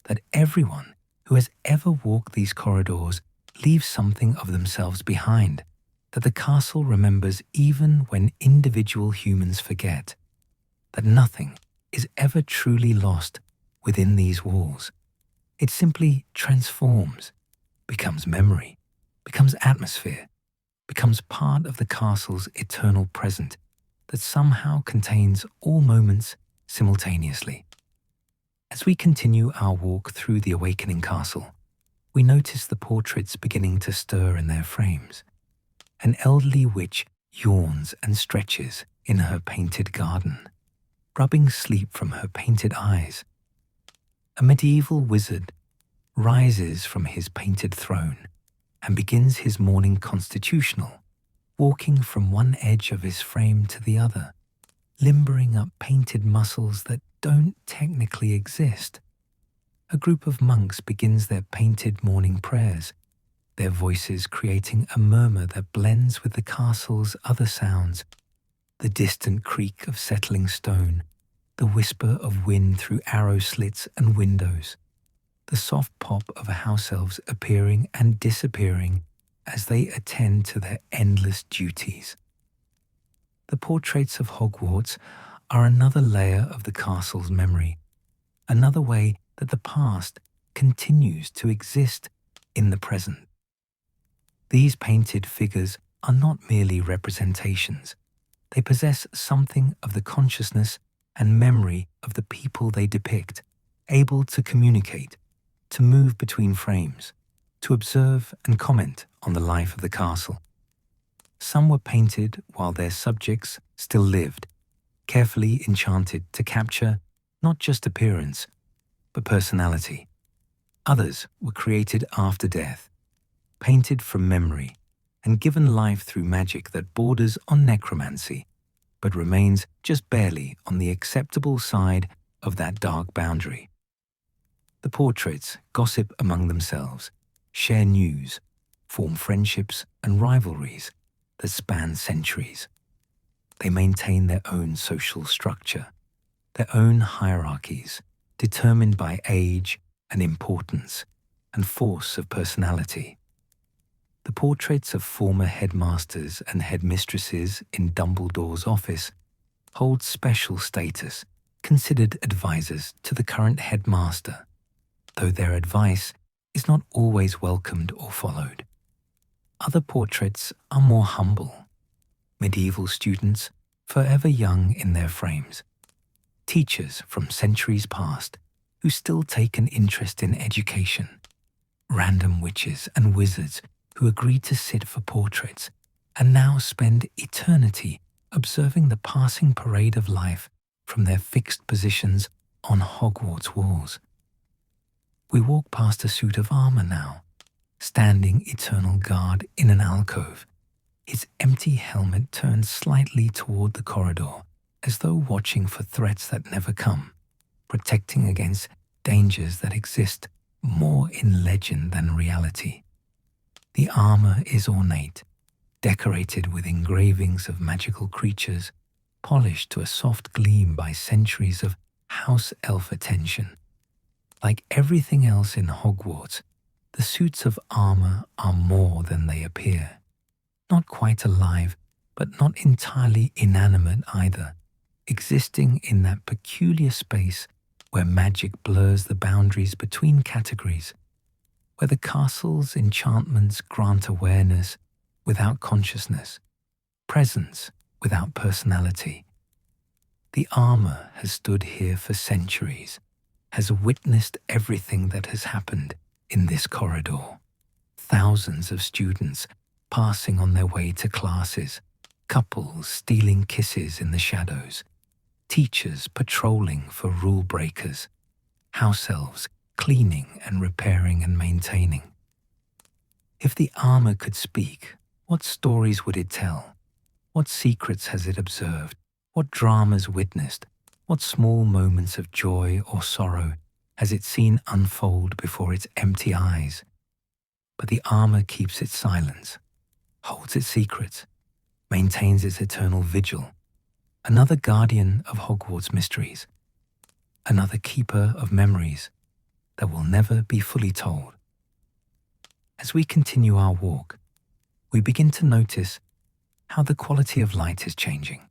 Speaker 1: that everyone who has ever walked these corridors leaves something of themselves behind, that the castle remembers even when individual humans forget, that nothing is ever truly lost within these walls. It simply transforms, becomes memory, becomes atmosphere, becomes part of the castle's eternal present that somehow contains all moments simultaneously. As we continue our walk through the Awakening Castle, we notice the portraits beginning to stir in their frames. An elderly witch yawns and stretches in her painted garden, rubbing sleep from her painted eyes. A medieval wizard rises from his painted throne and begins his morning constitutional, walking from one edge of his frame to the other, limbering up painted muscles that don't technically exist. A group of monks begins their painted morning prayers, their voices creating a murmur that blends with the castle's other sounds, the distant creak of settling stone, the whisper of wind through arrow slits and windows, the soft pop of a house elves appearing and disappearing as they attend to their endless duties. The portraits of Hogwarts are another layer of the castle's memory, another way that the past continues to exist in the present. These painted figures are not merely representations. They possess something of the consciousness and memory of the people they depict, able to communicate, to move between frames, to observe and comment on the life of the castle. Some were painted while their subjects still lived, carefully enchanted to capture not just appearance, but personality. Others were created after death, painted from memory, and given life through magic that borders on necromancy, but remains just barely on the acceptable side of that dark boundary. The portraits gossip among themselves, share news, form friendships and rivalries that span centuries. They maintain their own social structure, their own hierarchies, determined by age and importance and force of personality. The portraits of former headmasters and headmistresses in Dumbledore's office hold special status, considered advisors to the current headmaster. though their advice is not always welcomed or followed. Other portraits are more humble. Medieval students, forever young in their frames. Teachers from centuries past who still take an interest in education. Random witches and wizards who agreed to sit for portraits and now spend eternity observing the passing parade of life from their fixed positions on Hogwarts walls. We walk past a suit of armor now, standing eternal guard in an alcove, his empty helmet turned slightly toward the corridor, as though watching for threats that never come, protecting against dangers that exist more in legend than reality. The armor is ornate, decorated with engravings of magical creatures, polished to a soft gleam by centuries of house elf attention. Like everything else in Hogwarts, the suits of armor are more than they appear. Not quite alive, but not entirely inanimate either, existing in that peculiar space where magic blurs the boundaries between categories, where the castle's enchantments grant awareness without consciousness, presence without personality. The armor has stood here for centuries, has witnessed everything that has happened in this corridor. Thousands of students passing on their way to classes, couples stealing kisses in the shadows, teachers patrolling for rule breakers, house elves cleaning and repairing and maintaining. If the armor could speak, what stories would it tell? What secrets has it observed? What dramas witnessed? What small moments of joy or sorrow has it seen unfold before its empty eyes? But the armor keeps its silence, holds its secrets, maintains its eternal vigil. Another guardian of Hogwarts mysteries, another keeper of memories that will never be fully told. As we continue our walk, we begin to notice how the quality of light is changing.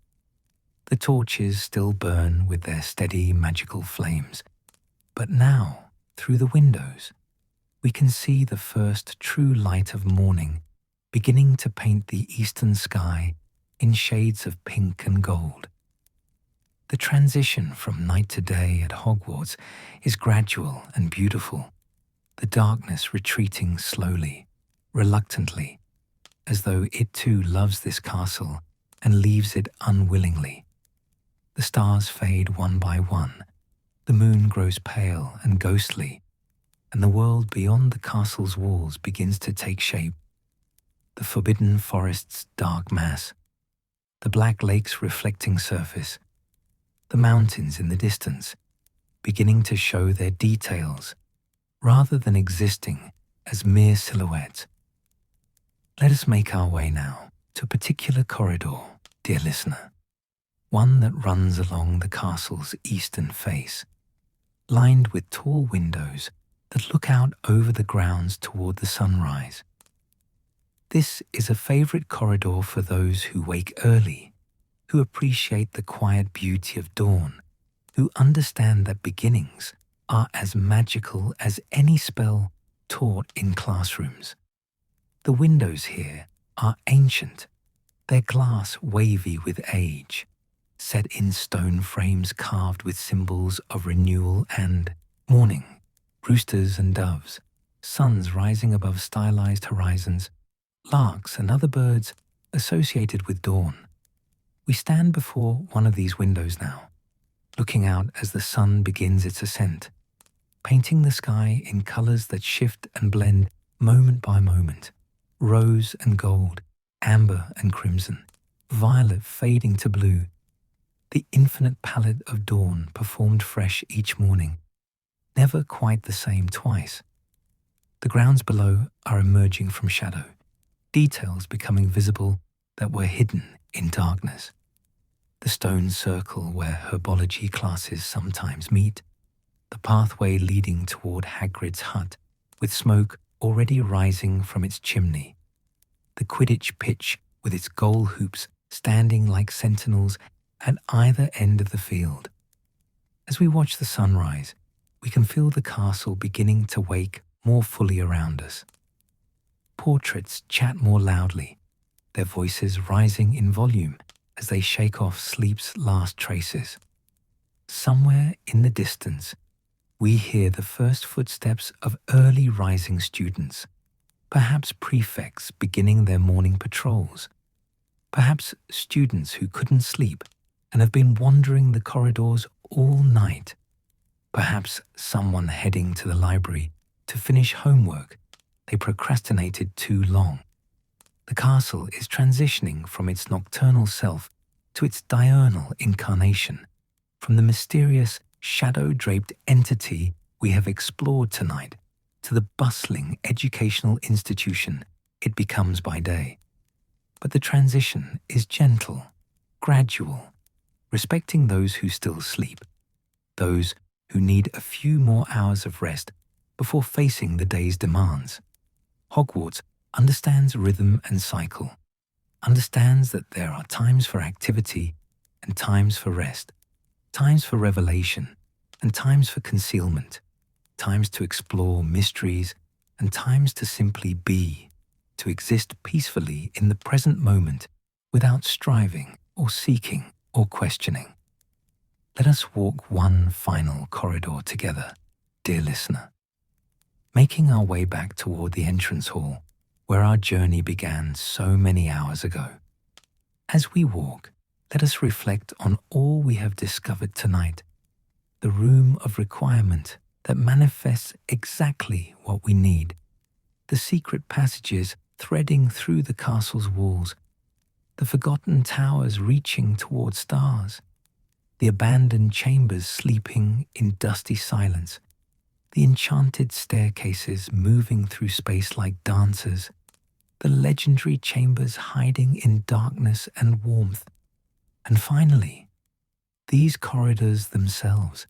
Speaker 1: The torches still burn with their steady magical flames, but now, through the windows, we can see the first true light of morning beginning to paint the eastern sky in shades of pink and gold. The transition from night to day at Hogwarts is gradual and beautiful, the darkness retreating slowly, reluctantly, as though it too loves this castle and leaves it unwillingly. The stars fade one by one, the moon grows pale and ghostly, and the world beyond the castle's walls begins to take shape. The forbidden forest's dark mass, the black lake's reflecting surface, the mountains in the distance, beginning to show their details rather than existing as mere silhouettes. Let us make our way now to a particular corridor, dear listener, one that runs along the castle's eastern face, lined with tall windows that look out over the grounds toward the sunrise. This is a favorite corridor for those who wake early, who appreciate the quiet beauty of dawn, who understand that beginnings are as magical as any spell taught in classrooms. The windows here are ancient, their glass wavy with age, set in stone frames carved with symbols of renewal and morning, roosters and doves, suns rising above stylized horizons, larks and other birds associated with dawn. We stand before one of these windows now, looking out as the sun begins its ascent, painting the sky in colors that shift and blend moment by moment, rose and gold, amber and crimson, violet fading to blue, the infinite palette of dawn performed fresh each morning, never quite the same twice. The grounds below are emerging from shadow, details becoming visible that were hidden in darkness. The stone circle where herbology classes sometimes meet, the pathway leading toward Hagrid's hut with smoke already rising from its chimney, the Quidditch pitch with its goal hoops standing like sentinels at either end of the field. As we watch the sunrise, we can feel the castle beginning to wake more fully around us. Portraits chat more loudly, their voices rising in volume as they shake off sleep's last traces. Somewhere in the distance, we hear the first footsteps of early rising students, perhaps prefects beginning their morning patrols, perhaps students who couldn't sleep and have been wandering the corridors all night, perhaps someone heading to the library to finish homework they procrastinated too long. The castle is transitioning from its nocturnal self to its diurnal incarnation, from the mysterious shadow-draped entity we have explored tonight to the bustling educational institution it becomes by day. But the transition is gentle, gradual, respecting those who still sleep, those who need a few more hours of rest before facing the day's demands. Hogwarts understands rhythm and cycle, understands that there are times for activity and times for rest, times for revelation and times for concealment, times to explore mysteries and times to simply be, to exist peacefully in the present moment without striving or seeking or questioning. Let us walk one final corridor together, dear listener, making our way back toward the entrance hall where our journey began so many hours ago. As we walk, let us reflect on all we have discovered tonight, the room of requirement that manifests exactly what we need, the secret passages threading through the castle's walls, the forgotten towers reaching toward stars, the abandoned chambers sleeping in dusty silence, the enchanted staircases moving through space like dancers, the legendary chambers hiding in darkness and warmth, and finally, these corridors themselves,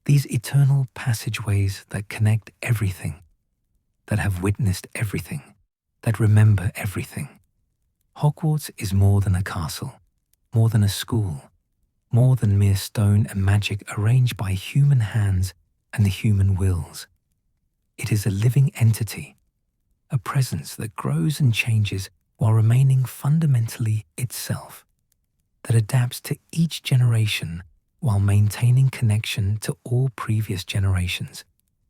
Speaker 1: these eternal passageways that connect everything, that have witnessed everything, that remember everything. Hogwarts is more than a castle, more than a school, more than mere stone and magic arranged by human hands and the human wills. It is a living entity, a presence that grows and changes while remaining fundamentally itself, that adapts to each generation while maintaining connection to all previous generations,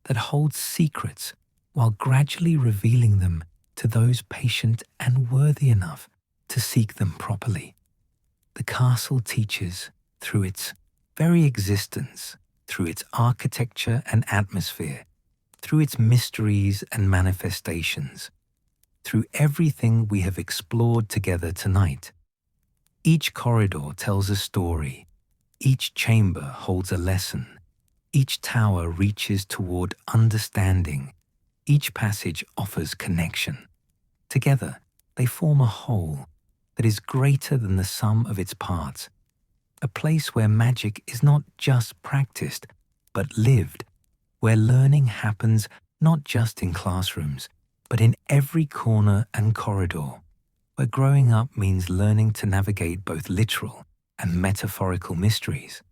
Speaker 1: that holds secrets while gradually revealing them to those patient and worthy enough to seek them properly. The castle teaches through its very existence, through its architecture and atmosphere, through its mysteries and manifestations, through everything we have explored together tonight. Each corridor tells a story, each chamber holds a lesson, each tower reaches toward understanding, each passage offers connection. Together, they form a whole that is greater than the sum of its parts, a place where magic is not just practiced, but lived, where learning happens not just in classrooms, but in every corner and corridor, where growing up means learning to navigate both literal and metaphorical mysteries,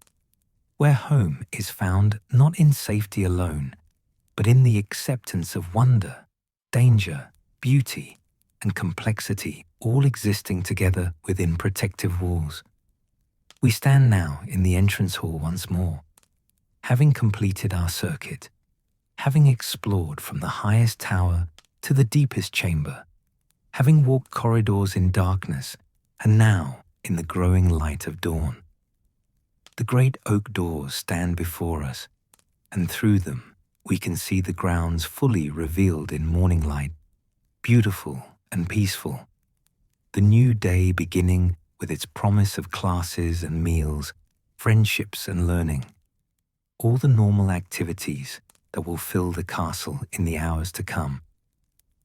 Speaker 1: where home is found not in safety alone, but in the acceptance of wonder, danger, beauty, and complexity all existing together within protective walls. We stand now in the entrance hall once more, having completed our circuit, having explored from the highest tower to the deepest chamber, having walked corridors in darkness and now in the growing light of dawn. The great oak doors stand before us, and through them we can see the grounds fully revealed in morning light, beautiful and peaceful. The new day beginning with its promise of classes and meals, friendships and learning. All the normal activities that will fill the castle in the hours to come.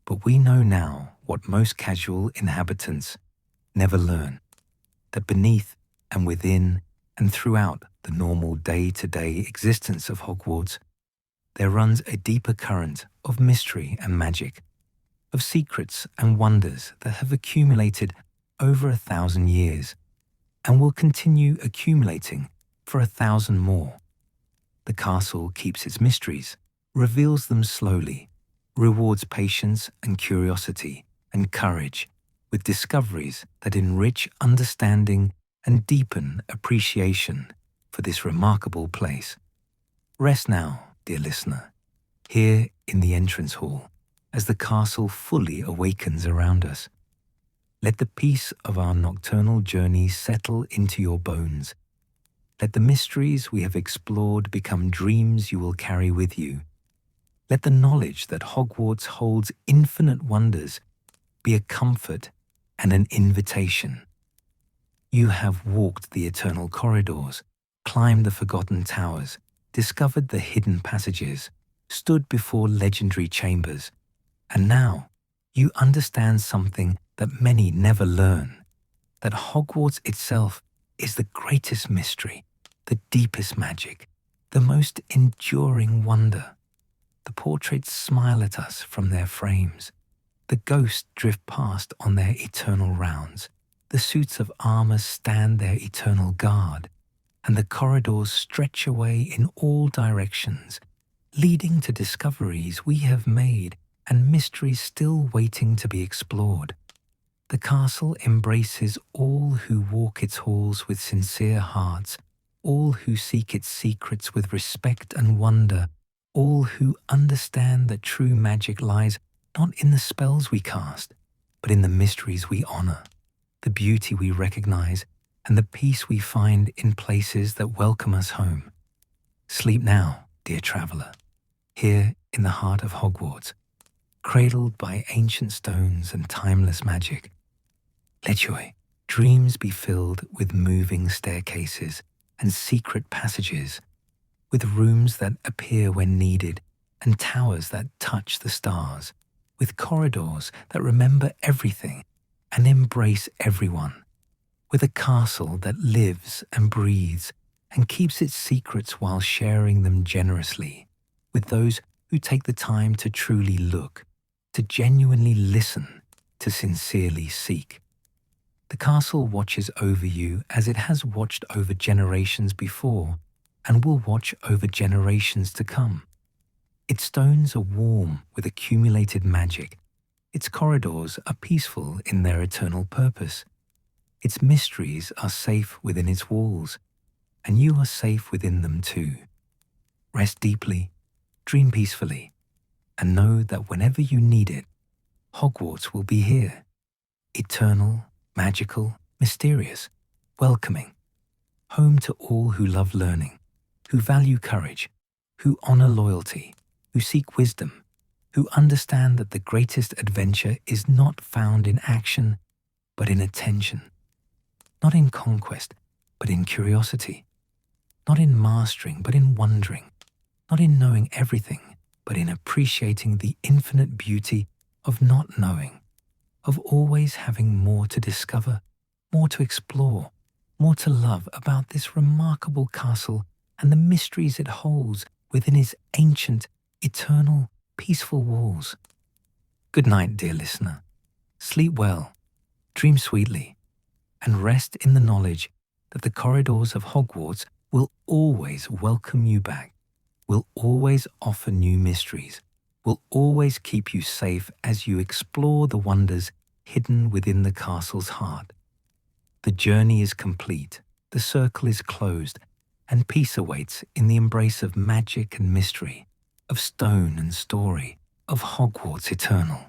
Speaker 1: But we know now what most casual inhabitants never learn, that beneath and within and throughout the normal day-to-day existence of Hogwarts, there runs a deeper current of mystery and magic, of secrets and wonders that have accumulated over 1,000 years and will continue accumulating for 1,000 more. The castle keeps its mysteries, reveals them slowly, rewards patience and curiosity and courage with discoveries that enrich understanding and deepen appreciation for this remarkable place. Rest now, dear listener, here in the entrance hall, as the castle fully awakens around us. Let the peace of our nocturnal journey settle into your bones. Let the mysteries we have explored become dreams you will carry with you. Let the knowledge that Hogwarts holds infinite wonders be a comfort and an invitation. You have walked the eternal corridors, climbed the forgotten towers, discovered the hidden passages, stood before legendary chambers, and now you understand something that many never learn, that Hogwarts itself is the greatest mystery, the deepest magic, the most enduring wonder. The portraits smile at us from their frames. The ghosts drift past on their eternal rounds. The suits of armor stand their eternal guard, and the corridors stretch away in all directions, leading to discoveries we have made and mysteries still waiting to be explored. The castle embraces all who walk its halls with sincere hearts, all who seek its secrets with respect and wonder, all who understand that true magic lies not in the spells we cast, but in the mysteries we honor, the beauty we recognize, and the peace we find in places that welcome us home. Sleep now, dear traveler, here in the heart of Hogwarts, cradled by ancient stones and timeless magic. Let your dreams be filled with moving staircases and secret passages, with rooms that appear when needed and towers that touch the stars, with corridors that remember everything and embrace everyone, with a castle that lives and breathes and keeps its secrets while sharing them generously, with those who take the time to truly look, to genuinely listen, to sincerely seek. The castle watches over you as it has watched over generations before and will watch over generations to come. Its stones are warm with accumulated magic. Its corridors are peaceful in their eternal purpose. Its mysteries are safe within its walls, and you are safe within them too. Rest deeply, dream peacefully, and know that whenever you need it, Hogwarts will be here. Eternal, magical, mysterious, welcoming. Home to all who love learning, who value courage, who honor loyalty, who seek wisdom, who understand that the greatest adventure is not found in action, but in attention. Not in conquest, but in curiosity. Not in mastering, but in wondering. Not in knowing everything, but in appreciating the infinite beauty of not knowing, of always having more to discover, more to explore, more to love about this remarkable castle and the mysteries it holds within its ancient, eternal, peaceful walls. Good night, dear listener. Sleep well, dream sweetly, and rest in the knowledge that the corridors of Hogwarts will always welcome you back, will always offer new mysteries, will always keep you safe as you explore the wonders hidden within the castle's heart. The journey is complete, the circle is closed, and peace awaits in the embrace of magic and mystery, of stone and story, of Hogwarts eternal.